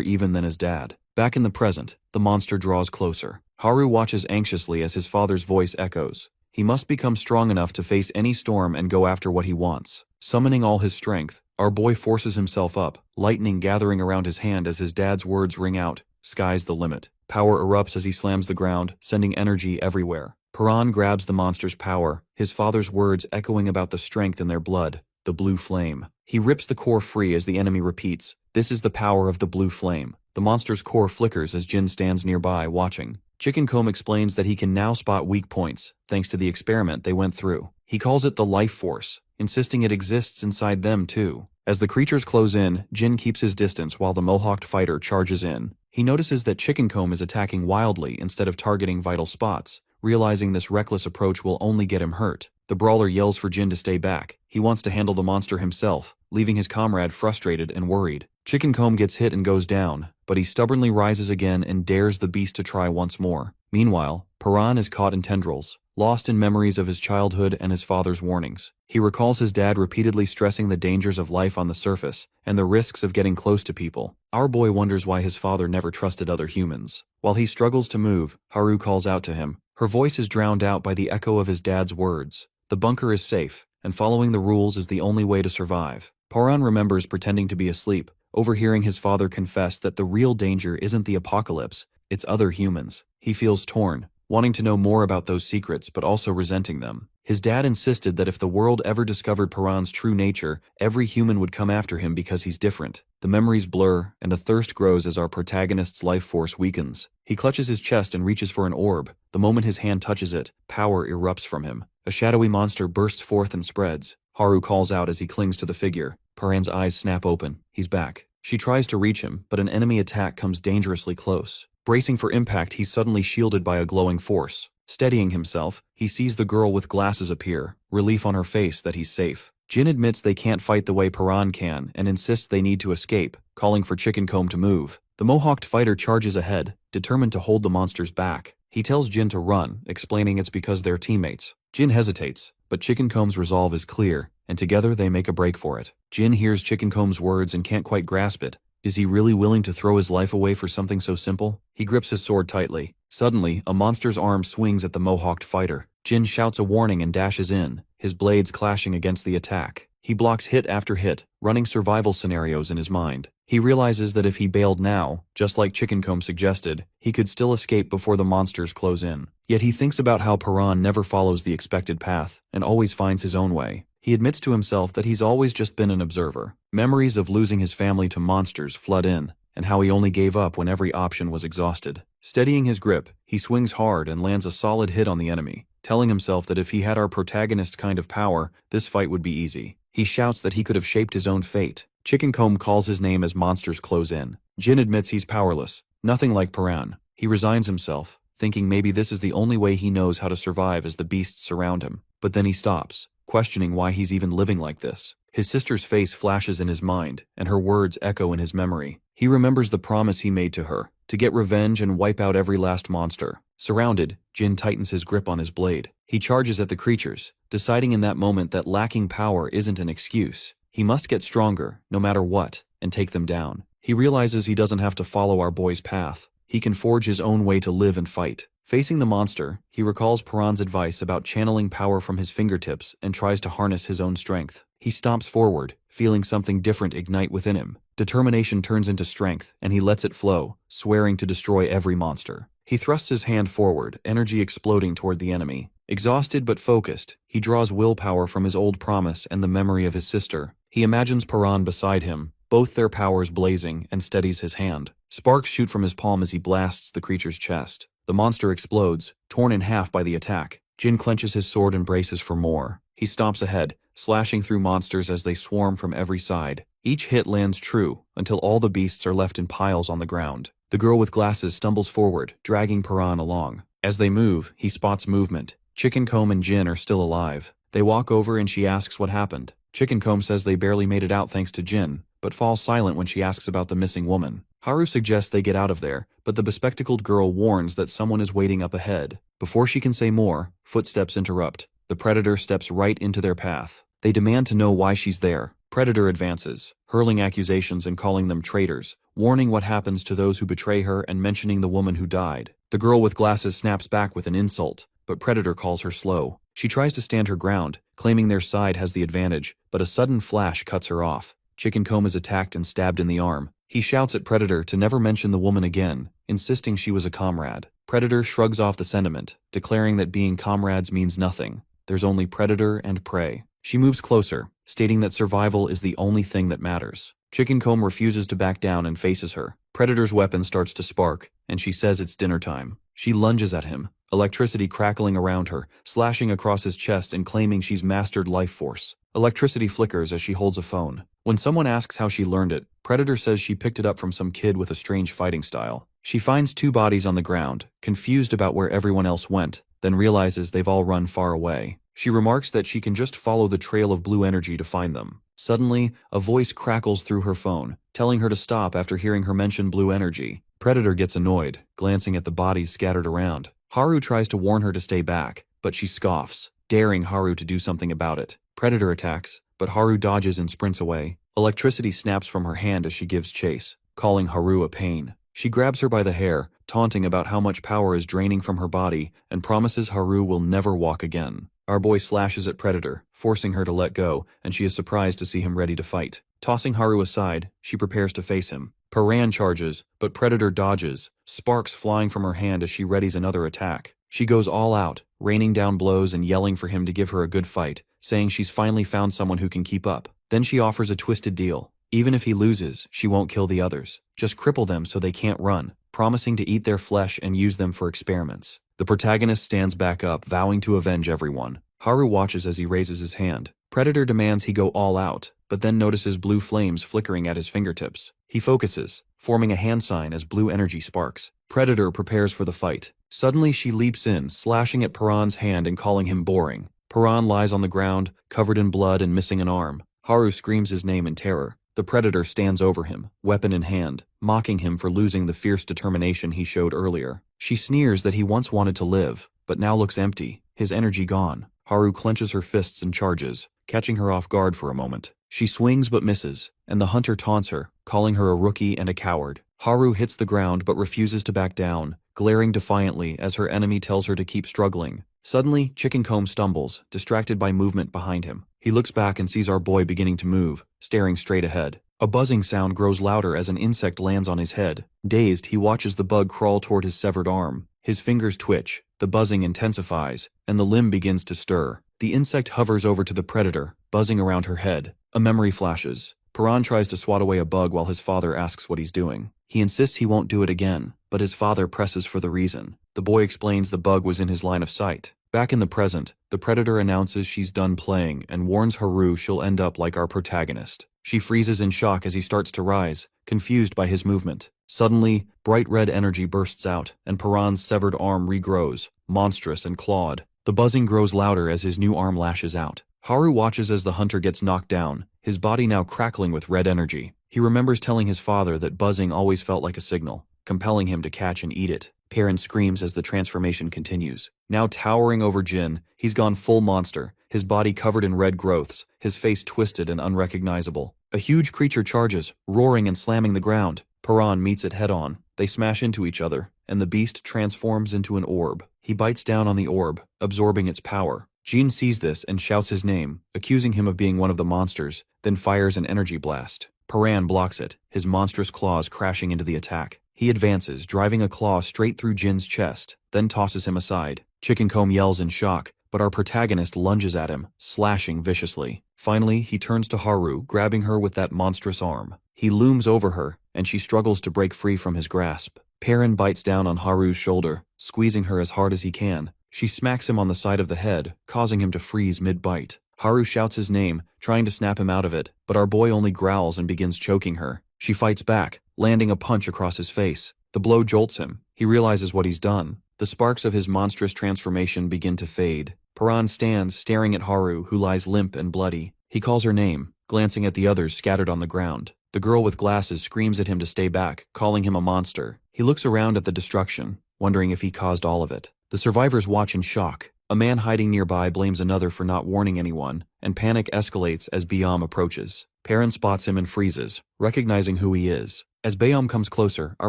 even than his dad. Back in the present, the monster draws closer. Haru watches anxiously as his father's voice echoes. He must become strong enough to face any storm and go after what he wants. Summoning all his strength, our boy forces himself up, lightning gathering around his hand as his dad's words ring out, "Sky's the limit." Power erupts as he slams the ground, sending energy everywhere. Paran grabs the monster's power, his father's words echoing about the strength in their blood, the blue flame. He rips the core free as the enemy repeats, "This is the power of the blue flame." The monster's core flickers as Jin stands nearby, watching. Chickencomb explains that he can now spot weak points, thanks to the experiment they went through. He calls it the life force, insisting it exists inside them too. As the creatures close in, Jin keeps his distance while the mohawked fighter charges in. He notices that Chickencomb is attacking wildly instead of targeting vital spots, realizing this reckless approach will only get him hurt. The brawler yells for Jin to stay back. He wants to handle the monster himself, leaving his comrade frustrated and worried. Chickencomb gets hit and goes down, but he stubbornly rises again and dares the beast to try once more. Meanwhile, Paran is caught in tendrils, lost in memories of his childhood and his father's warnings. He recalls his dad repeatedly stressing the dangers of life on the surface and the risks of getting close to people. Our boy wonders why his father never trusted other humans. While he struggles to move, Haru calls out to him. Her voice is drowned out by the echo of his dad's words. The bunker is safe, and following the rules is the only way to survive. Paran remembers pretending to be asleep, overhearing his father confess that the real danger isn't the apocalypse, it's other humans. He feels torn, wanting to know more about those secrets but also resenting them. His dad insisted that if the world ever discovered Paran's true nature, every human would come after him because he's different. The memories blur, and a thirst grows as our protagonist's life force weakens. He clutches his chest and reaches for an orb. The moment his hand touches it, power erupts from him. A shadowy monster bursts forth and spreads. Haru calls out as he clings to the figure. Paran's eyes snap open. He's back. She tries to reach him, but an enemy attack comes dangerously close. Bracing for impact, he's suddenly shielded by a glowing force. Steadying himself, he sees the girl with glasses appear, relief on her face that he's safe. Jin admits they can't fight the way Paran can and insists they need to escape, calling for Chickencomb to move. The Mohawked fighter charges ahead, determined to hold the monsters back. He tells Jin to run, explaining it's because they're teammates. Jin hesitates, but Chickencomb's resolve is clear, and together they make a break for it. Jin hears Chickencomb's words and can't quite grasp it. Is he really willing to throw his life away for something so simple? He grips his sword tightly. Suddenly, a monster's arm swings at the Mohawked fighter. Jin shouts a warning and dashes in, his blades clashing against the attack. He blocks hit after hit, running survival scenarios in his mind. He realizes that if he bailed now, just like Chickencomb suggested, he could still escape before the monsters close in. Yet he thinks about how Paran never follows the expected path, and always finds his own way. He admits to himself that he's always just been an observer. Memories of losing his family to monsters flood in, and how he only gave up when every option was exhausted. Steadying his grip, he swings hard and lands a solid hit on the enemy, telling himself that if he had our protagonist's kind of power, this fight would be easy. He shouts that he could have shaped his own fate. Chickencomb calls his name as monsters close in. Jin admits he's powerless, nothing like Paran. He resigns himself, thinking maybe this is the only way he knows how to survive as the beasts surround him. But then he stops, questioning why he's even living like this. His sister's face flashes in his mind, and her words echo in his memory. He remembers the promise he made to her, to get revenge and wipe out every last monster. Surrounded, Jin tightens his grip on his blade. He charges at the creatures, deciding in that moment that lacking power isn't an excuse. He must get stronger, no matter what, and take them down. He realizes he doesn't have to follow our boy's path. He can forge his own way to live and fight. Facing the monster, he recalls Paran's advice about channeling power from his fingertips and tries to harness his own strength. He stomps forward, feeling something different ignite within him. Determination turns into strength, and he lets it flow, swearing to destroy every monster. He thrusts his hand forward, energy exploding toward the enemy. Exhausted but focused, he draws willpower from his old promise and the memory of his sister. He imagines Paran beside him, both their powers blazing, and steadies his hand. Sparks shoot from his palm as he blasts the creature's chest. The monster explodes, torn in half by the attack. Jin clenches his sword and braces for more. He stomps ahead, slashing through monsters as they swarm from every side. Each hit lands true, until all the beasts are left in piles on the ground. The girl with glasses stumbles forward, dragging Paran along. As they move, he spots movement. Chickencomb and Jin are still alive. They walk over and she asks what happened. Chickencomb says they barely made it out thanks to Jin, but falls silent when she asks about the missing woman. Haru suggests they get out of there, but the bespectacled girl warns that someone is waiting up ahead. Before she can say more, footsteps interrupt. The predator steps right into their path. They demand to know why she's there. Predator advances, hurling accusations and calling them traitors, warning what happens to those who betray her and mentioning the woman who died. The girl with glasses snaps back with an insult, but Predator calls her slow. She tries to stand her ground, claiming their side has the advantage, but a sudden flash cuts her off. Chickencomb is attacked and stabbed in the arm. He shouts at Predator to never mention the woman again, insisting she was a comrade. Predator shrugs off the sentiment, declaring that being comrades means nothing. There's only predator and prey. She moves closer, stating that survival is the only thing that matters. Chickencomb refuses to back down and faces her. Predator's weapon starts to spark, and she says it's dinner time. She lunges at him, electricity crackling around her, slashing across his chest and claiming she's mastered life force. Electricity flickers as she holds a phone. When someone asks how she learned it, Predator says she picked it up from some kid with a strange fighting style. She finds two bodies on the ground, confused about where everyone else went, then realizes they've all run far away. She remarks that she can just follow the trail of blue energy to find them. Suddenly, a voice crackles through her phone, telling her to stop after hearing her mention blue energy. Predator gets annoyed, glancing at the bodies scattered around. Haru tries to warn her to stay back, but she scoffs, daring Haru to do something about it. Predator attacks, but Haru dodges and sprints away. Electricity snaps from her hand as she gives chase, calling Haru a pain. She grabs her by the hair, taunting about how much power is draining from her body, and promises Haru will never walk again. Our boy slashes at Predator, forcing her to let go, and she is surprised to see him ready to fight. Tossing Haru aside, she prepares to face him. Paran charges, but Predator dodges, sparks flying from her hand as she readies another attack. She goes all out, raining down blows and yelling for him to give her a good fight, saying she's finally found someone who can keep up. Then she offers a twisted deal. Even if he loses, she won't kill the others. Just cripple them so they can't run, promising to eat their flesh and use them for experiments. The protagonist stands back up, vowing to avenge everyone. Haru watches as he raises his hand. Predator demands he go all out, but then notices blue flames flickering at his fingertips. He focuses, forming a hand sign as blue energy sparks. Predator prepares for the fight. Suddenly she leaps in, slashing at Paran's hand and calling him boring. Paran lies on the ground, covered in blood and missing an arm. Haru screams his name in terror. The Predator stands over him, weapon in hand, mocking him for losing the fierce determination he showed earlier. She sneers that he once wanted to live, but now looks empty, his energy gone. Haru clenches her fists and charges, catching her off guard for a moment. She swings but misses, and the hunter taunts her, calling her a rookie and a coward. Haru hits the ground but refuses to back down, glaring defiantly as her enemy tells her to keep struggling. Suddenly, Chickencomb stumbles, distracted by movement behind him. He looks back and sees our boy beginning to move, staring straight ahead. A buzzing sound grows louder as an insect lands on his head. Dazed, he watches the bug crawl toward his severed arm. His fingers twitch, the buzzing intensifies, and the limb begins to stir. The insect hovers over to the Predator, buzzing around her head. A memory flashes. Paran tries to swat away a bug while his father asks what he's doing. He insists he won't do it again, but his father presses for the reason. The boy explains the bug was in his line of sight. Back in the present, the Predator announces she's done playing and warns Haru she'll end up like our protagonist. She freezes in shock as he starts to rise, confused by his movement. Suddenly, bright red energy bursts out, and Paran's severed arm regrows, monstrous and clawed. The buzzing grows louder as his new arm lashes out. Haru watches as the hunter gets knocked down, his body now crackling with red energy. He remembers telling his father that buzzing always felt like a signal, compelling him to catch and eat it. Perrin screams as the transformation continues. Now towering over Jin, he's gone full monster, his body covered in red growths, his face twisted and unrecognizable. A huge creature charges, roaring and slamming the ground. Paran meets it head-on. They smash into each other, and the beast transforms into an orb. He bites down on the orb, absorbing its power. Jin sees this and shouts his name, accusing him of being one of the monsters, then fires an energy blast. Paran blocks it, his monstrous claws crashing into the attack. He advances, driving a claw straight through Jin's chest, then tosses him aside. Chickencomb yells in shock, but our protagonist lunges at him, slashing viciously. Finally, he turns to Haru, grabbing her with that monstrous arm. He looms over her, and she struggles to break free from his grasp. Perrin bites down on Haru's shoulder, squeezing her as hard as he can. She smacks him on the side of the head, causing him to freeze mid-bite. Haru shouts his name, trying to snap him out of it, but our boy only growls and begins choking her. She fights back, landing a punch across his face. The blow jolts him. He realizes what he's done. The sparks of his monstrous transformation begin to fade. Paran stands, staring at Haru, who lies limp and bloody. He calls her name, glancing at the others scattered on the ground. The girl with glasses screams at him to stay back, calling him a monster. He looks around at the destruction, wondering if he caused all of it. The survivors watch in shock. A man hiding nearby blames another for not warning anyone, and panic escalates as Bayam approaches. Perrin spots him and freezes, recognizing who he is. As Bayam comes closer, our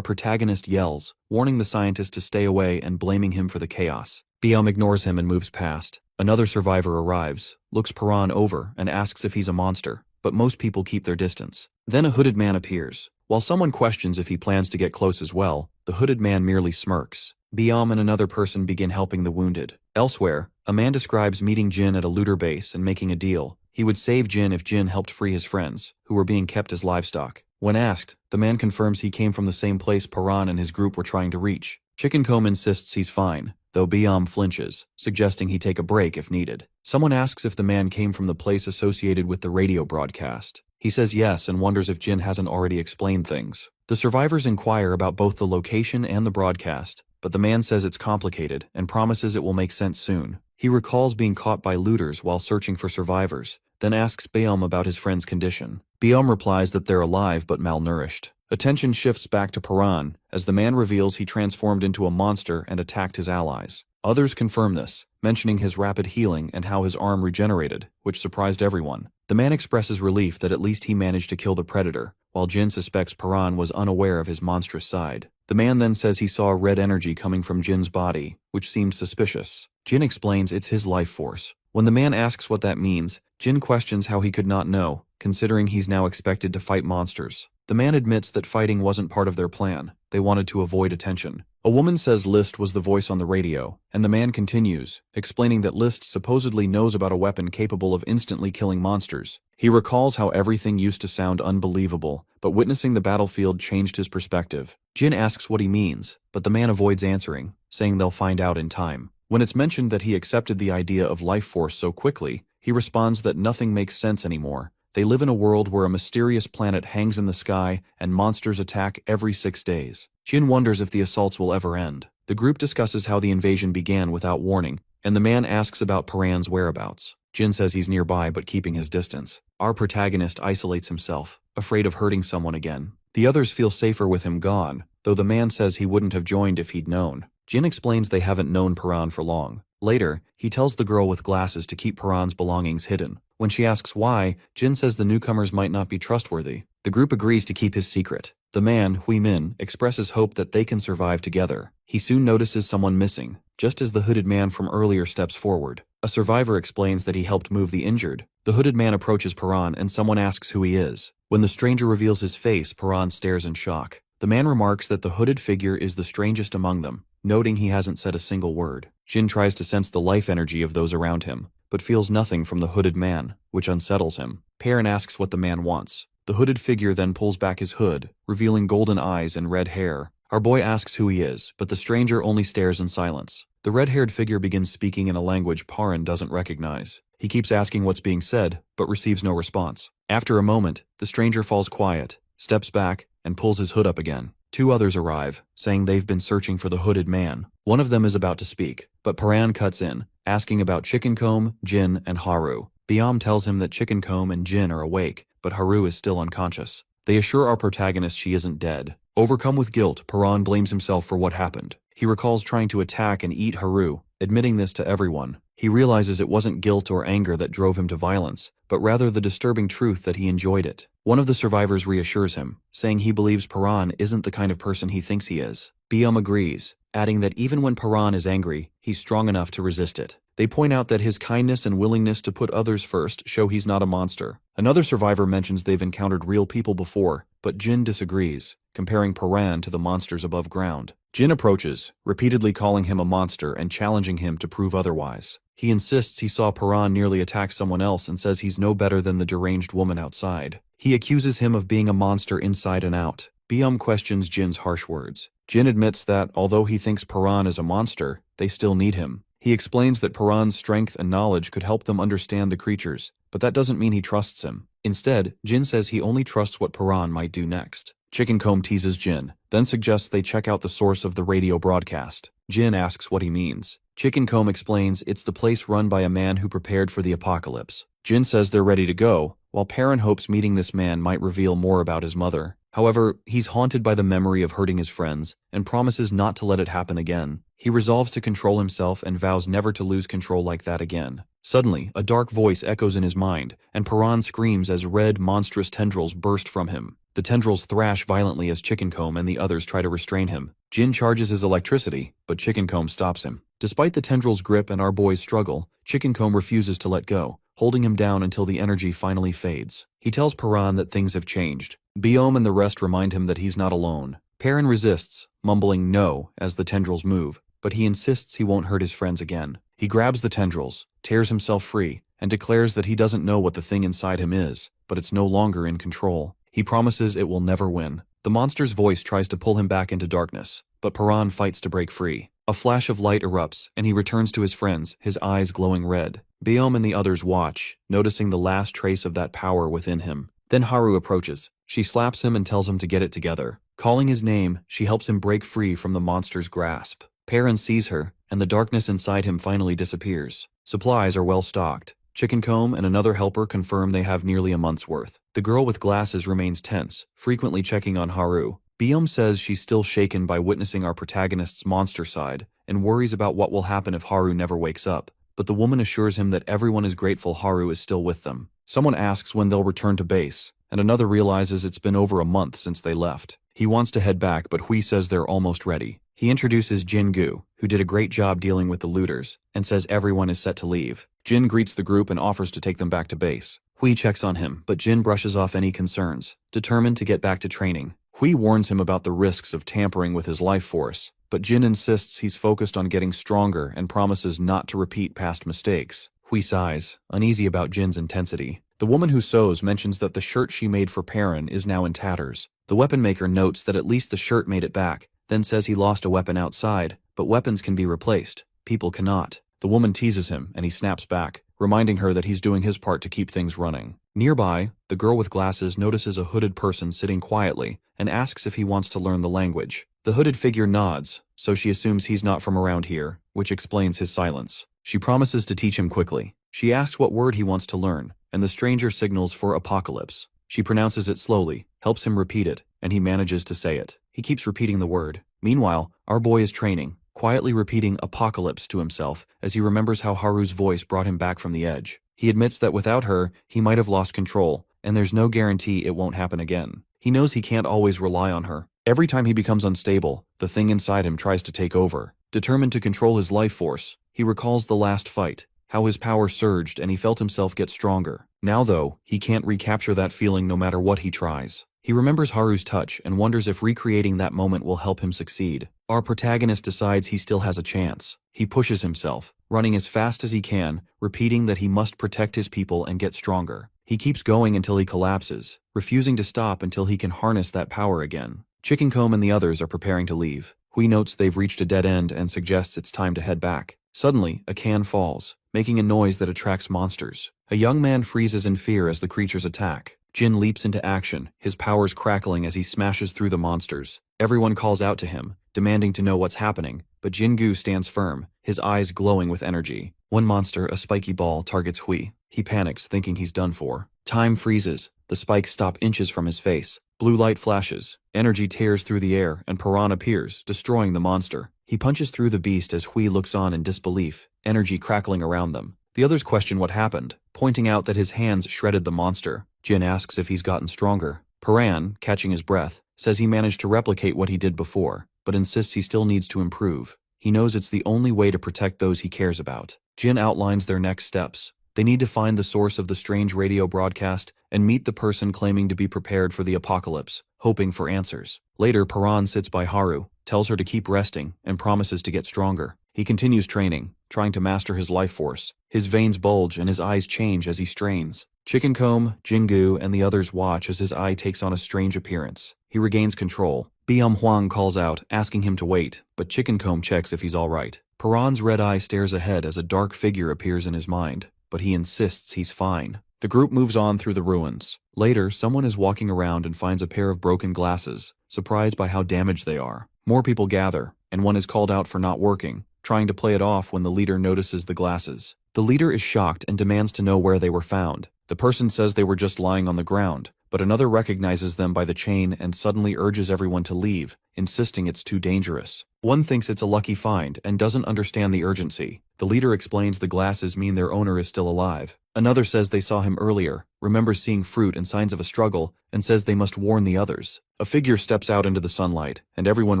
protagonist yells, warning the scientist to stay away and blaming him for the chaos. Bayam ignores him and moves past. Another survivor arrives, looks Paran over, and asks if he's a monster, but most people keep their distance. Then a hooded man appears. While someone questions if he plans to get close as well, the hooded man merely smirks. Bayam and another person begin helping the wounded. Elsewhere, a man describes meeting Jin at a looter base and making a deal. He would save Jin if Jin helped free his friends, who were being kept as livestock. When asked, the man confirms he came from the same place Paran and his group were trying to reach. Chickencomb insists he's fine, though Bayam flinches, suggesting he take a break if needed. Someone asks if the man came from the place associated with the radio broadcast. He says yes and wonders if Jin hasn't already explained things. The survivors inquire about both the location and the broadcast, but the man says it's complicated and promises it will make sense soon. He recalls being caught by looters while searching for survivors, then asks Bayam about his friend's condition. Bayam replies that they're alive but malnourished. Attention shifts back to Paran, as the man reveals he transformed into a monster and attacked his allies. Others confirm this, mentioning his rapid healing and how his arm regenerated, which surprised everyone. The man expresses relief that at least he managed to kill the predator, while Jin suspects Paran was unaware of his monstrous side. The man then says he saw red energy coming from Jin's body, which seemed suspicious. Jin explains it's his life force. When the man asks what that means, Jin questions how he could not know, considering he's now expected to fight monsters. The man admits that fighting wasn't part of their plan. They wanted to avoid attention. A woman says List was the voice on the radio, and the man continues, explaining that List supposedly knows about a weapon capable of instantly killing monsters. He recalls how everything used to sound unbelievable, but witnessing the battlefield changed his perspective. Jin asks what he means, but the man avoids answering, saying they'll find out in time. When it's mentioned that he accepted the idea of life force so quickly, he responds that nothing makes sense anymore. They live in a world where a mysterious planet hangs in the sky and monsters attack every 6 days. Jin wonders if the assaults will ever end. The group discusses how the invasion began without warning, and the man asks about Paran's whereabouts. Jin says he's nearby but keeping his distance. Our protagonist isolates himself, afraid of hurting someone again. The others feel safer with him gone, though the man says he wouldn't have joined if he'd known. Jin explains they haven't known Paran for long. Later, he tells the girl with glasses to keep Paran's belongings hidden. When she asks why, Jin says the newcomers might not be trustworthy. The group agrees to keep his secret. The man, Hui Min, expresses hope that they can survive together. He soon notices someone missing, just as the hooded man from earlier steps forward. A survivor explains that he helped move the injured. The hooded man approaches Paran and someone asks who he is. When the stranger reveals his face, Paran stares in shock. The man remarks that the hooded figure is the strangest among them, noting he hasn't said a single word. Jin tries to sense the life energy of those around him, but feels nothing from the hooded man, which unsettles him. Perrin asks what the man wants. The hooded figure then pulls back his hood, revealing golden eyes and red hair. Our boy asks who he is, but the stranger only stares in silence. The red-haired figure begins speaking in a language Perrin doesn't recognize. He keeps asking what's being said, but receives no response. After a moment, the stranger falls quiet, steps back, and pulls his hood up again. Two others arrive, saying they've been searching for the hooded man. One of them is about to speak, but Perrin cuts in, asking about Chickencomb, Jin, and Haru. Biam tells him that Chickencomb and Jin are awake, but Haru is still unconscious. They assure our protagonist she isn't dead. Overcome with guilt, Perrin blames himself for what happened. He recalls trying to attack and eat Haru, admitting this to everyone. He realizes it wasn't guilt or anger that drove him to violence, but rather the disturbing truth that he enjoyed it. One of the survivors reassures him, saying he believes Perrin isn't the kind of person he thinks he is. Biam agrees, adding that even when Perrin is angry, he's strong enough to resist it. They point out that his kindness and willingness to put others first show he's not a monster. Another survivor mentions they've encountered real people before, but Jin disagrees, comparing Perrin to the monsters above ground. Jin approaches, repeatedly calling him a monster and challenging him to prove otherwise. He insists he saw Perrin nearly attack someone else and says he's no better than the deranged woman outside. He accuses him of being a monster inside and out. Biam questions Jin's harsh words. Jin admits that, although he thinks Perrin is a monster, they still need him. He explains that Perrin's strength and knowledge could help them understand the creatures, but that doesn't mean he trusts him. Instead, Jin says he only trusts what Perrin might do next. Chickencomb teases Jin, then suggests they check out the source of the radio broadcast. Jin asks what he means. Chickencomb explains it's the place run by a man who prepared for the apocalypse. Jin says they're ready to go, while Perrin hopes meeting this man might reveal more about his mother. However, he's haunted by the memory of hurting his friends, and promises not to let it happen again. He resolves to control himself and vows never to lose control like that again. Suddenly, a dark voice echoes in his mind, and Perrin screams as red, monstrous tendrils burst from him. The tendrils thrash violently as Chickencomb and the others try to restrain him. Jin charges his electricity, but Chickencomb stops him. Despite the tendrils' grip and our boy's struggle, Chickencomb refuses to let go, holding him down until the energy finally fades. He tells Perrin that things have changed. Biom and the rest remind him that he's not alone. Perrin resists, mumbling no as the tendrils move, but he insists he won't hurt his friends again. He grabs the tendrils, tears himself free, and declares that he doesn't know what the thing inside him is, but it's no longer in control. He promises it will never win. The monster's voice tries to pull him back into darkness, but Perrin fights to break free. A flash of light erupts, and he returns to his friends, his eyes glowing red. Biom and the others watch, noticing the last trace of that power within him. Then Haru approaches. She slaps him and tells him to get it together. Calling his name, she helps him break free from the monster's grasp. Perrin sees her, and the darkness inside him finally disappears. Supplies are well stocked. Chickencomb and another helper confirm they have nearly a month's worth. The girl with glasses remains tense, frequently checking on Haru. Biom says she's still shaken by witnessing our protagonist's monster side, and worries about what will happen if Haru never wakes up, but the woman assures him that everyone is grateful Haru is still with them. Someone asks when they'll return to base, and another realizes it's been over a month since they left. He wants to head back, but Hui says they're almost ready. He introduces Jin-gu, who did a great job dealing with the looters, and says everyone is set to leave. Jin greets the group and offers to take them back to base. Hui checks on him, but Jin brushes off any concerns, determined to get back to training. Hui warns him about the risks of tampering with his life force, but Jin insists he's focused on getting stronger and promises not to repeat past mistakes. Hui sighs, uneasy about Jin's intensity. The woman who sews mentions that the shirt she made for Perrin is now in tatters. The weapon maker notes that at least the shirt made it back, then says he lost a weapon outside, but weapons can be replaced. People cannot. The woman teases him, and he snaps back, reminding her that he's doing his part to keep things running. Nearby, the girl with glasses notices a hooded person sitting quietly and asks if he wants to learn the language. The hooded figure nods, so she assumes he's not from around here, which explains his silence. She promises to teach him quickly. She asks what word he wants to learn, and the stranger signals for apocalypse. She pronounces it slowly, helps him repeat it, and he manages to say it. He keeps repeating the word. Meanwhile, our boy is training, quietly repeating apocalypse to himself as he remembers how Haru's voice brought him back from the edge. He admits that without her, he might have lost control, and there's no guarantee it won't happen again. He knows he can't always rely on her. Every time he becomes unstable, the thing inside him tries to take over. Determined to control his life force, he recalls the last fight, how his power surged and he felt himself get stronger. Now though, he can't recapture that feeling no matter what he tries. He remembers Haru's touch and wonders if recreating that moment will help him succeed. Our protagonist decides he still has a chance. He pushes himself, running as fast as he can, repeating that he must protect his people and get stronger. He keeps going until he collapses, refusing to stop until he can harness that power again. Chickencomb and the others are preparing to leave. Hui notes they've reached a dead end and suggests it's time to head back. Suddenly, a can falls, making a noise that attracts monsters. A young man freezes in fear as the creatures attack. Jin leaps into action, his powers crackling as he smashes through the monsters. Everyone calls out to him, demanding to know what's happening, but Jin-gu stands firm, his eyes glowing with energy. One monster, a spiky ball, targets Hui. He panics, thinking he's done for. Time freezes. The spikes stop inches from his face. Blue light flashes. Energy tears through the air, and Perrin appears, destroying the monster. He punches through the beast as Hui looks on in disbelief, energy crackling around them. The others question what happened, pointing out that his hands shredded the monster. Jin asks if he's gotten stronger. Perrin, catching his breath, says he managed to replicate what he did before, but insists he still needs to improve. He knows it's the only way to protect those he cares about. Jin outlines their next steps. They need to find the source of the strange radio broadcast and meet the person claiming to be prepared for the apocalypse, hoping for answers. Later, Perrin sits by Haru, tells her to keep resting, and promises to get stronger. He continues training, trying to master his life force. His veins bulge and his eyes change as he strains. Chickencomb, Jin-gu, and the others watch as his eye takes on a strange appearance. He regains control. Byung-hwang calls out, asking him to wait, but Chickencomb checks if he's alright. Perrin's red eye stares ahead as a dark figure appears in his mind, but he insists he's fine. The group moves on through the ruins. Later, someone is walking around and finds a pair of broken glasses, surprised by how damaged they are. More people gather, and one is called out for not working, trying to play it off when the leader notices the glasses. The leader is shocked and demands to know where they were found. The person says they were just lying on the ground, but another recognizes them by the chain and suddenly urges everyone to leave, insisting it's too dangerous. One thinks it's a lucky find and doesn't understand the urgency. The leader explains the glasses mean their owner is still alive. Another says they saw him earlier, remembers seeing fruit and signs of a struggle, and says they must warn the others. A figure steps out into the sunlight, and everyone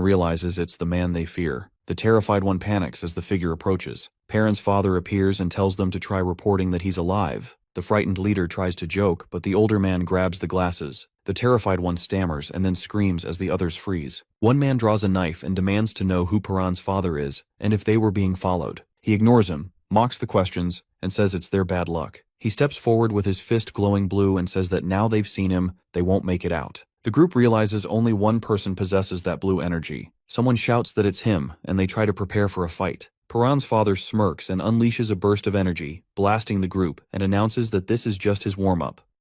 realizes it's the man they fear. The terrified one panics as the figure approaches. Perrin's father appears and tells them to try reporting that he's alive. The frightened leader tries to joke, but the older man grabs the glasses. The terrified one stammers and then screams as the others freeze. One man draws a knife and demands to know who Perrin's father is and if they were being followed. He ignores him, mocks the questions, and says it's their bad luck. He steps forward with his fist glowing blue and says that now they've seen him, they won't make it out. The group realizes only one person possesses that blue energy. Someone shouts that it's him, and they try to prepare for a fight. Perrin's father smirks and unleashes a burst of energy, blasting the group, and announces that this is just his warm-up.